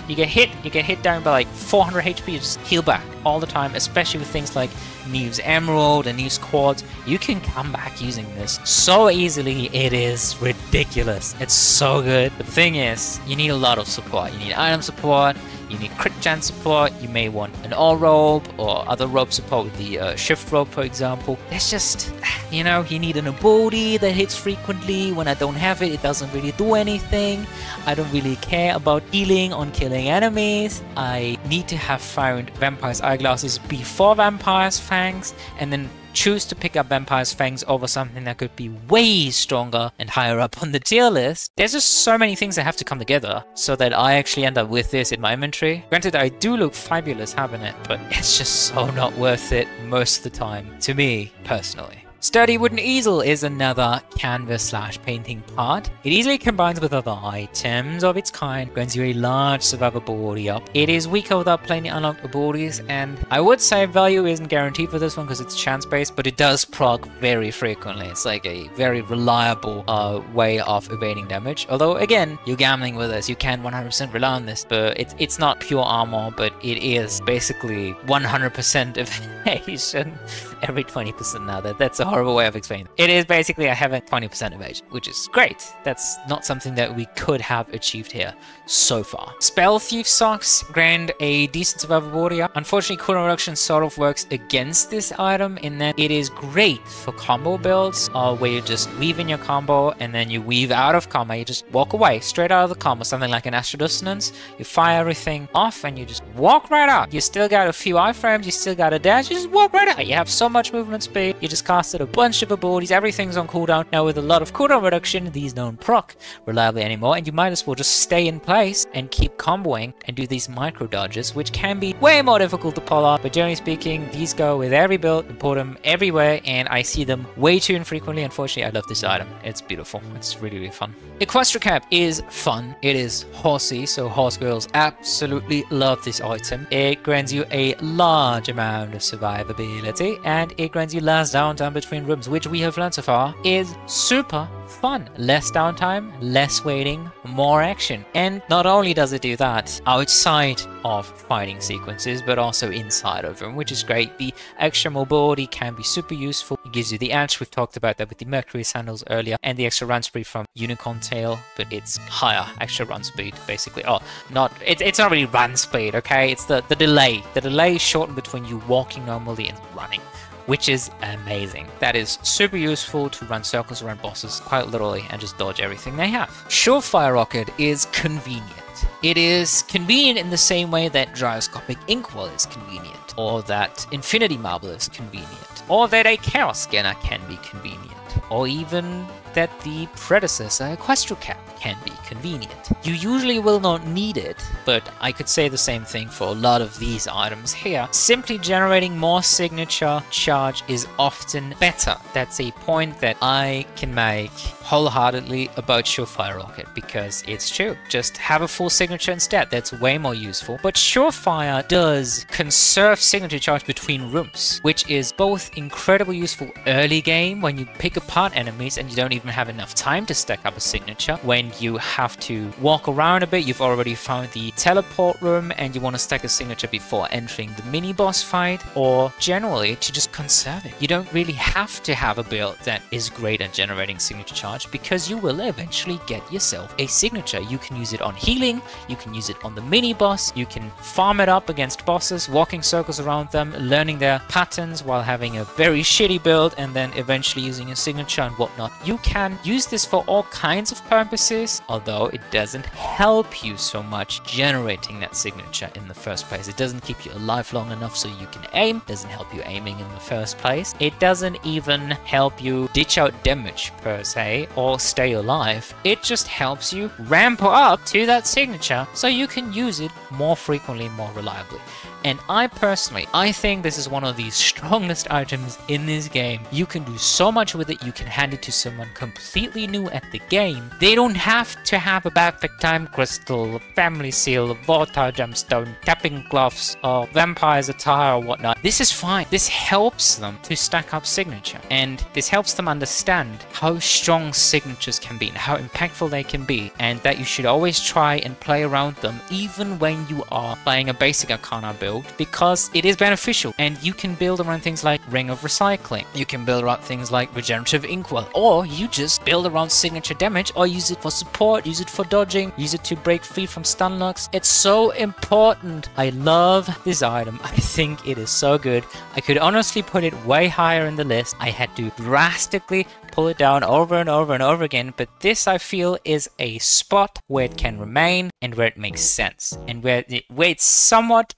You get hit down by like 400 HP, you just heal back all the time, especially with things like Neve's Emerald and Neve's Quartz. You can come back using this so easily, it is ridiculous. It's so good. But the thing is, you need a lot of support. You need item support, you need crit chance support, you may want an all rope or other rope support with the shift rope, for example. There's just, you know, you need an ability that hits frequently. When I don't have it, it doesn't really do anything. I don't really care about healing on killing enemies. I need to have found Vampire's Eyeglasses before Vampire's Fangs, and then choose to pick up Vampire's Fangs over something that could be way stronger and higher up on the tier list. There's just so many things that have to come together so that I actually end up with this in my inventory. Granted, I do look fabulous having it, but it's just so not worth it most of the time, to me, personally. Sturdy Wooden Easel is another canvas/painting part. It easily combines with other items of its kind, grants you a large survivability up. It is weaker without plainly unlocked abilities, and I would say value isn't guaranteed for this one because it's chance-based, but it does proc very frequently. It's like a very reliable way of evading damage. Although, again, you're gambling with this. You can 100% rely on this, but it's not pure armor, but it is basically 100% evasion every 20% now. That's a horrible way of explaining it. It is basically I have a 20% evasion, which is great. That's not something that we could have achieved here so far. Spell Thief Socks grant a decent survivability up. Unfortunately, cooldown reduction sort of works against this item in that it is great for combo builds where you just weave in your combo and then you weave out of combo. You just walk away straight out of the combo, something like an Astral Dissonance. You fire everything off and you just walk right out. You still got a few iframes, you still got a dash, you just walk right out. You have so much movement speed. You just casted a bunch of abilities, everything's on cooldown. Now with a lot of cooldown reduction, these don't proc reliably anymore, and you might as well just stay in place and keep comboing and do these micro dodges, which can be way more difficult to pull off. But generally speaking, these go with every build, you put them everywhere, and I see them way too infrequently. Unfortunately, I love this item. It's beautiful. It's really, really fun. Equestria Cap is fun. It is horsey, so horse girls absolutely love this item. It grants you a large amount of survivability, and it grants you less downtime between rooms, which we have learned so far is super fun. Less downtime, less waiting, more action. And not only does it do that outside of fighting sequences, but also inside of them, which is great. The extra mobility can be super useful. It gives you the edge. We've talked about that with the Mercury sandals earlier, and the extra run speed from Unicorn Tail, but it's higher extra run speed, basically. Oh, it's not really run speed, okay? It's the delay. The delay is shortened between you walking normally and running, which is amazing. That is super useful to run circles around bosses quite literally and just dodge everything they have. Surefire Rocket is convenient. It is convenient in the same way that Gyroscopic Inkwell is convenient, or that Infinity Marble is convenient, or that a Chaos Scanner can be convenient, or even that the predecessor Equestria Cap can be convenient. You usually will not need it, but I could say the same thing for a lot of these items here. Simply generating more signature charge is often better. That's a point that I can make wholeheartedly about Surefire Rocket, because it's true. Just have a full signature instead. That's way more useful. But Surefire does conserve signature charge between rooms, which is both incredibly useful early game when you pick apart enemies and you don't even have enough time to stack up a signature. When you have to walk around a bit, you've already found the teleport room and you want to stack a signature before entering the mini boss fight, or generally to just conserve it. You don't really have to have a build that is great at generating signature charge, because you will eventually get yourself a signature. You can use it on healing, you can use it on the mini boss, you can farm it up against bosses, walking circles around them, learning their patterns while having a very shitty build, and then eventually using a signature and whatnot. You can use this for all kinds of purposes, although it doesn't help you so much generating that signature in the first place. It doesn't keep you alive long enough so you can aim, doesn't help you aiming in the first place. It doesn't even help you ditch out damage per se, or stay alive. It just helps you ramp up to that signature so you can use it more frequently, more reliably. And I think this is one of the strongest items in this game. You can do so much with it. You can hand it to someone completely new at the game. They don't have to have a perfect time crystal, family seal, vortex gemstone, tapping gloves, or vampire's attire or whatnot. This is fine. This helps them to stack up signature, and this helps them understand how strong signatures can be and how impactful they can be, and that you should always try and play around them even when you are playing a basic Arcana build, because it is beneficial, and you can build around things like Ring of Recycling, you can build around things like Regenerative Inkwell, or you just build around signature damage, or use it for support, use it for dodging, use it to break free from stun locks. It's so important. I love this item. I think it is so good. I could honestly put it way higher in the list. I had to drastically pull it down over and over and over again, but this I feel is a spot where it can remain and where it makes sense, and where it's somewhat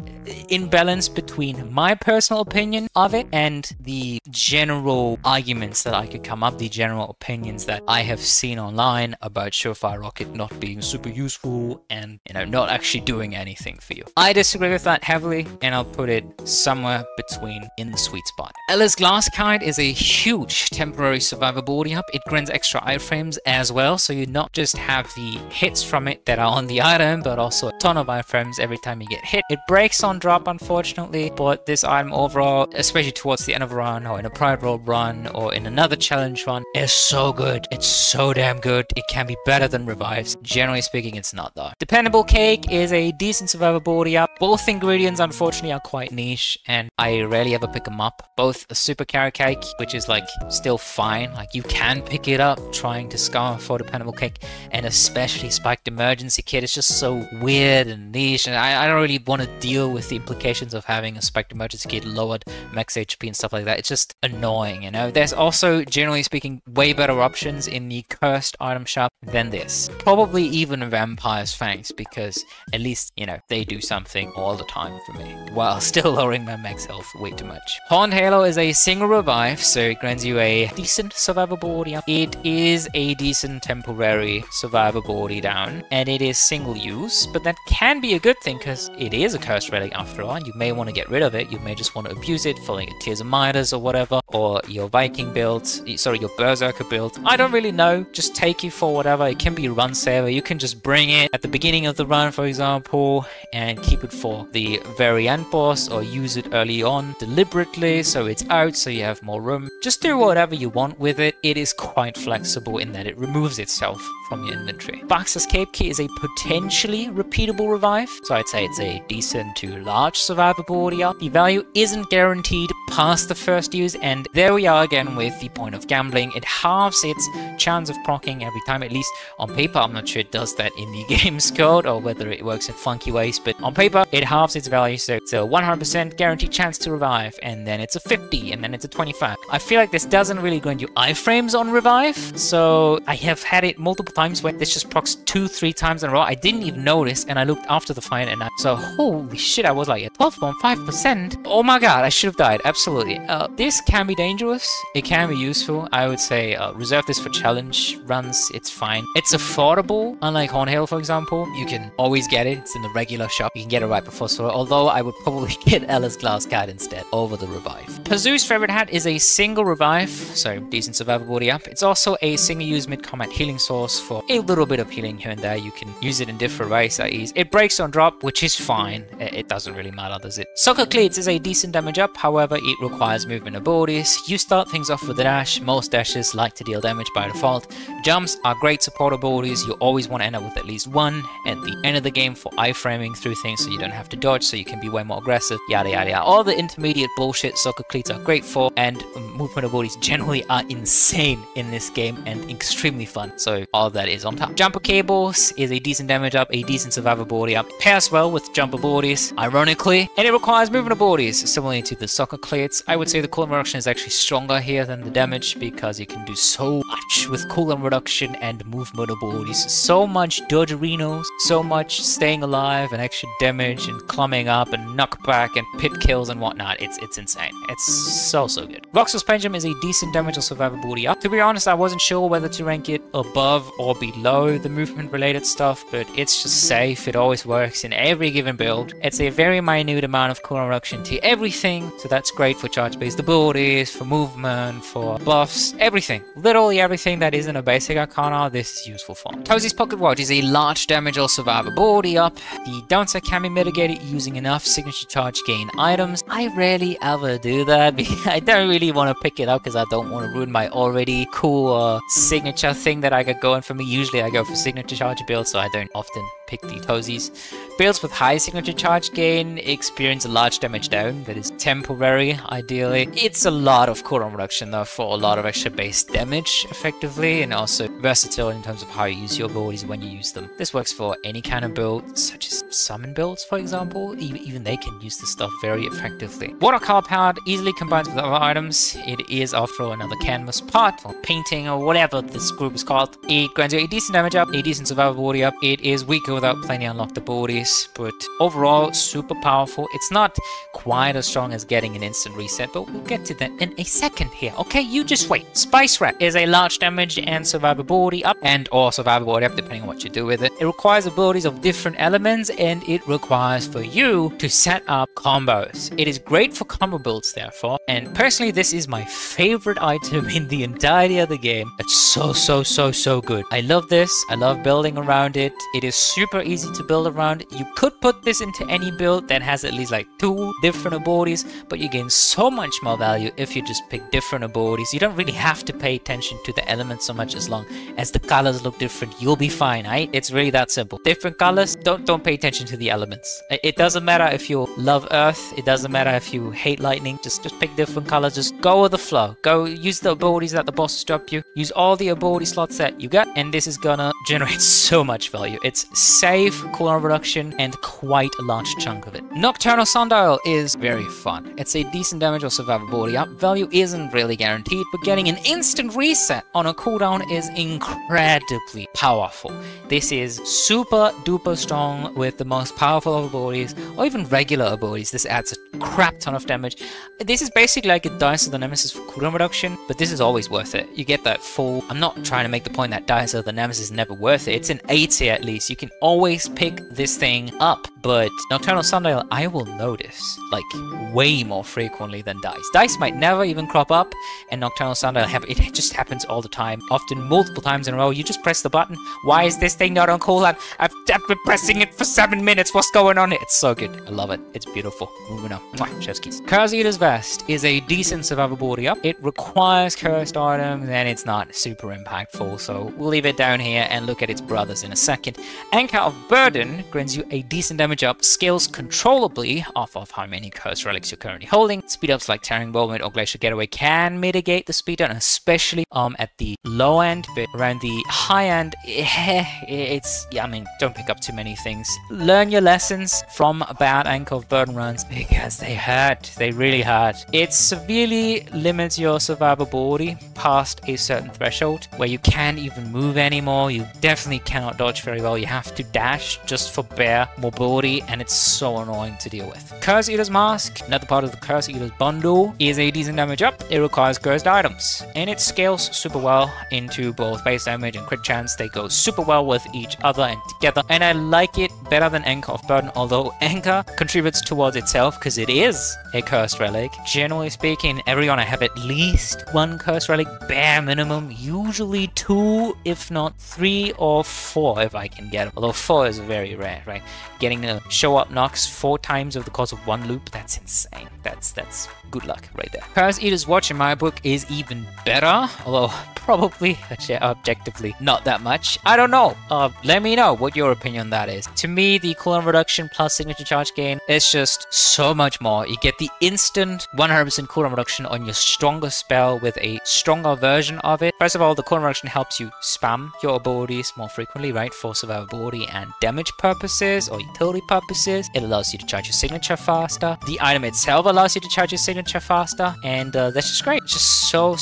in balance between my personal opinion of it and the general arguments that I could come up, the general opinions that I have seen online about Surefire Rocket not being super useful and, you know, not actually doing anything for you. I disagree with that heavily, and I'll put it somewhere between in the sweet spot. Ella's Glass Kite is a huge temporary survivability survivability up. It grants extra iframes as well, so you not just have the hits from it that are on the item, but also a ton of iframes every time you get hit. It breaks on drop, unfortunately, but this item overall, especially towards the end of a run, or in a Pride Roll run, or in another challenge run, is so good. It's so damn good. It can be better than revives. Generally speaking, it's not though. Dependable Cake is a decent survivability up. Both ingredients, unfortunately, are quite niche, and I rarely ever pick them up. Both a super carrot cake, which is like still fine, like you can pick it up trying to scour for dependable cake, and especially spiked emergency kit. It's just so weird and niche, and I don't really want to deal with the implications of having a spiked emergency kit, lowered max HP and stuff like that. It's just annoying, you know. There's also, generally speaking, way better options in the cursed item shop than this. Probably even Vampire's Fangs, because at least, you know, they do something all the time for me, while still lowering my max health way too much. Horned Halo is a single revive, so it grants you a decent survivability up. It is a decent temporary survivability down, and it is single use, but that can be a good thing because it is a cursed relic after all. You may want to get rid of it, you may just want to abuse it for like a Tears of Midas or whatever, or your Viking build, sorry, your Berserker build. I don't really know, just take it for whatever. It can be a run saver. You can just bring it at the beginning of the run, for example, and keep it for the very end boss, or use it early on deliberately so it's out so you have more room. Just do whatever you want with it. It is quite flexible in that it removes itself from your inventory. Box Escape Key is a potentially repeatable revive, so I'd say it's a decent to large survivability up. The value isn't guaranteed past the first use, and there we are again with the point of gambling. It halves its chance of proccing every time, at least on paper. I'm not sure it does that in the game's code or whether it works in funky ways, but on paper it halves its value, so it's a 100% guaranteed chance to revive, and then it's a 50, and then it's a 25. I feel like this doesn't really grant you iframes on revive, so I have had it multiple times where this just procs 2-3 times in a row. I didn't even notice, and I looked after the fight, and so holy shit, I was like at 12.5%. Oh my god, I should have died. Absolutely. This can be dangerous. It can be useful. I would say reserve this for challenge runs. It's fine. It's affordable, unlike Horn Hill, for example. You can always get it. It's in the regular shop. You can get it right before store, although I would probably get Ella's Glass Card instead over the revive. Pazoo's Favorite Hat is a single revive, so decent survivability up. It's also a single-use mid-combat healing source for a little bit of healing here and there. You can use it in different ways at ease. It breaks on drop, which is fine. It doesn't really matter, does it? Soccer Cleats is a decent damage up, however, it requires movement abilities. You start things off with a dash. Most dashes like to deal damage by default. Jumps are great support abilities. You always want to end up with at least one at the end of the game for iframing through things so you don't have to dodge, so you can be way more aggressive, yada yada yada. All the intermediate bullshit Soccer Cleats are great for, and movement abilities generally are insane in this game and extremely fun, so all of that is on top. Jumper Cables is a decent damage up, a decent survivability up. Pairs well with jump abilities, ironically, and it requires movement abilities, similarly to the Soccer Cleats. I would say the cooldown reduction is actually stronger here than the damage, because you can do so much with cooldown reduction and movement abilities. So much dodgerinos, so much staying alive and extra damage and climbing up and knockback and pit kills and whatnot. It's insane. It's so good. Voxel's Pendulum is a decent damage or survivability up. To be honest, I wasn't sure whether to rank it above or below the movement related stuff, but it's just safe. It always works in every given build. It's a very minute amount of cooldown reduction to everything, so that's great for charge-based abilities, for movement, for buffs, everything. Literally everything that isn't a basic Arcana, this is useful for. Tozy's Pocket Watch is a large damage or survivability up. The downside can be mitigated using enough signature charge gain items. I rarely ever do that because I don't really want to pick it up because I don't want to ruin my already cool signature thing that I got going for me. Usually I go for signature charge builds, so I don't often pick the Tozies. Builds with high signature charge gain experience a large damage down that is temporary, ideally. It's a lot of cooldown reduction though for a lot of extra base damage effectively, and also versatile in terms of how you use your abilities when you use them. This works for any kind of build, such as summon builds for example. Even they can use this stuff very effectively. Watercolor powered easily combines with other items. It is after all another canvas part or painting or whatever this group is called. It grants you a decent damage up, a decent survivability up. It is weaker with without plenty unlocked abilities, but overall super powerful. It's not quite as strong as getting an instant reset, but we'll get to that in a second here. Okay, you just wait. Spice Wrap is a large damage and survivability up, and or survivability up depending on what you do with it. It requires abilities of different elements, and it requires for you to set up combos. It is great for combo builds therefore, and personally this is my favorite item in the entirety of the game. It's so good. I love this. I love building around it. It is super easy to build around. You could put this into any build that has at least like 2 different abilities, but you gain so much more value if you just pick different abilities. You don't really have to pay attention to the elements so much as long as the colors look different. You'll be fine, right? It's really that simple. Different colors, don't pay attention to the elements. It doesn't matter if you love earth, it doesn't matter if you hate lightning, just pick different colors, just go with the flow. Go use the abilities that the bosses drop you, use all the ability slots that you got, and this is gonna generate so much value. It's safe, cooldown reduction, and quite a large chunk of it. Nocturnal Sundial is very fun. It's a decent damage or survivability up. Value isn't really guaranteed, but getting an instant reset on a cooldown is incredibly powerful. This is super duper strong with the most powerful of abilities, or even regular abilities. This adds a crap ton of damage. This is basically like a Dice of the Nemesis for cooldown reduction, but this is always worth it. You get that full... I'm not trying to make the point that Dice of the Nemesis is never worth it. It's an A tier at least. You can always pick this thing up, but Nocturnal Sundial I will notice like way more frequently than Dice. Dice might never even crop up, and Nocturnal Sundial it just happens all the time, often multiple times in a row. You just press the button. Why is this thing not on cooldown? I've been pressing it for 7 minutes. What's going on? It's so good. I love it. It's beautiful. Moving on. Mwah, chef's kiss. Curse Eater's Vest is a decent survivability up. It requires cursed items, and it's not super impactful, so we'll leave it down here and look at its brothers in a second. Anchor of Burden grants you a decent damage up, scales controllably off of how many cursed relics you're currently holding. Speed ups like Tearing Moment or Glacial Getaway can mitigate the speed down, especially at the low end, but around the high end, I mean, don't pick up too many things. Learn your lessons from bad Anchor of Burden runs because they hurt. They really hurt. It severely limits your survivability past a certain threshold where you can't even move anymore. You definitely cannot dodge very well. You have to dash just for bare mobility, and it's so annoying to deal with. Curse Eater's Mask, another part of the Curse Eater's bundle, is a decent damage up. It requires cursed items, and it scales super well into both base damage and crit chance. They go super well with each other and together, and I like it better than Anchor of Burden, although Anchor contributes towards itself because it is a cursed relic. Generally speaking, everyone I have at least 1 cursed relic, bare minimum, usually 2, if not 3 or 4 if I can get them, although 4 is very rare, right? Getting to show up Nox 4 times over the course of 1 loop, that's insane. That's good luck right there. Curse Eater's Watch in my book is even better, although probably objectively not that much. I don't know. Let me know what your opinion on that is. To me, the cooldown reduction plus signature charge gain is just so much more. You get the instant 100% cooldown reduction on your strongest spell with a stronger version of it. First of all, the cooldown reduction helps you spam your abilities more frequently, right? For survivability and damage purposes or utility purposes. It allows you to charge your signature faster. The item itself allows you to charge your signature faster, and that's just great. Just so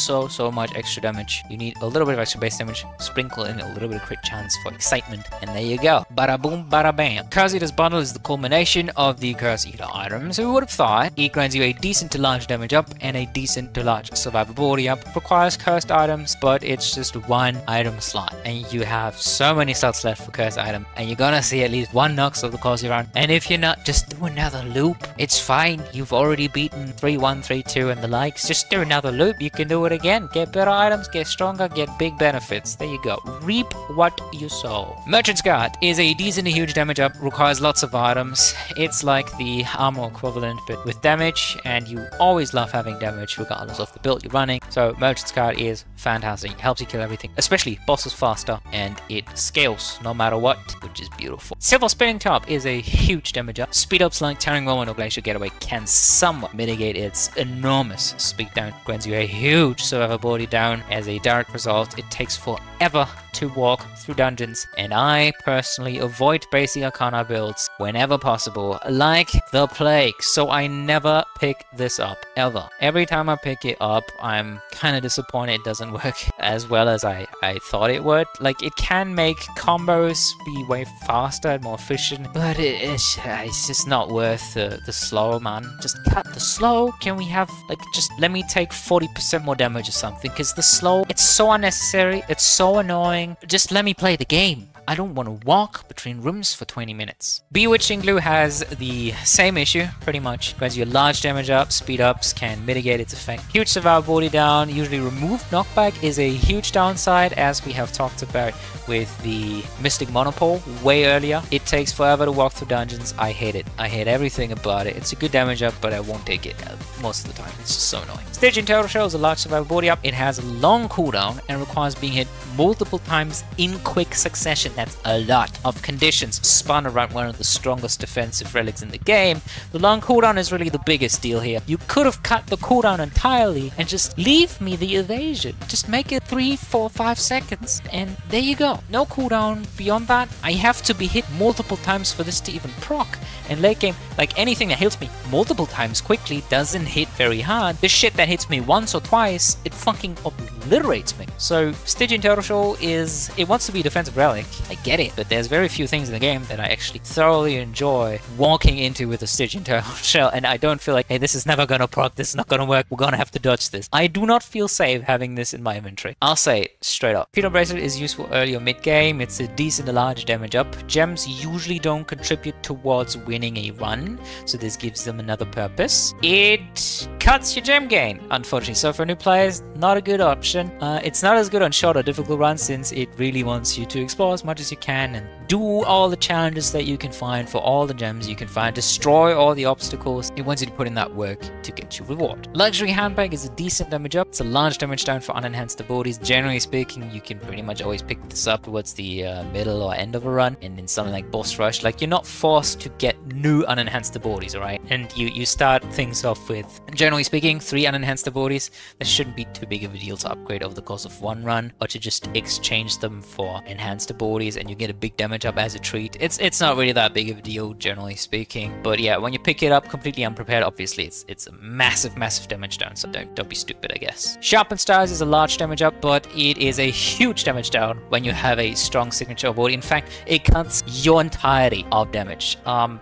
much extra damage. You need a little bit of extra base damage, sprinkle in a little bit of crit chance for excitement, and there you go. Bada boom, bada bam. Curse Eater's bundle is the culmination of the Curse Eater items. Who would have thought? It grants you a decent to large damage up and a decent to large survivability up. Requires cursed items, but it's just 1 item slot, and you have so many slots left for cursed item, and you're gonna see at least 1 Nox over the course of your round. And if you're not, just do another loop. It's fine. You've already beaten 3-1, 3-2 and the likes. Just do another loop. You can do it again. Get better items, get stronger, get big benefits. There you go. Reap what you sow. Merchant's Guard is a decent to huge damage up, requires lots of items. It's like the armor equivalent, but with damage, and you always love having damage regardless of the build you're running. So Merchant's Guard is fantastic. It helps you kill everything, especially bosses faster, and it scales no matter what, which is beautiful. Silver Spinning Top is a huge damage up. Speed ups like Tearing Moment or Glacial Getaway can somewhat mitigate its enormous speed down. Grants you a huge survivability down. As a direct result, it takes forever to walk through dungeons, and I personally avoid basic Arcana builds whenever possible, like the plague, so I never pick this up, ever. Every time I pick it up, I'm kind of disappointed it doesn't work. as well as I thought it would. Like, it can make combos be way faster and more efficient, but it's just not worth the slow, man. Just cut the slow. Can we have, like, just let me take 40% more damage or something, because the slow, it's so unnecessary, it's so annoying. Just let me play the game. I don't want to walk between rooms for 20 minutes. Bewitching Glue has the same issue, pretty much. Grants you a large damage up, speed ups can mitigate its effect. Huge survivability down, usually removed knockback is a huge downside, as we have talked about with the Mystic Monopole way earlier. It takes forever to walk through dungeons. I hate it. I hate everything about it. It's a good damage up, but I won't take it most of the time. It's just so annoying. Stygian Turtle Shell is a large survivability up. It has a long cooldown and requires being hit multiple times in quick succession. That's a lot of conditions spun around one of the strongest defensive relics in the game. The long cooldown is really the biggest deal here. You could have cut the cooldown entirely and just leave me the evasion. Just make it 3, 4, 5 seconds and there you go. No cooldown beyond that. I have to be hit multiple times for this to even proc. And late game, like, anything that hits me multiple times quickly doesn't hit very hard. The shit that hits me once or twice, it fucking obliterates me. So Stygian Turtle Shell it wants to be a defensive relic. I get it, but there's very few things in the game that I actually thoroughly enjoy walking into with a Stygian Turtle Shell, and I don't feel like, hey, this is never gonna proc, this is not gonna work, we're gonna have to dodge this. I do not feel safe having this in my inventory. I'll say it straight up. Peanut Bracelet is useful early or mid game. It's a decent large damage up. Gems usually don't contribute towards winning a run, so this gives them another purpose. It cuts your gem gain, unfortunately, so for new players, not a good option. It's not as good on short or difficult runs, since it really wants you to explore as much as you can and do all the challenges that you can find for all the gems you can find, destroy all the obstacles. It wants you to put in that work to get your reward. Luxury Handbag is a decent damage up. It's a large damage down for unenhanced abilities. Generally speaking, you can pretty much always pick this up towards the middle or end of a run, and in something like Boss Rush, like, you're not forced to get new unenhanced abilities, alright? And you start things off with, generally speaking, 3 unenhanced abilities. That shouldn't be too big of a deal to upgrade over the course of one run, or to just exchange them for enhanced abilities and you get a big damage up as a treat. It's not really that big of a deal, generally speaking. But yeah, when you pick it up completely unprepared, obviously it's a massive damage down, so don't be stupid, I guess. Sharpened Stars is a large damage up, but it is a huge damage down when you have a strong signature ability. In fact, it cuts your entirety of damage.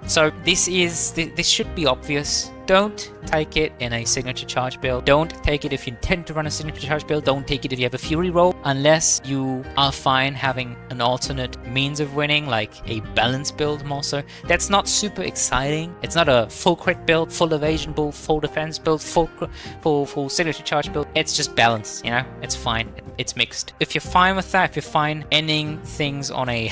So this should be obvious. Don't take it in a signature charge build. Don't take it if you intend to run a signature charge build. Don't take it if you have a fury roll, unless you are fine having an alternate means of winning, like a balance build more so. That's not super exciting. It's not a full crit build, full evasion build, full defense build, full signature charge build. It's just balance, you know? It's fine. It's mixed. If you're fine with that, if you're fine ending things on a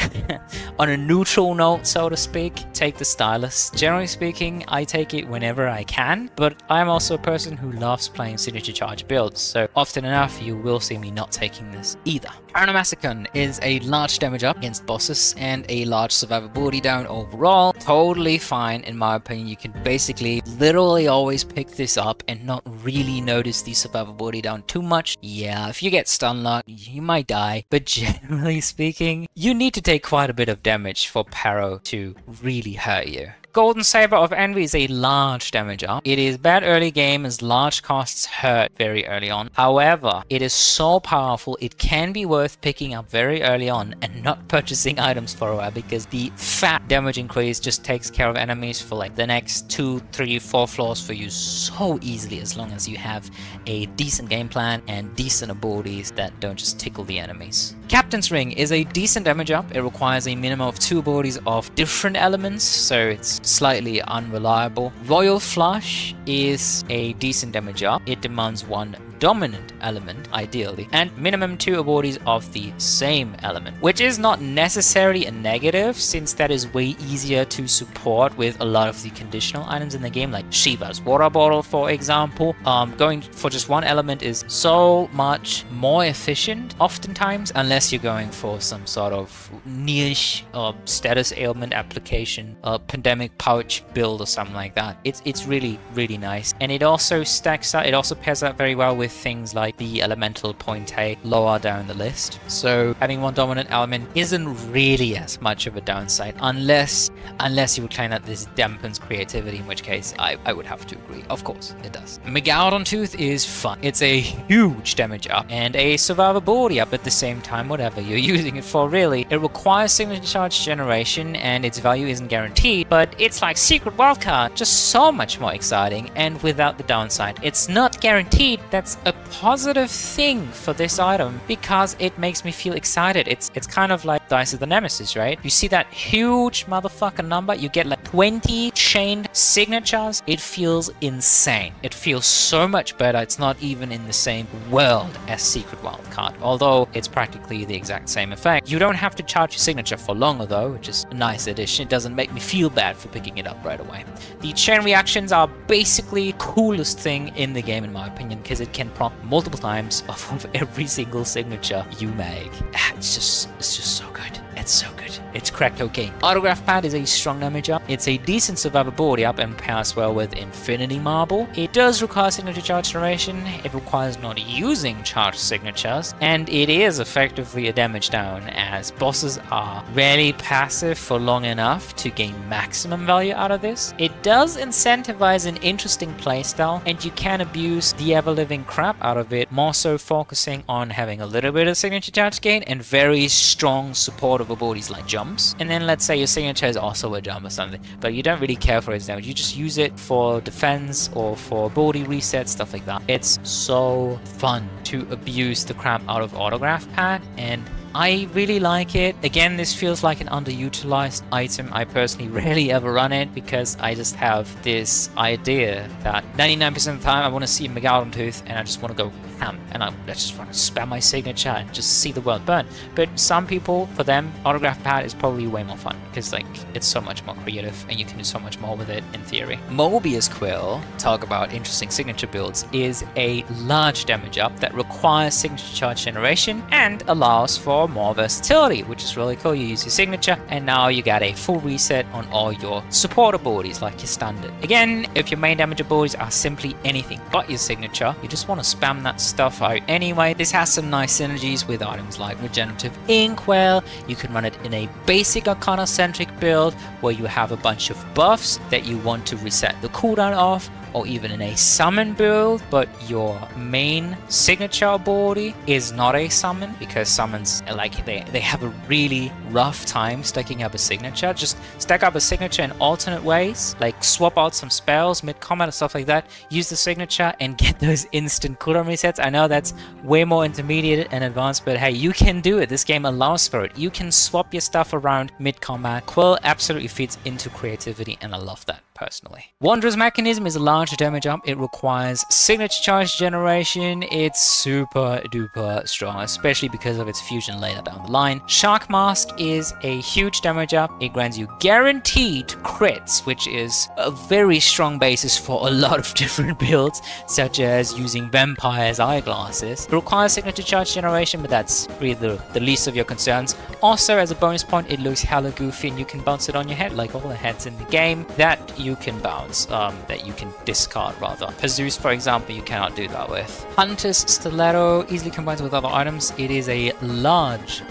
on a neutral note, so to speak, take the stylus. Generally speaking, I take it whenever I can, but I'm also a person who loves playing signature charge builds, so often enough you will see me not taking this either. Paranomassacon is a large damage up against bosses and a large survivability down overall. Totally fine in my opinion. You can basically literally always pick this up and not really notice the survivability down too much. Yeah, if you get stun locked, you might die, but generally speaking, you need to take quite a bit of damage for Paro to really hurt you. Golden Saber of Envy is a large damage up. It is bad early game as large costs hurt very early on. However, it is so powerful it can be worth picking up very early on and not purchasing items for a while, because the fat damage increase just takes care of enemies for like the next 2, 3, 4 floors for you so easily, as long as you have a decent game plan and decent abilities that don't just tickle the enemies. Captain's Ring is a decent damage up. It requires a minimum of 2 abilities of different elements, so it's slightly unreliable. Royal Flush is a decent damage up. It demands 1 dominant element, ideally, and minimum 2 abilities of the same element, which is not necessarily a negative, since that is way easier to support with a lot of the conditional items in the game, like Shiva's water bottle, for example. Going for just 1 element is so much more efficient oftentimes, unless you're going for some sort of niche status ailment application, pandemic pouch build or something like that. It's really nice, and it also stacks up, it also pairs up very well with with things like the elemental point A lower down the list. So having one dominant element isn't really as much of a downside, unless you would claim that this dampens creativity, in which case I would have to agree. Of course, it does. Megalodon Tooth is fun. It's a huge damage up and a survivability up at the same time, whatever you're using it for, really. It requires signature charge generation, and its value isn't guaranteed, but it's like Secret Wildcard, just so much more exciting, and without the downside. It's not guaranteed. That's a positive thing for this item, because it makes me feel excited. It's kind of like Dicey the Nemesis, right? You see that huge motherfucking number, you get like 20 chained signatures. It feels insane. It feels so much better. It's not even in the same world as Secret Wildcard, although it's practically the exact same effect. You don't have to charge your signature for longer though, which is a nice addition. It doesn't make me feel bad for picking it up right away. The chain reactions are basically coolest thing in the game in my opinion, because it can prompt multiple times off of every single signature you make. It's just so good. It's so good. It's cracked cocaine. Autograph Pad is a strong damage up. It's a decent survivability up and pairs well with Infinity Marble. It does require signature charge duration. It requires not using charged signatures, and it is effectively a damage down, as bosses are rarely passive for long enough to gain maximum value out of this. It does incentivize an interesting playstyle, and you can abuse the ever-living crap out of it, more so focusing on having a little bit of signature charge gain and very strong supportive abilities like jumps. And then let's say your signature is also a jump or something, but you don't really care for its damage. You just use it for defense or for ability reset, stuff like that. It's so fun to abuse the crap out of Autograph Pad, and I really like it. Again, this feels like an underutilized item. I personally rarely ever run it because I just have this idea that 99% of the time I want to see a Megalodon Tooth and I just want to go ham, and I just want to spam my signature and just see the world burn. But some people, for them, Autograph Pad is probably way more fun because like it's so much more creative and you can do so much more with it in theory. Mobius Quill, talk about interesting signature builds, is a large damage up that requires signature charge generation and allows for more versatility, which is really cool. You use your signature and now you get a full reset on all your support abilities like your standard. Again, if your main damage abilities are simply anything but your signature, you just want to spam that stuff out anyway. This has some nice synergies with items like Regenerative Inkwell. You can run it in a basic Arcana centric build where you have a bunch of buffs that you want to reset the cooldown of, or even in a summon build, but your main signature ability is not a summon, because summons, like, they have a really rough time stacking up a signature. Just stack up a signature in alternate ways, like swap out some spells mid-combat and stuff like that, use the signature and get those instant cooldown resets. I know that's way more intermediate and advanced, but hey, you can do it. This game allows for it. You can swap your stuff around mid-combat. Quill absolutely fits into creativity, and I love that personally. Wanderer's Mechanism is a large damage up. It requires signature charge generation. It's super duper strong, especially because of its fusion later down the line. Shark Mask is a huge damage up. It grants you guaranteed crits, which is a very strong basis for a lot of different builds, such as using Vampire's Eyeglasses. It requires signature charge generation, but that's really the least of your concerns. Also, as a bonus point, it looks hella goofy and you can bounce it on your head like all the heads in the game that you can bounce, that you can discard rather. Perseus, for example, you cannot do that with. Hunter's Stiletto easily combines with other items. It is a large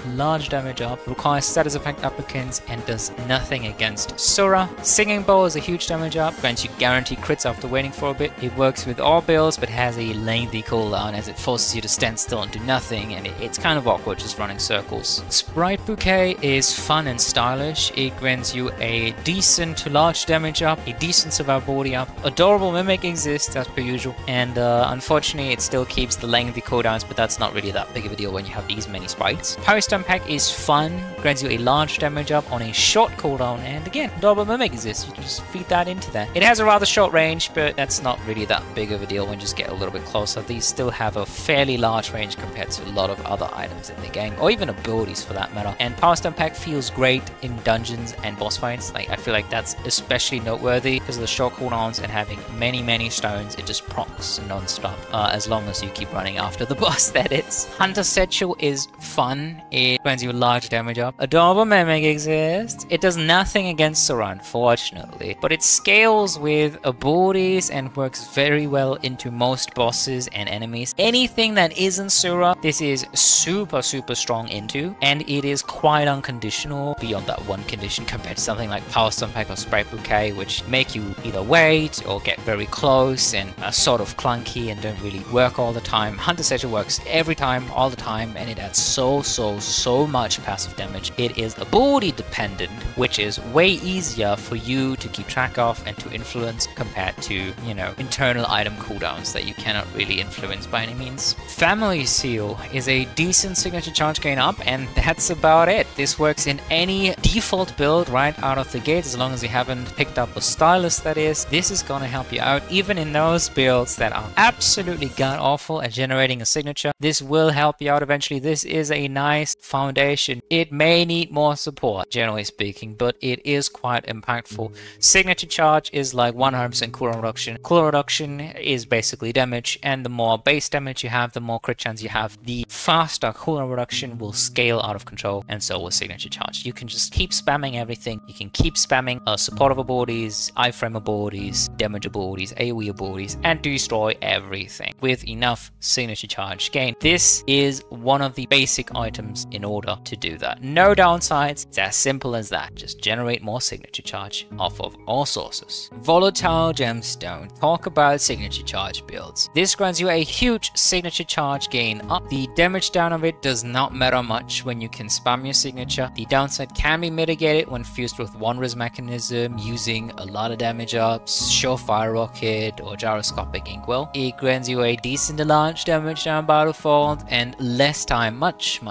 damage up, requires status effect applicants, and does nothing against Sura. Singing Bowl is a huge damage up, grants you guaranteed crits after waiting for a bit. It works with all builds, but has a lengthy cooldown as it forces you to stand still and do nothing, and it's kind of awkward just running circles. Sprite Bouquet is fun and stylish. It grants you a decent to large damage up, a decent survivability up. Adorable Mimic exists as per usual, and unfortunately it still keeps the lengthy cooldowns, but that's not really that big of a deal when you have these many sprites. Power Pack is fun, grants you a large damage up on a short cooldown, and again, Adorable Mimic exists. You can just feed that into there. It has a rather short range, but that's not really that big of a deal when you just get a little bit closer. These still have a fairly large range compared to a lot of other items in the game, or even abilities for that matter. And Power Pack feels great in dungeons and boss fights. Like, I feel like that's especially noteworthy worthy because of the short cooldowns and having many stones. It just procs non-stop as long as you keep running after the boss, that is. Hunter Satchel is fun. It grants you large damage up. Adorable Mimic exists. It does nothing against Sora, unfortunately, but it scales with abilities and works very well into most bosses and enemies. Anything that isn't Sora, this is super strong into, and it is quite unconditional beyond that one condition compared to something like Power Stone Pack or Spray Bouquet, which make you either wait or get very close and are sort of clunky and don't really work all the time. Hunter Satchel works every time, all the time, and it adds so much passive damage. It is ability dependent, which is way easier for you to keep track of and to influence compared to, you know, internal item cooldowns that you cannot really influence by any means. Family Seal is a decent signature charge gain up, and that's about it. This works in any default build right out of the gate, as long as you haven't picked up a stylist, that is. This is gonna help you out, even in those builds that are absolutely god-awful at generating a signature. This will help you out eventually. This is a nice foundation. It may need more support, generally speaking, but it is quite impactful. Signature charge is like 100% cooldown reduction. Cooldown reduction is basically damage, and the more base damage you have, the more crit chance you have, the faster cooldown reduction will scale out of control, and so will signature charge. You can just keep spamming everything. You can keep spamming supportive abilities, iframe abilities, damage abilities, AoE abilities, and destroy everything with enough signature charge gain. This is one of the basic items in order to do that. No downsides. It's as simple as that. Just generate more signature charge off of all sources. Volatile Gemstone. Talk about signature charge builds. This grants you a huge signature charge gain up. The damage down of it does not matter much when you can spam your signature. The downside can be mitigated when fused with one res mechanism using a lot of damage ups, Surefire Rocket, or Gyroscopic Inkwell. It grants you a decent large damage down battlefield and less time, much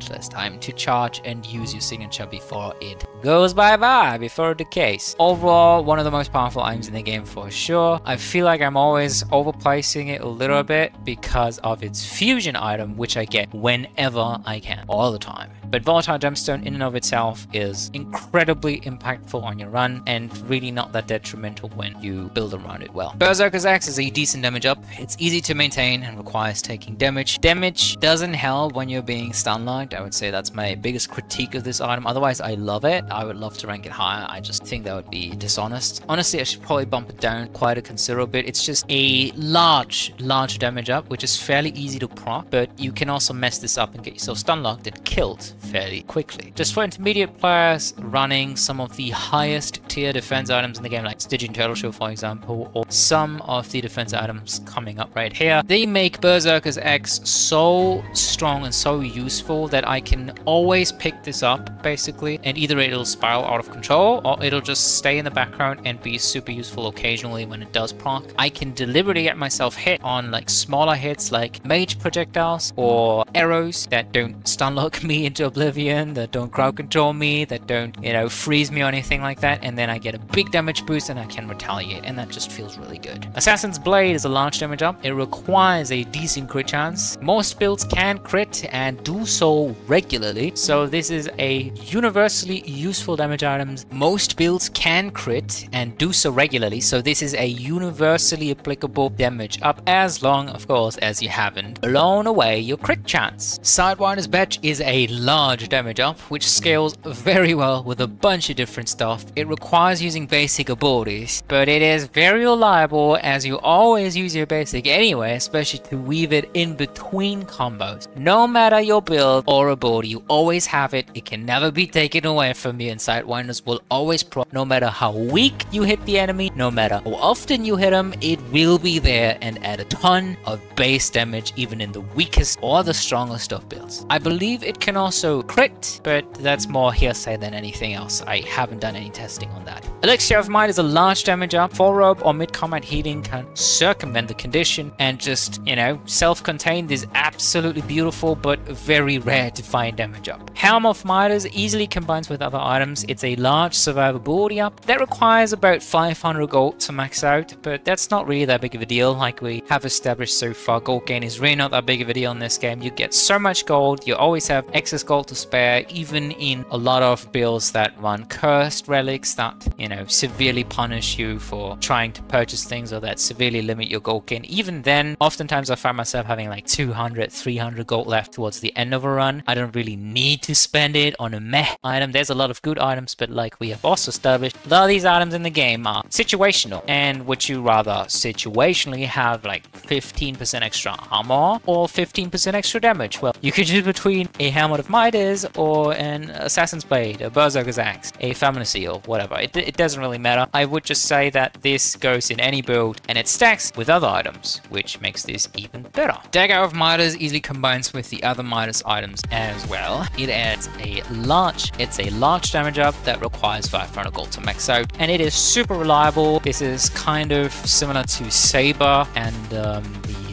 less time to charge and use your signature before it goes bye-bye, before it decays. Overall, one of the most powerful items in the game for sure. I feel like I'm always overpricing it a little bit because of its fusion item, which I get whenever I can, all the time. But Volatile Gemstone in and of itself is incredibly impactful on your run and really not that detrimental when you build around it well. Berserker's Axe is a decent damage up. It's easy to maintain and requires taking damage. Damage doesn't help when you're being stun-locked. I would say that's my biggest critique of this item. Otherwise, I love it. I would love to rank it higher. I just think that would be dishonest. Honestly, I should probably bump it down quite a considerable bit. It's just a large damage up, which is fairly easy to proc, but you can also mess this up and get yourself stun-locked and killed fairly quickly. Just for intermediate players running some of the highest tier defense items in the game, like Stygian Turtle Shell, for example, or some of the defense items coming up right here, they make Berserker's Axe so strong and so useful that I can always pick this up, basically, and either it'll spiral out of control or it'll just stay in the background and be super useful occasionally when it does proc. I can deliberately get myself hit on like smaller hits like mage projectiles or arrows that don't stun lock me into oblivion, that don't crowd control me, that don't, you know, freeze me or anything like that, and then I get a big damage boost and I can retaliate, and that just feels really good. Assassin's Blade is a large damage up. It requires a decent crit chance. Most builds can crit and do so regularly, so this is a universally useful damage item. Most builds can crit and do so regularly, so this is a universally applicable damage up, as long, of course, as you haven't blown away your crit chance. Sidewinder's Badge is a large damage up, which scales very well with a bunch of different stuff. It requires using basic abilities, but it is very reliable as you always use your basic anyway, especially to weave it in between combos. No matter your build or ability, you always have it. It can never be taken away from you, and Sidewinders will always proc. No matter how weak you hit the enemy, no matter how often you hit them, it will be there and add a ton of base damage even in the weakest or the strongest of builds. I believe it can also crit, but that's more hearsay than anything else. I haven't done any testing on that. Elixir of Might is a large damage up. Full robe or mid-combat healing can circumvent the condition, and just, you know, self-contained is absolutely beautiful but very rare to find damage up. Helm of Midas easily combines with other items. It's a large survivability up that requires about 500 gold to max out, but that's not really that big of a deal. Like we have established so far, gold gain is really not that big of a deal in this game. You get so much gold, you always have excess gold gold to spare, even in a lot of builds that run cursed relics that, you know, severely punish you for trying to purchase things or that severely limit your gold gain. Even then, oftentimes I find myself having like 200, 300 gold left towards the end of a run. I don't really need to spend it on a meh item. There's a lot of good items, but like we have also established, a lot of these items in the game are situational. And would you rather situationally have like 15% extra armor or 15% extra damage? Well, you could choose between a Helmet of Midas or an Assassin's Blade, a Berserker's Axe, a Famine Seal, whatever. It doesn't really matter. I would just say that this goes in any build and it stacks with other items, which makes this even better. Dagger of Midas easily combines with the other Midas items as well. It adds a large damage up that requires 500 gold to max out, and it is super reliable. This is kind of similar to Saber and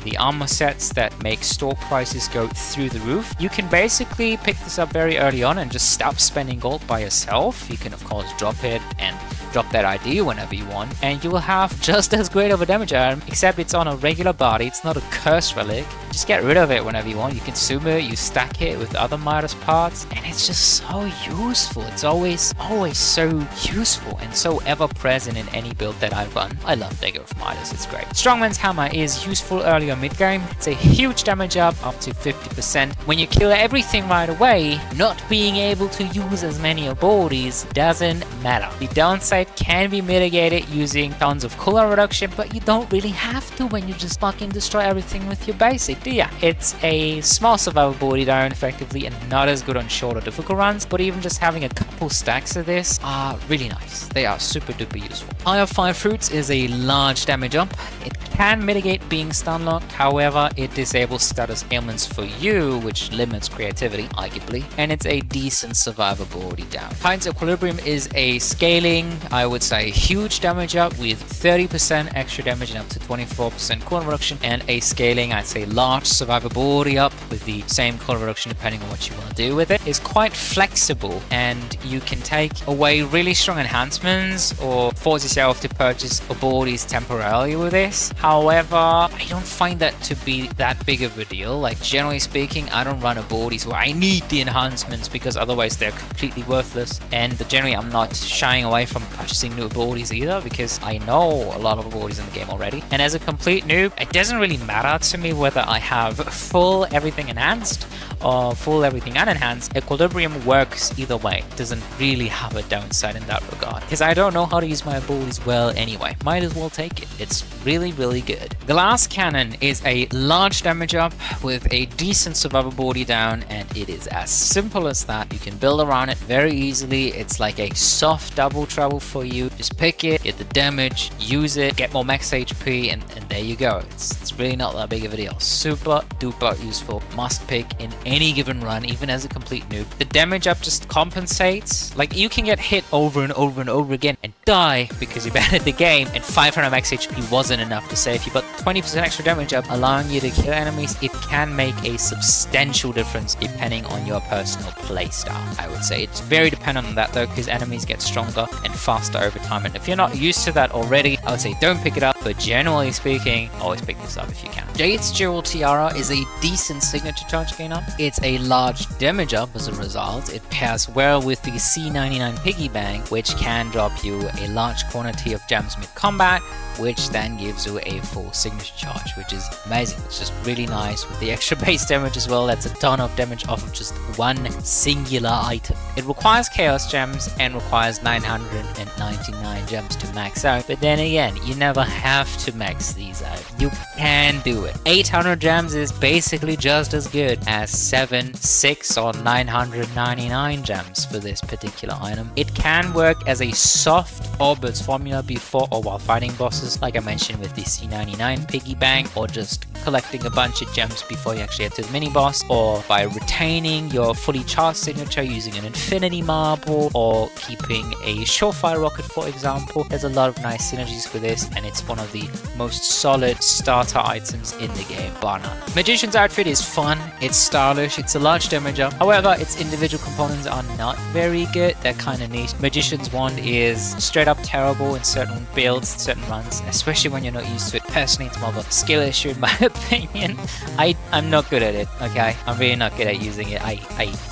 the armor sets that make store prices go through the roof. You can basically pick this up very early on and just stop spending gold by yourself. You can of course drop it and drop that ID whenever you want, and you will have just as great of a damage item, except it's on a regular body. It's not a cursed relic. Just get rid of it whenever you want. You consume it, you stack it with other Midas parts, and it's just so useful. It's always so useful and so ever present in any build that I run. I love Dagger of Midas, it's great. Strongman's Hammer is useful earlier mid-game. It's a huge damage up to 50%. When you kill everything right away, not being able to use as many abilities doesn't matter. The downside can be mitigated using tons of cooldown reduction, but you don't really have to when you just fucking destroy everything with your basic, do ya? It's a small survivability down effectively and not as good on shorter difficult runs, but even just having a couple stacks of this are really nice. They are super duper useful. Eye of Fire Fruits is a large damage up. It can mitigate being stun locked, however it disables status ailments for you, which limits creativity, arguably, and it's a decent survivability down. Titan's Equilibrium is a scaling, I would say huge damage up with 30% extra damage and up to 24% cooldown reduction, and a scaling, I'd say large survivability up with the same cooldown reduction depending on what you want to do with it. It's quite flexible and you can take away really strong enhancements or force yourself to purchase abilities temporarily with this. However, I don't find that to be that big of a deal. Like generally speaking, I don't run abilities where I need the enhancements because otherwise they're completely worthless, and generally I'm not shying away from purchasing new abilities either because I know a lot of abilities in the game already. And as a complete noob, it doesn't really matter to me whether I have full everything enhanced or full everything unenhanced. Equilibrium works either way. It doesn't really have a downside in that regard because I don't know how to use my abilities well anyway. Might as well take it. It's really good. Glass Cannon is a large damage up with a decent survivability down, and it is as simple as that. You can build around it very easily. It's like a soft double trouble for you. Just pick it, get the damage, use it, get more max HP, and there you go. It's really not that big of a deal. Super duper useful. Must pick in any given run, even as a complete noob. The damage up just compensates. Like you can get hit over and over and over again and die because you banned the game, and 500 max HP wasn't enough to save you, but 20% extra damage up allowing you to kill enemies, it can make a substantial difference depending on your personal playstyle. I would say it's very dependent on that though, because enemies get stronger and faster over time, and if you're not used to that already, I would say don't pick it up, but generally speaking, always pick this up if you can. Jade's Jewel Tiara is a decent signature charge gain up. It's a large damage up as a result. It pairs well with the C99 Piggy Bank, which can drop you a large quantity of gems mid-combat, which then gives you a full signature charge, which is amazing. It's just really nice with the extra base damage as well. That's a ton of damage off of just one singular item. It requires Chaos Gems and requires 999 gems to max out, but then again, you never have to max these out. You can do it. 800 gems is basically just as good as 7, 6 or 999 gems for this particular item. It can work as a soft Orbits formula before or while fighting bosses, like I mentioned with the C99 Piggy Bank, or just collecting a bunch of gems before you actually get to the mini boss, or by retaining your fully charged signature using an Infinity Marble, or keeping a Surefire Rocket, for example. There's a lot of nice synergies with this, and it's one of the most solid starter items in the game, bar none. Magician's outfit is fun, it's stylish, it's a large damage up. However, its individual components are not very good. They're kind of niche. Magician's wand is straight up terrible in certain builds, certain runs, especially when you're not used to it. Personally, it's more of a skill issue in my opinion. I'm not good at it, okay? I'm really not good at using it. I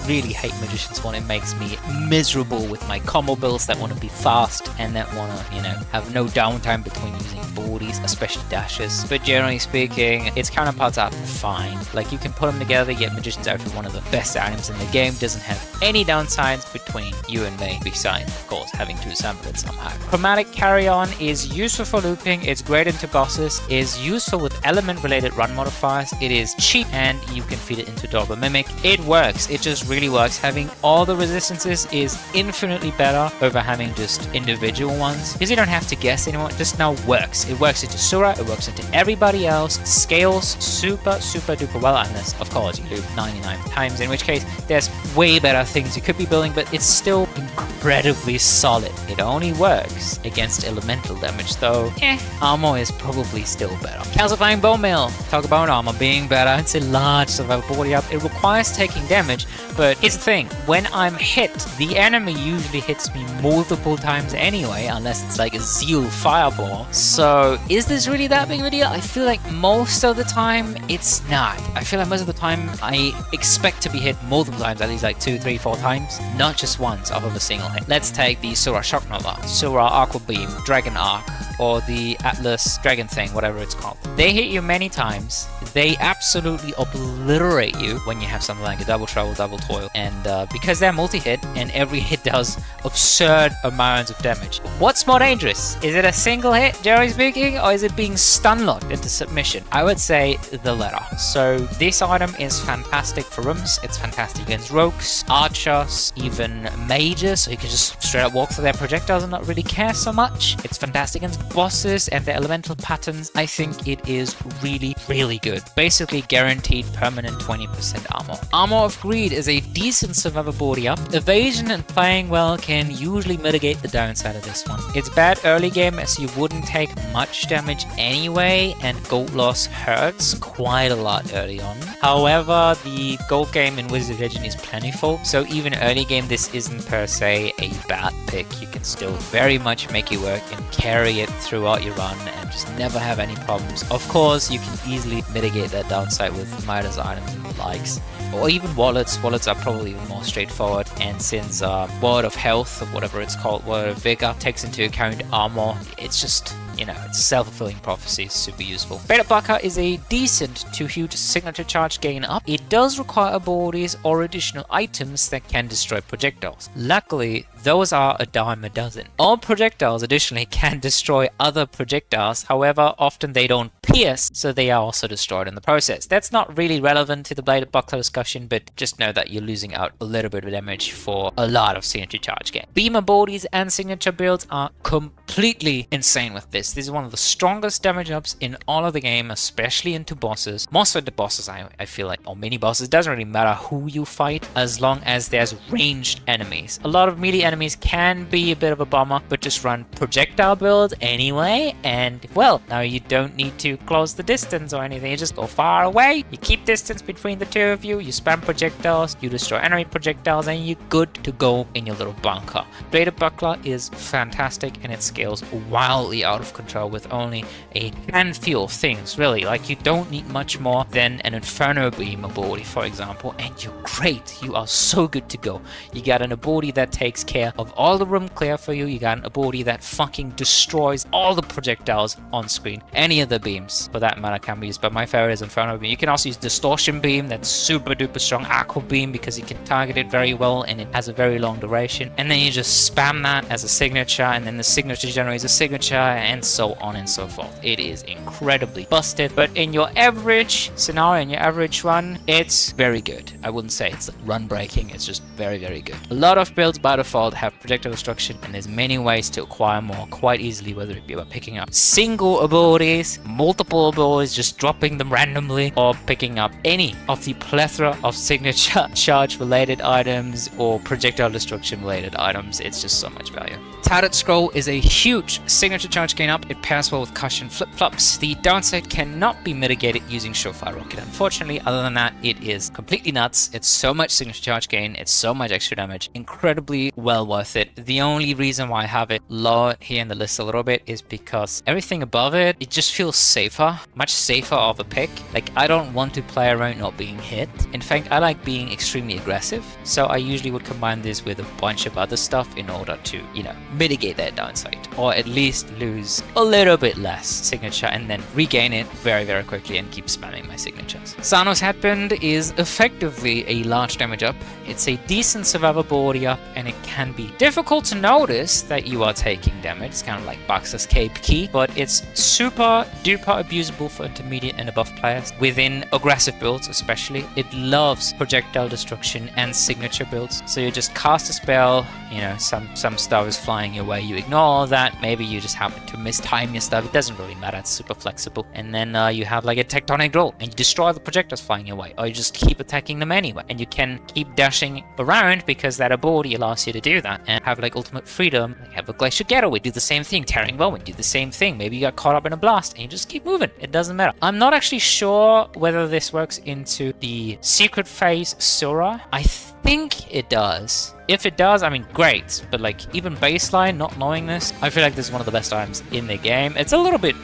really hate Magician's Wand. It makes me miserable with my combo builds that want to be fast and that want to, you know, have no downtime between using abilities, especially dashes. But generally speaking, its counterparts are fine. Like, you can put them together, get Magician's Outfit, one of the best items in the game, doesn't have any downsides between you and me, besides, of course, having to assemble it somehow. Chromatic Carry-On is useful for looping, it's great into bosses, is useful with element-related run modifiers, it is cheap, and you can feed it into Double Mimic. It works, it just really works. Having all the resistances is infinitely better over having just individual ones, because you don't have to guess anymore, it just now works. It works into Sura, it works into everybody else, scales super duper well, unless, of course, you loop 99 times, in which case there's way better things you could be building, but it's still incredibly solid. It only works against elemental damage, though armor is probably still better. Calcifying Bone Meal. Talk about armor being better. It's a large survival body up. It requires taking damage, but here's the thing. When I'm hit, the enemy usually hits me multiple times anyway, unless it's like a Zeal Fireball. So is this really that big of a deal? I feel like most of the time it's not. I feel like most of the time I expect to be hit multiple times, at least like 2, 3, 4 times, not just once off of a single hit. Let's take the Sura Shock Nova, Sura Aqua Beam, Dragon Arc, or the Atlas Dragon thing, whatever it's called. They hit you many times, they absolutely obliterate you when you have something like a Double Trouble, Double Toil, and because they're multi-hit, and every hit does absurd amounts of damage. What's more dangerous? Is it a single hit, generally speaking, or is it being stun-locked into submission? I would say the latter. So this item is fantastic for rooms, it's fantastic against rogues, archers, even mages, so you can just straight up walk through their projectiles and not really care so much. It's fantastic against bosses and their elemental patterns. I think it is really good. Basically guaranteed permanent 20% armor. Armor of Greed is a decent survivability up. Evasion and playing well can usually mitigate the downside of this one. It's bad early game as you wouldn't take much damage anyway, and gold loss hurts quite a lot early on. However, the gold game in Wizard Legend is plentiful, so even early game this isn't per se a bad pick. You can still very much make it work and carry it throughout your run and just never have any problems. Of course, you can easily mitigate that downside with Midas items and the likes, or even wallets. Wallets are probably even more straightforward, and since Word of Health, or whatever it's called, Word of Vigor, takes into account armor, it's just, you know, it's a self-fulfilling prophecy, super useful. Beta Bucker is a decent to huge signature charge gain up. It does require abilities or additional items that can destroy projectiles. Luckily, those are a dime a dozen. All projectiles additionally can destroy other projectiles, however, often they don't pierce, so they are also destroyed in the process. That's not really relevant to the Bladed Buckler discussion, but just know that you're losing out a little bit of damage for a lot of signature charge gain. Beam abilities and signature builds are completely insane with this. This is one of the strongest damage ups in all of the game, especially into bosses. Most of the bosses, I feel like, or mini bosses, doesn't really matter who you fight as long as there's ranged enemies. A lot of melee enemies can be a bit of a bummer, but just run projectile build anyway, and well, now you don't need to close the distance or anything. You just go far away, you keep distance between the two of you, you spam projectiles, you destroy enemy projectiles, and you're good to go in your little bunker. Bladed Buckler is fantastic, and it scales wildly out of control with only a handful of things, really. Like, you don't need much more than an Inferno Beam ability, for example, and you're great. You are so good to go. You got an ability that takes care of all the room clear for you. You got an ability that fucking destroys all the projectiles on screen. Any of the beams, for that matter, can be used, but my favorite is Inferno Beam. You can also use Distortion Beam, that's super duper strong. Aqua Beam, because you can target it very well and it has a very long duration. And then you just spam that as a signature, and then the signature generates a signature, and so on and so forth. It is incredibly busted, but in your average scenario, in your average run, it's very good. I wouldn't say it's run breaking, it's just very good. A lot of builds by default have projectile destruction, and there's many ways to acquire more quite easily, whether it be about picking up single abilities, multiple abilities, just dropping them randomly, or picking up any of the plethora of signature charge related items or projectile destruction related items. It's just so much value. Tattered Scroll is a huge signature charge gain up. It pairs well with Cushion Flip-Flops. The downside cannot be mitigated using Surefire Rocket, unfortunately. Other than that, it is completely nuts. It's so much signature charge gain, it's so much extra damage, incredibly well worth it. The only reason why I have it lower here in the list a little bit is because everything above it, it just feels safe. safer of a pick. Like, I don't want to play around not being hit. In fact, I like being extremely aggressive, so I usually would combine this with a bunch of other stuff in order to, you know, mitigate that downside, or at least lose a little bit less signature and then regain it very, very quickly and keep spamming my signatures. Xanos Headband is effectively a large damage up. It's a decent survivability up, and it can be difficult to notice that you are taking damage. It's kind of like Boxer's Cape Key, but it's super duper abusable for intermediate and above players within aggressive builds especially. It loves projectile destruction and signature builds. So you just cast a spell, you know, some stuff is flying your way, you ignore all that, maybe you just happen to mistime your stuff, it doesn't really matter, it's super flexible, and then you have like a tectonic roll and you destroy the projectiles flying your way, or you just keep attacking them anyway, and you can keep dashing around because that ability allows you to do that and have like ultimate freedom. Like, have a Glacial Getaway, do the same thing, Tearing Whirlwind, do the same thing, maybe you got caught up in a blast and you just keep moving, it doesn't matter. I'm not actually sure whether this works into the secret phase Sura. I think it does. If it does, I mean, great, but like, even baseline, not knowing this, I feel like this is one of the best items in the game. It's a little bit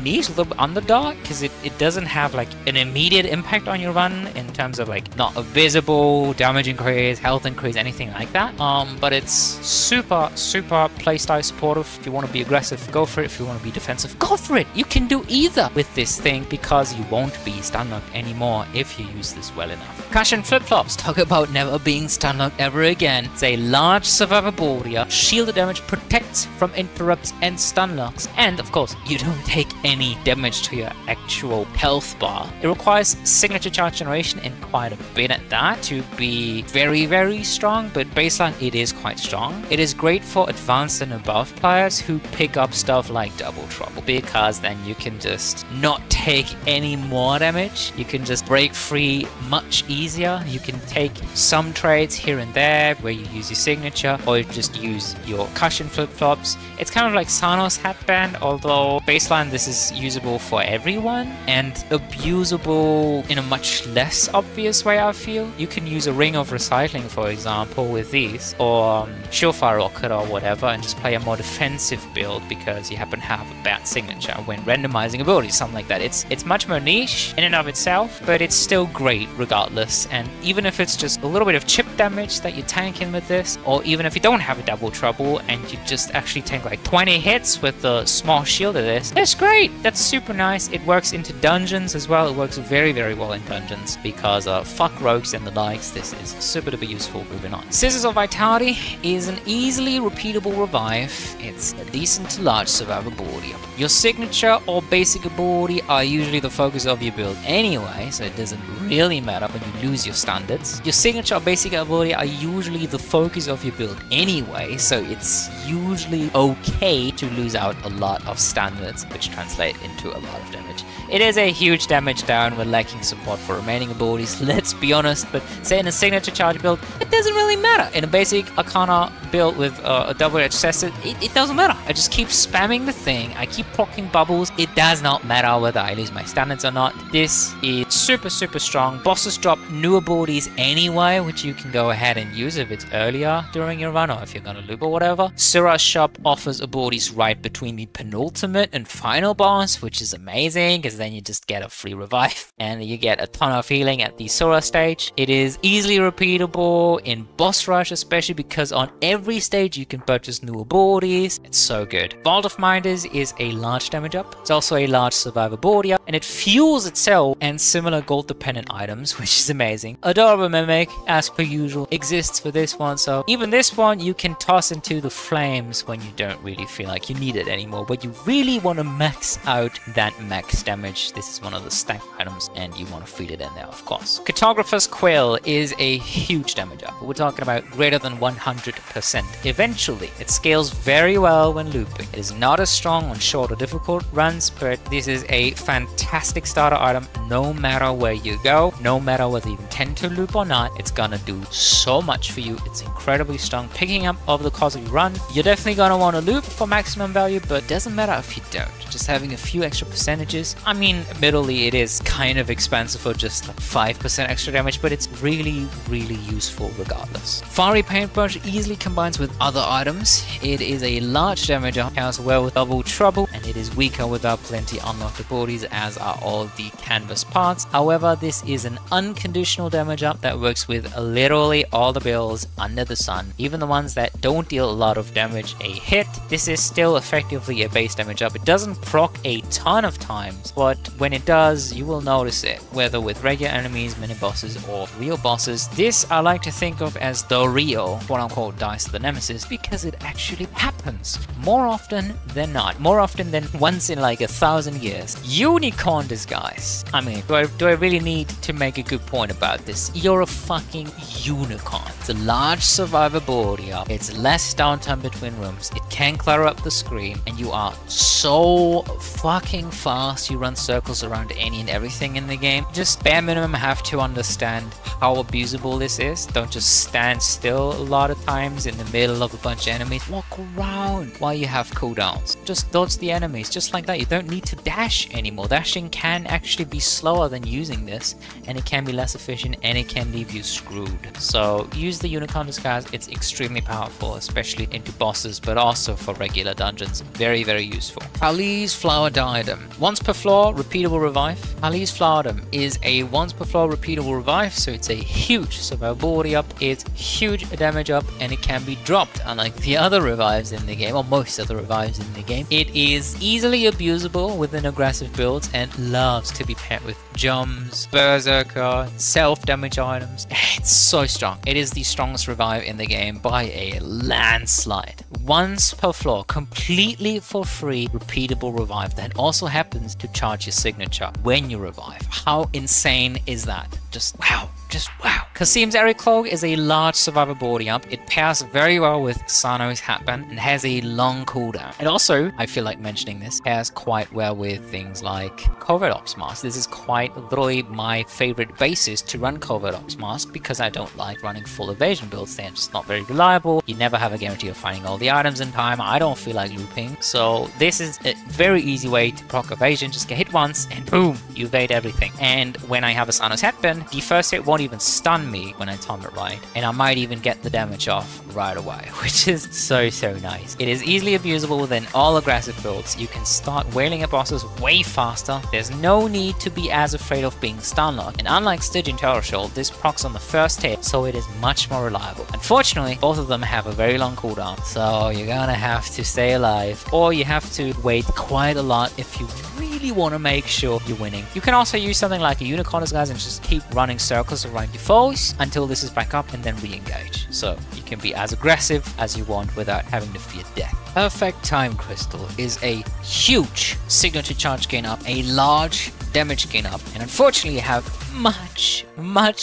niche, a little bit underdog, because it doesn't have like an immediate impact on your run in terms of like not a visible damage increase, health increase, anything like that. But it's super playstyle supportive. If you want to be aggressive, go for it. If you want to be defensive, go for it. You can do either with this thing because you won't be stun locked anymore if you use this well enough. Cushion flip-flops, talk about never being stun locked ever again. It's a large survivability, shielded damage, protects from interrupts and stun locks, and of course you don't take any damage to your actual health bar. It requires signature charge generation and quite a bit at that to be very strong, but baseline it is quite strong. It is great for advanced and above players who pick up stuff like Double Trouble, because then you can just not take any more damage. You can just break free much easier. You can take some trades here and there where you use your signature, or you just use your cushion flip-flops. It's kind of like Xanos Headband, although baseline this is usable for everyone and abusable in a much less obvious way, I feel. You can use a Ring of Recycling, for example, with these, or Surefire Rocket or whatever, and just play a more defensive build because you happen to have a bad signature when randomizing abilities, something like that. It's much more niche in and of itself, but it's still great regardless. And even if it's just a little bit of chip damage that you tank in with this, or even if you don't have a Double Trouble and you just actually tank like 20 hits with the small shield of this, that's great. That's super nice. It works into dungeons as well. It works very well in dungeons because fuck rogues and the likes. This is super duper useful. Moving on. Scissors of Vitality is an easily repeatable revive. It's a decent to large survivability. Your signature or basic ability are usually the focus of your build anyway, so it doesn't really matter when you lose your standards. Your signature or basic ability are usually the focus of your build anyway, so it's usually okay to lose out a lot of standards, which translate into a lot of damage. It is a huge damage down when lacking support for remaining abilities, let's be honest, but say in a signature charge build, it doesn't really matter. In a basic Arcana build with a double-edged Cesset, it doesn't matter. I just keep spamming the thing, I keep proccing bubbles, it does not matter whether I lose my standards or not. This is super strong. Bosses drop new abilities anyway, which you can go ahead and use if it's earlier during your run or if you're gonna loop or whatever. Sura's shop offers abilities right between the penultimate and final boss, which is amazing because then you just get a free revive and you get a ton of healing at the Sura stage. It is easily repeatable in boss rush, especially because on every stage you can purchase new abilities. It's so good. Vault of Minders is a large damage up. It's also a large survivability up, and it fuels itself and similar gold dependent items, which is amazing. Adorable Mimic, as per usual, exists for this one, so even this one you can toss into the flames when you don't really feel like you need it anymore, but you really want to max out that max damage. This is one of the stack items and you want to feed it in there, of course. Cartographer's Quill is a huge damage up. We're talking about greater than 100%. Eventually, it scales very well when looping. It is not as strong on short or difficult runs, but this is a fantastic starter item no matter where you go, no matter whether you intend to loop or not. It's gonna do so much for you. It's incredibly strong, picking up over the course of your run. You're definitely gonna want to loop for maximum value, but it doesn't matter if you don't. Just having a few extra percentages. I mean, admittedly, it is kind of expensive for just like 5% extra damage, but it's really useful regardless. Fiery Paintbrush easily combines with other items. It is a large damage up, counts well with Double Trouble, and and it is weaker without plenty unlocked abilities, as are all the canvas parts. However, this is an unconditional damage up that works with literally all the builds under the sun, even the ones that don't deal a lot of damage a hit. This is still effectively a base damage up. It doesn't proc a ton of times, but when it does, you will notice it, whether with regular enemies, mini bosses, or real bosses. This I like to think of as the real quote-unquote Dice the Nemesis, because it actually happens more often than not, more often than once in like 1,000 years. Unicorn disguise. I mean, do I really need to make a good point about this? You're a fucking unicorn. It's a large survivability up. It's less downtime between rooms. It can clutter up the screen, and you are so fucking fast. You run circles around any and everything in the game. Just bare minimum have to understand how abusable this is. Don't just stand still a lot of times in the middle of a bunch of enemies. Walk around while you have cooldowns. Just dodge the enemies, just like that. You don't need to dash anymore. Dashing can actually be slower than using this, and it can be less efficient, and it can leave you screwed. So use the Unicorn Disguise. It's extremely powerful, especially into bosses, but also for regular dungeons. Very, very useful. Ali's Flower Diadem. Once per floor, repeatable revive. Ali's Flower Diadem is a once per floor repeatable revive, so it's a huge survivability up, it's huge damage up, and it can be dropped, unlike the other revives in the game, or most other revives in the game. It is easily abusable within aggressive builds and loves to be paired with jumps, berserker, self-damage items. It's so strong. It is the strongest revive in the game by a landslide. Once per floor, completely for free, repeatable revive that also happens to charge your signature when you revive. How insane is that? Just wow. Just wow. Kasim's Eric Cloak is a large survivability up. It pairs very well with Sano's Hatband and has a long cooldown. And also, I feel like mentioning this, pairs quite well with things like Covert Ops Mask. This is quite literally my favorite basis to run Covert Ops Mask, because I don't like running full evasion builds. They're just not very reliable. You never have a guarantee of finding all the items in time. I don't feel like looping. So this is a very easy way to proc evasion. Just get hit once and boom, you evade everything. And when I have a Sano's Hatband, the first hit won't even stun me when I time it right, and I might even get the damage off right away, which is so nice. It is easily abusable within all aggressive builds. You can start wailing at bosses way faster. There's no need to be as afraid of being stun locked, and unlike Stygian Terror, this procs on the first hit, so it is much more reliable. Unfortunately, both of them have a very long cooldown, so you're gonna have to stay alive, or you have to wait quite a lot if you really want to make sure you're winning. You can also use something like a Unicorn Disguise and just keep running circles around your foes until this is back up, and then re-engage. So you can be as aggressive as you want without having to fear death. Perfect Time Crystal is a huge signature charge gain up, a large damage gain up, and unfortunately you have much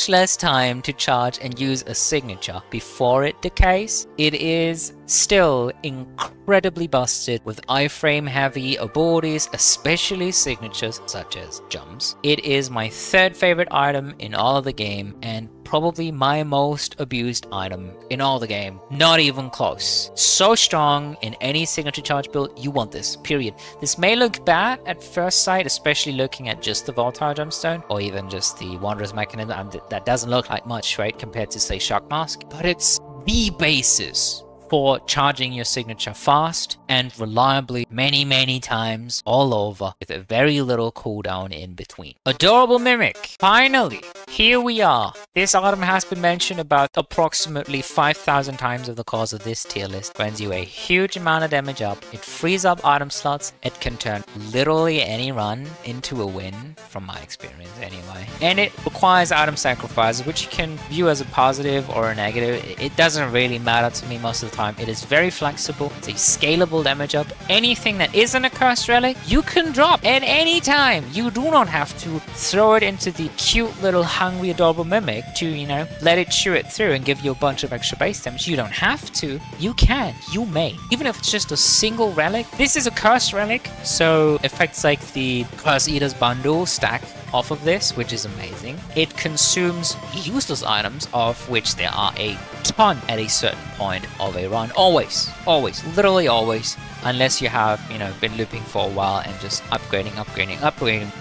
less time to charge and use a signature before it decays. It is still incredibly busted with iframe heavy abilities, especially signatures such as jumps. It is my third favorite item in all of the game, and probably my most abused item in all the game. Not even close. So strong in any signature charge build. You want this, period. This may look bad at first sight, especially looking at just the Volatile Gemstone, or even just the Wanderer's Mechanism. That doesn't look like much, right, compared to, say, Shock Mask. But it's the basis for charging your signature fast and reliably many times all over with a very little cooldown in between. Adorable Mimic. Finally, here we are. This item has been mentioned about approximately 5,000 times over the course of this tier list. Grants you a huge amount of damage up. It frees up item slots. It can turn literally any run into a win, from my experience anyway. And it requires item sacrifices, which you can view as a positive or a negative. It doesn't really matter to me most of the time. It is very flexible. It's a scalable damage up. Anything that isn't a cursed relic, you can drop at any time. You do not have to throw it into the cute little hungry adorable mimic to, you know, let it chew it through and give you a bunch of extra base damage. You don't have to. You can. You may. Even if it's just a single relic. This is a cursed relic, so effects like the Curse Eater's bundle stack off of this, which is amazing. It consumes useless items, of which there are a ton at a certain point of a run. Always, literally always. unless you have, you know, been looping for a while and just upgrading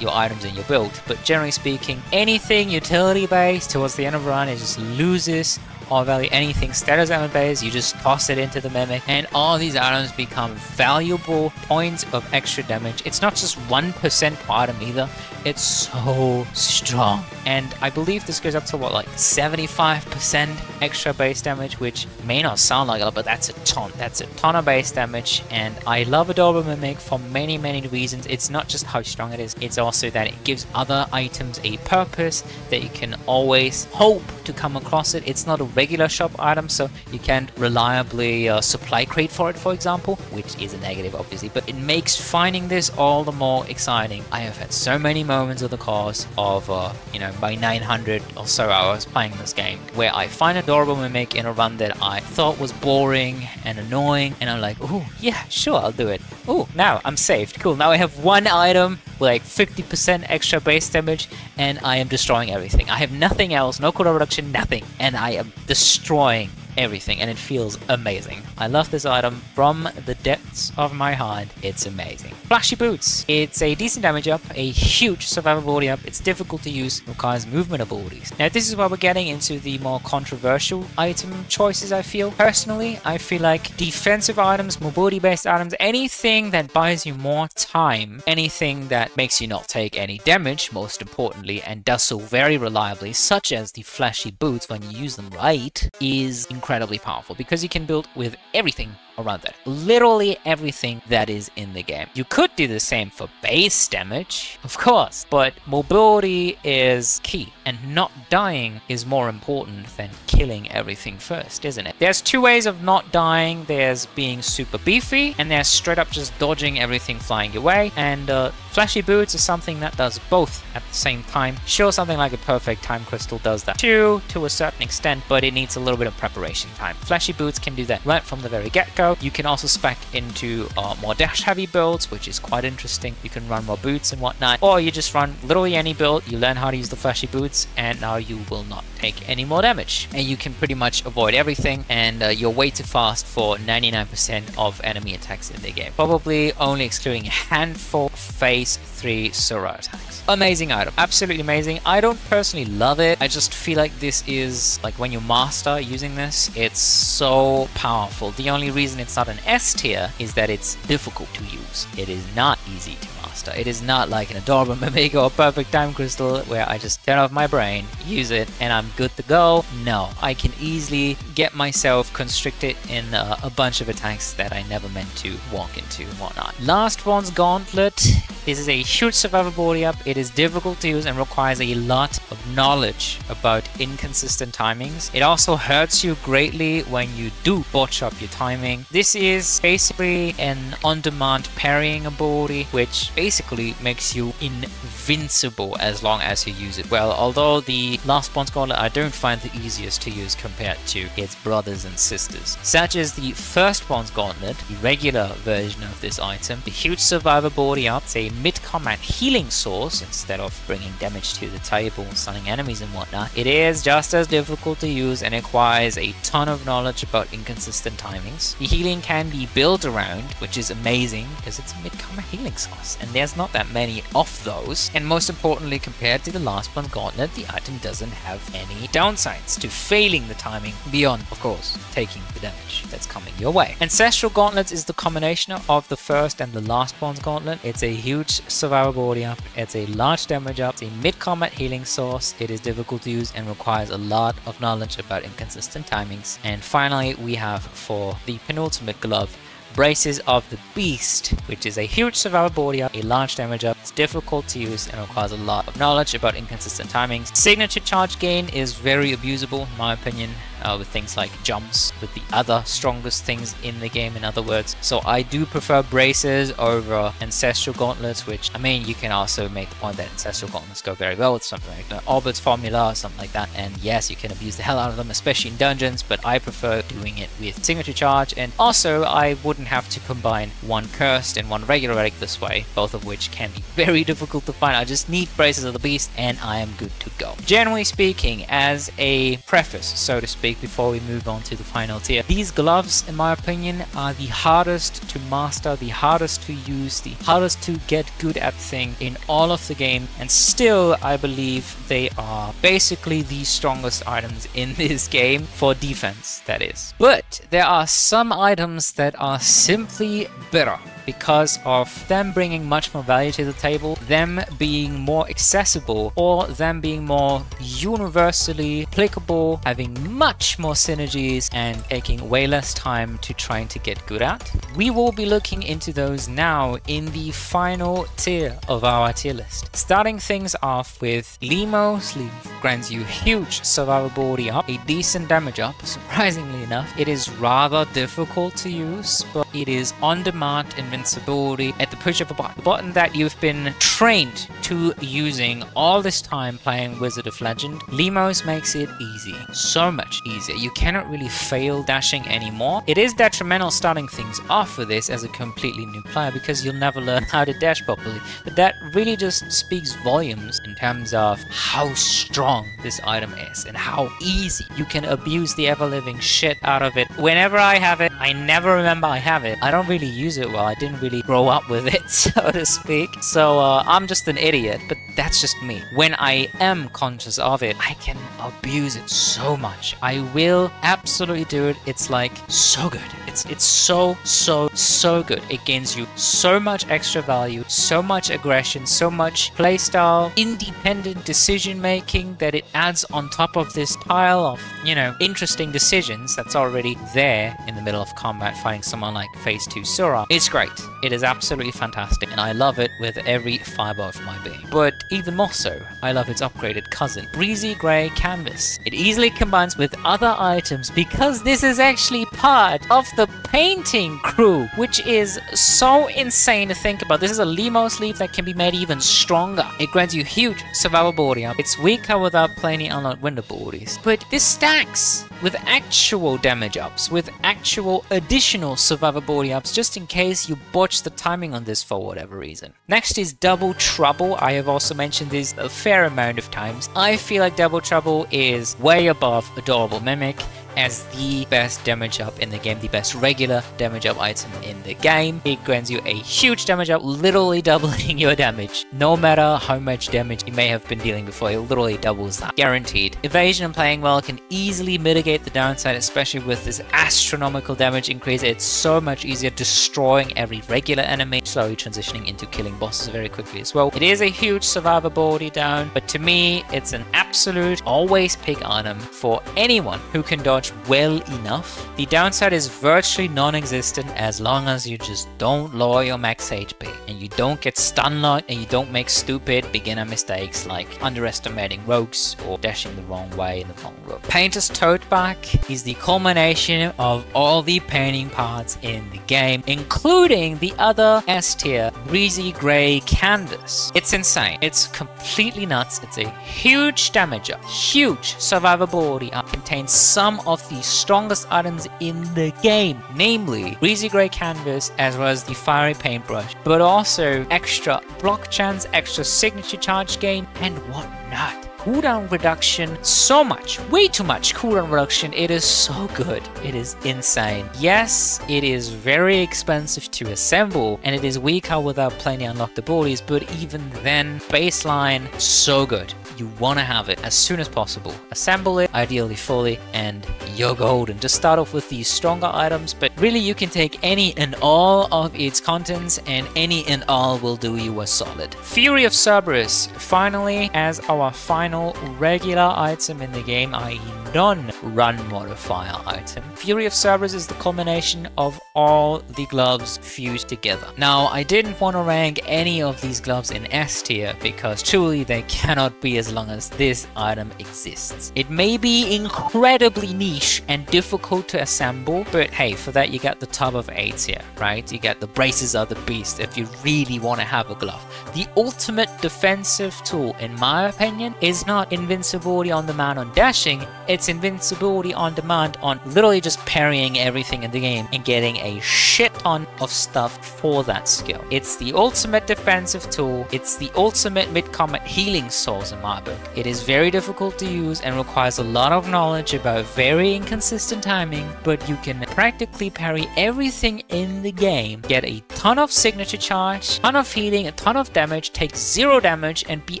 your items in your build. But generally speaking, anything utility based towards the end of the run, it just loses all value. Anything status element based, you just toss it into the mimic, and all these items become valuable points of extra damage. It's not just 1% per item either, it's so strong. And I believe this goes up to what, like 75% extra base damage, which may not sound like a lot, but that's a ton. That's a ton of base damage. And I love Adorable Mimic for many reasons. It's not just how strong it is, it's also that it gives other items a purpose, that you can always hope to come across it. It's not a regular shop item, so you can't reliably supply crate for it, for example, which is a negative obviously, but it makes finding this all the more exciting. I have had so many moments of the course of you know, my 900 or so hours playing this game where I find Adorable Mimic in a run that I thought was boring and annoying, and I'm like, oh yeah, sure, I'll do it. Oh, now I'm saved, cool, now I have one item with like 50% extra base damage and I am destroying everything. I have nothing else, no cooldown reduction, nothing, and I am destroying everything, and it feels amazing. I love this item from the depths of my heart. It's amazing. Flashy Boots. It's a decent damage up, a huge survivability up. It's difficult to use, requires movement abilities. Now this is where we're getting into the more controversial item choices, I feel. Personally, I feel like defensive items, mobility based items, anything that buys you more time, anything that makes you not take any damage, most importantly, and does so very reliably, such as the Flashy Boots when you use them right, is incredibly powerful because you can build with everything around that. Literally everything that is in the game. You could do the same for base damage, of course, but mobility is key, and not dying is more important than killing everything first, isn't it? There's two ways of not dying. There's being super beefy, and there's straight up just dodging everything flying your way, and Flashy Boots is something that does both at the same time. Sure, something like a Perfect Time Crystal does that too, to a certain extent, but it needs a little bit of preparation time. Flashy Boots can do that right from the very get-go. You can also spec into more dash-heavy builds, which is quite interesting. You can run more boots and whatnot, or you just run literally any build, you learn how to use the Flashy Boots, and now you will not take any more damage. And you can pretty much avoid everything, and you're way too fast for 99% of enemy attacks in the game. Probably only excluding a handful phase 3 Sura attacks. Amazing item, absolutely amazing. I don't personally love it. I just feel like this is, like, when you master using this, it's so powerful. The only reason it's not an S tier is that it's difficult to use. It is not easy to master. It is not like an Adorable Mimic or Perfect Time Crystal where I just turn off my brain, use it, and I'm good to go. No, I can easily get myself constricted in a bunch of attacks that I never meant to walk into and whatnot. Last One's Gauntlet. This is a huge survivability up. It is difficult to use and requires a lot of knowledge about inconsistent timings. It also hurts you greatly when you do botch up your timing. This is basically an on-demand parrying ability, which basically makes you invincible as long as you use it well. Although the Last One's Gauntlet I don't find the easiest to use compared to its brothers and sisters, such as the First One's Gauntlet, the regular version of this item. The huge survivability up. It's a mid-combat healing source instead of bringing damage to the table, stunning enemies and whatnot. It is just as difficult to use and requires a ton of knowledge about inconsistent timings. The healing can be built around, which is amazing because it's a mid-combat healing source, and there's not that many of those. And most importantly, compared to the Last One's Gauntlet, the item doesn't have any downsides to failing the timing beyond, of course, taking the damage that's coming your way. Ancestral Gauntlets is the combination of the first and the Last One's Gauntlet. It's a huge survivability up, it's a large damage up, it's a mid-combat healing source, it is difficult to use and requires a lot of knowledge about inconsistent timings. And finally, we have for the penultimate glove, Braces of the Beast, which is a huge survivability up, a large damage up, it's difficult to use and requires a lot of knowledge about inconsistent timings. Signature charge gain is very abusable in my opinion, with things like jumps, with the other strongest things in the game, in other words. So I do prefer braces over ancestral gauntlets, which, I mean, you can also make the point that ancestral gauntlets go very well with something like the Orbit's formula or something like that, and yes, you can abuse the hell out of them, especially in dungeons, but I prefer doing it with signature charge. And also I wouldn't have to combine one cursed and one regular relic this way, both of which can be very difficult to find. I just need braces of the beast and I am good to go. Generally speaking, as a preface, so to speak, speak before we move on to the final tier. These gloves, in my opinion, are the hardest to master, the hardest to use, the hardest to get good at thing in all of the game, and still I believe they are basically the strongest items in this game, for defense that is. But there are some items that are simply better because of them bringing much more value to the table, them being more accessible, or them being more universally applicable, having much more synergies, and taking way less time to trying to get good at. We will be looking into those now in the final tier of our tier list. Starting things off with Limo Sleeve. Grants you huge survivability up, a decent damage up, surprisingly enough. It is rather difficult to use, but it is on-demand invincibility at the push of a button. The button that you've been trained to using all this time playing Wizard of Legend. Limos makes it easy, so much easier. You cannot really fail dashing anymore. It is detrimental starting things off with this as a completely new player because you'll never learn how to dash properly, but that really just speaks volumes in terms of how strong this item is and how easy you can abuse the ever-living shit out of it. Whenever I have it, I never remember I have it. I don't really use it well. I didn't really grow up with it, so to speak. So I'm just an idiot, but that's just me. When I am conscious of it, I can abuse it so much. I will absolutely do it. It's like so good. It's so good. It gains you so much extra value, so much aggression, so much playstyle, independent decision making that it adds on top of this pile of, you know, interesting decisions that's already there in the middle of combat fighting someone like Phase 2 Sura. It's great. It is absolutely fantastic, and I love it with every fiber of my being. But even more so, I love its upgraded cousin, Breezy Grey Canvas. It easily combines with other items because this is actually part of the painting crew, which is so insane to think about. This is a Limo sleeve that can be made even stronger. It grants you huge survivability up. It's weaker without plainly unlocked window abilities, but this stacks with actual damage ups, with actual additional survivability ups, just in case you botch the timing on this for whatever reason. Next is Double Trouble. I have also mentioned this a fair amount of times. I feel like Double Trouble is way above Adorable Mimic as the best damage up in the game, the best regular damage up item in the game. It grants you a huge damage up, literally doubling your damage. No matter how much damage you may have been dealing before, it literally doubles that. Guaranteed. Evasion and playing well can easily mitigate the downside, especially with this astronomical damage increase. It's so much easier destroying every regular enemy, slowly transitioning into killing bosses very quickly as well. It is a huge survivability down, but to me, it's an absolute always pick item for anyone who can dodge well enough. The downside is virtually non-existent as long as you just don't lower your max HP and you don't get stun locked and you don't make stupid beginner mistakes like underestimating rogues or dashing the wrong way in the wrong road. Painter's Tote Bag is the culmination of all the painting parts in the game, including the other S tier Breezy Grey Canvas. It's insane. It's completely nuts. It's a huge damage up, huge survivability up, contains some of the strongest items in the game, namely Breezy Grey Canvas as well as the Fiery Paintbrush, but also extra block chance, extra signature charge gain, and whatnot. Cooldown reduction, so much, way too much cooldown reduction. It is so good. It is insane. Yes, it is very expensive to assemble and it is weaker without plainly unlocked abilities, but even then, baseline, so good. You want to have it as soon as possible. Assemble it, ideally fully, and you're golden. Just start off with these stronger items, but really you can take any and all of its contents and any and all will do you a solid. Fury of Cerberus, finally, as our final regular item in the game, i.e. non-run modifier item. Fury of Cerberus is the culmination of all the gloves fused together. Now, I didn't want to rank any of these gloves in S tier because truly they cannot be as long as this item exists. It may be incredibly niche and difficult to assemble, but hey, for that you got the top of A tier, right? You got the Braces of the Beast if you really want to have a glove. The ultimate defensive tool, in my opinion, is not invincibility on the man on dashing, it's its invincibility on demand on literally just parrying everything in the game and getting a shit ton of stuff for that skill. It's the ultimate defensive tool. It's the ultimate mid-combat healing source in my book. It is very difficult to use and requires a lot of knowledge about very inconsistent timing, but you can practically parry everything in the game, get a ton of signature charge, ton of healing, a ton of damage, take 0 damage, and be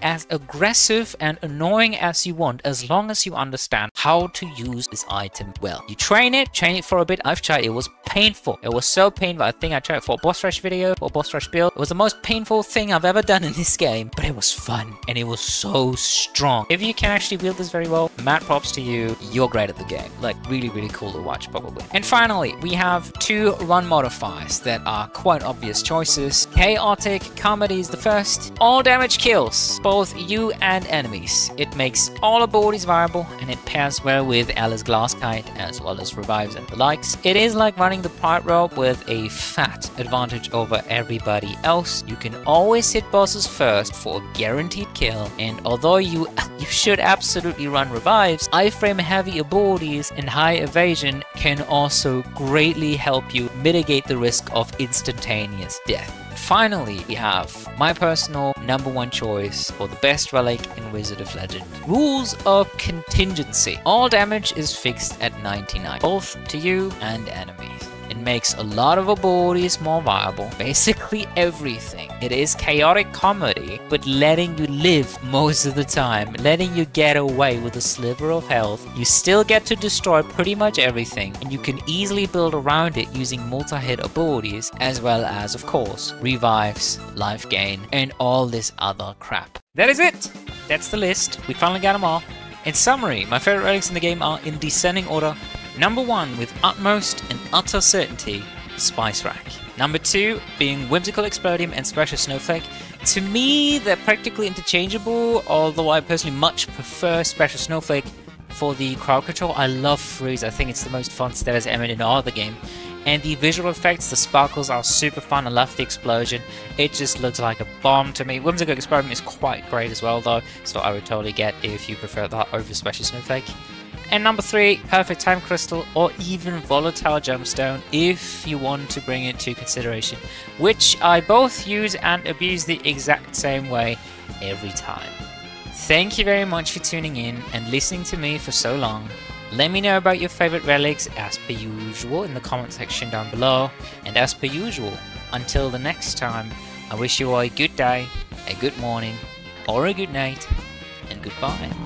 as aggressive and annoying as you want, as long as you understand how to use this item well. You train it for a bit. I've tried, it was painful. It was so painful. I think I tried it for a boss rush video, or boss rush build. It was the most painful thing I've ever done in this game, but it was fun, and it was so strong. If you can actually wield this very well, mad props to you. You're great at the game. Like, really, really cool to watch, probably. And finally, we have 2 run modifiers that are quite obvious choices. Chaotic Comedy is the first. All damage kills both you and enemies. It makes all abilities viable, and it pairs well with Alice Glass Kite, as well as revives and the likes. It is like running the Pride Rope with a fat advantage over everybody else. You can always hit bosses first for a guaranteed kill, and although you should absolutely run revives, iframe heavy abilities and high evasion can also greatly help you mitigate the risk of instantaneous death. Finally, we have my personal #1 choice for the best relic in Wizard of Legend. Rules of Contingency. All damage is fixed at 99, both to you and enemies. It makes a lot of abilities more viable, basically everything. It is chaotic comedy, but letting you live most of the time, letting you get away with a sliver of health. You still get to destroy pretty much everything, and you can easily build around it using multi-hit abilities, as well as, of course, revives, life gain, and all this other crap. That is it! That's the list. We finally got them all. In summary, my favorite relics in the game are in descending order. #1, with utmost and utter certainty, Spice Rack. #2, being Whimsical Explodium and Special Snowflake. To me, they're practically interchangeable, although I personally much prefer Special Snowflake for the crowd control. I love Freeze. I think it's the most fun status element in all the game. And the visual effects, the sparkles are super fun. I love the explosion. It just looks like a bomb to me. Whimsical Experiment is quite great as well though, so I would totally get if you prefer that over Special Snowflake. And #3, Perfect Time Crystal, or even Volatile Gemstone if you want to bring it to consideration, which I both use and abuse the exact same way every time. Thank you very much for tuning in and listening to me for so long. Let me know about your favorite relics as per usual in the comment section down below, and as per usual, until the next time, I wish you all a good day, a good morning, or a good night, and goodbye.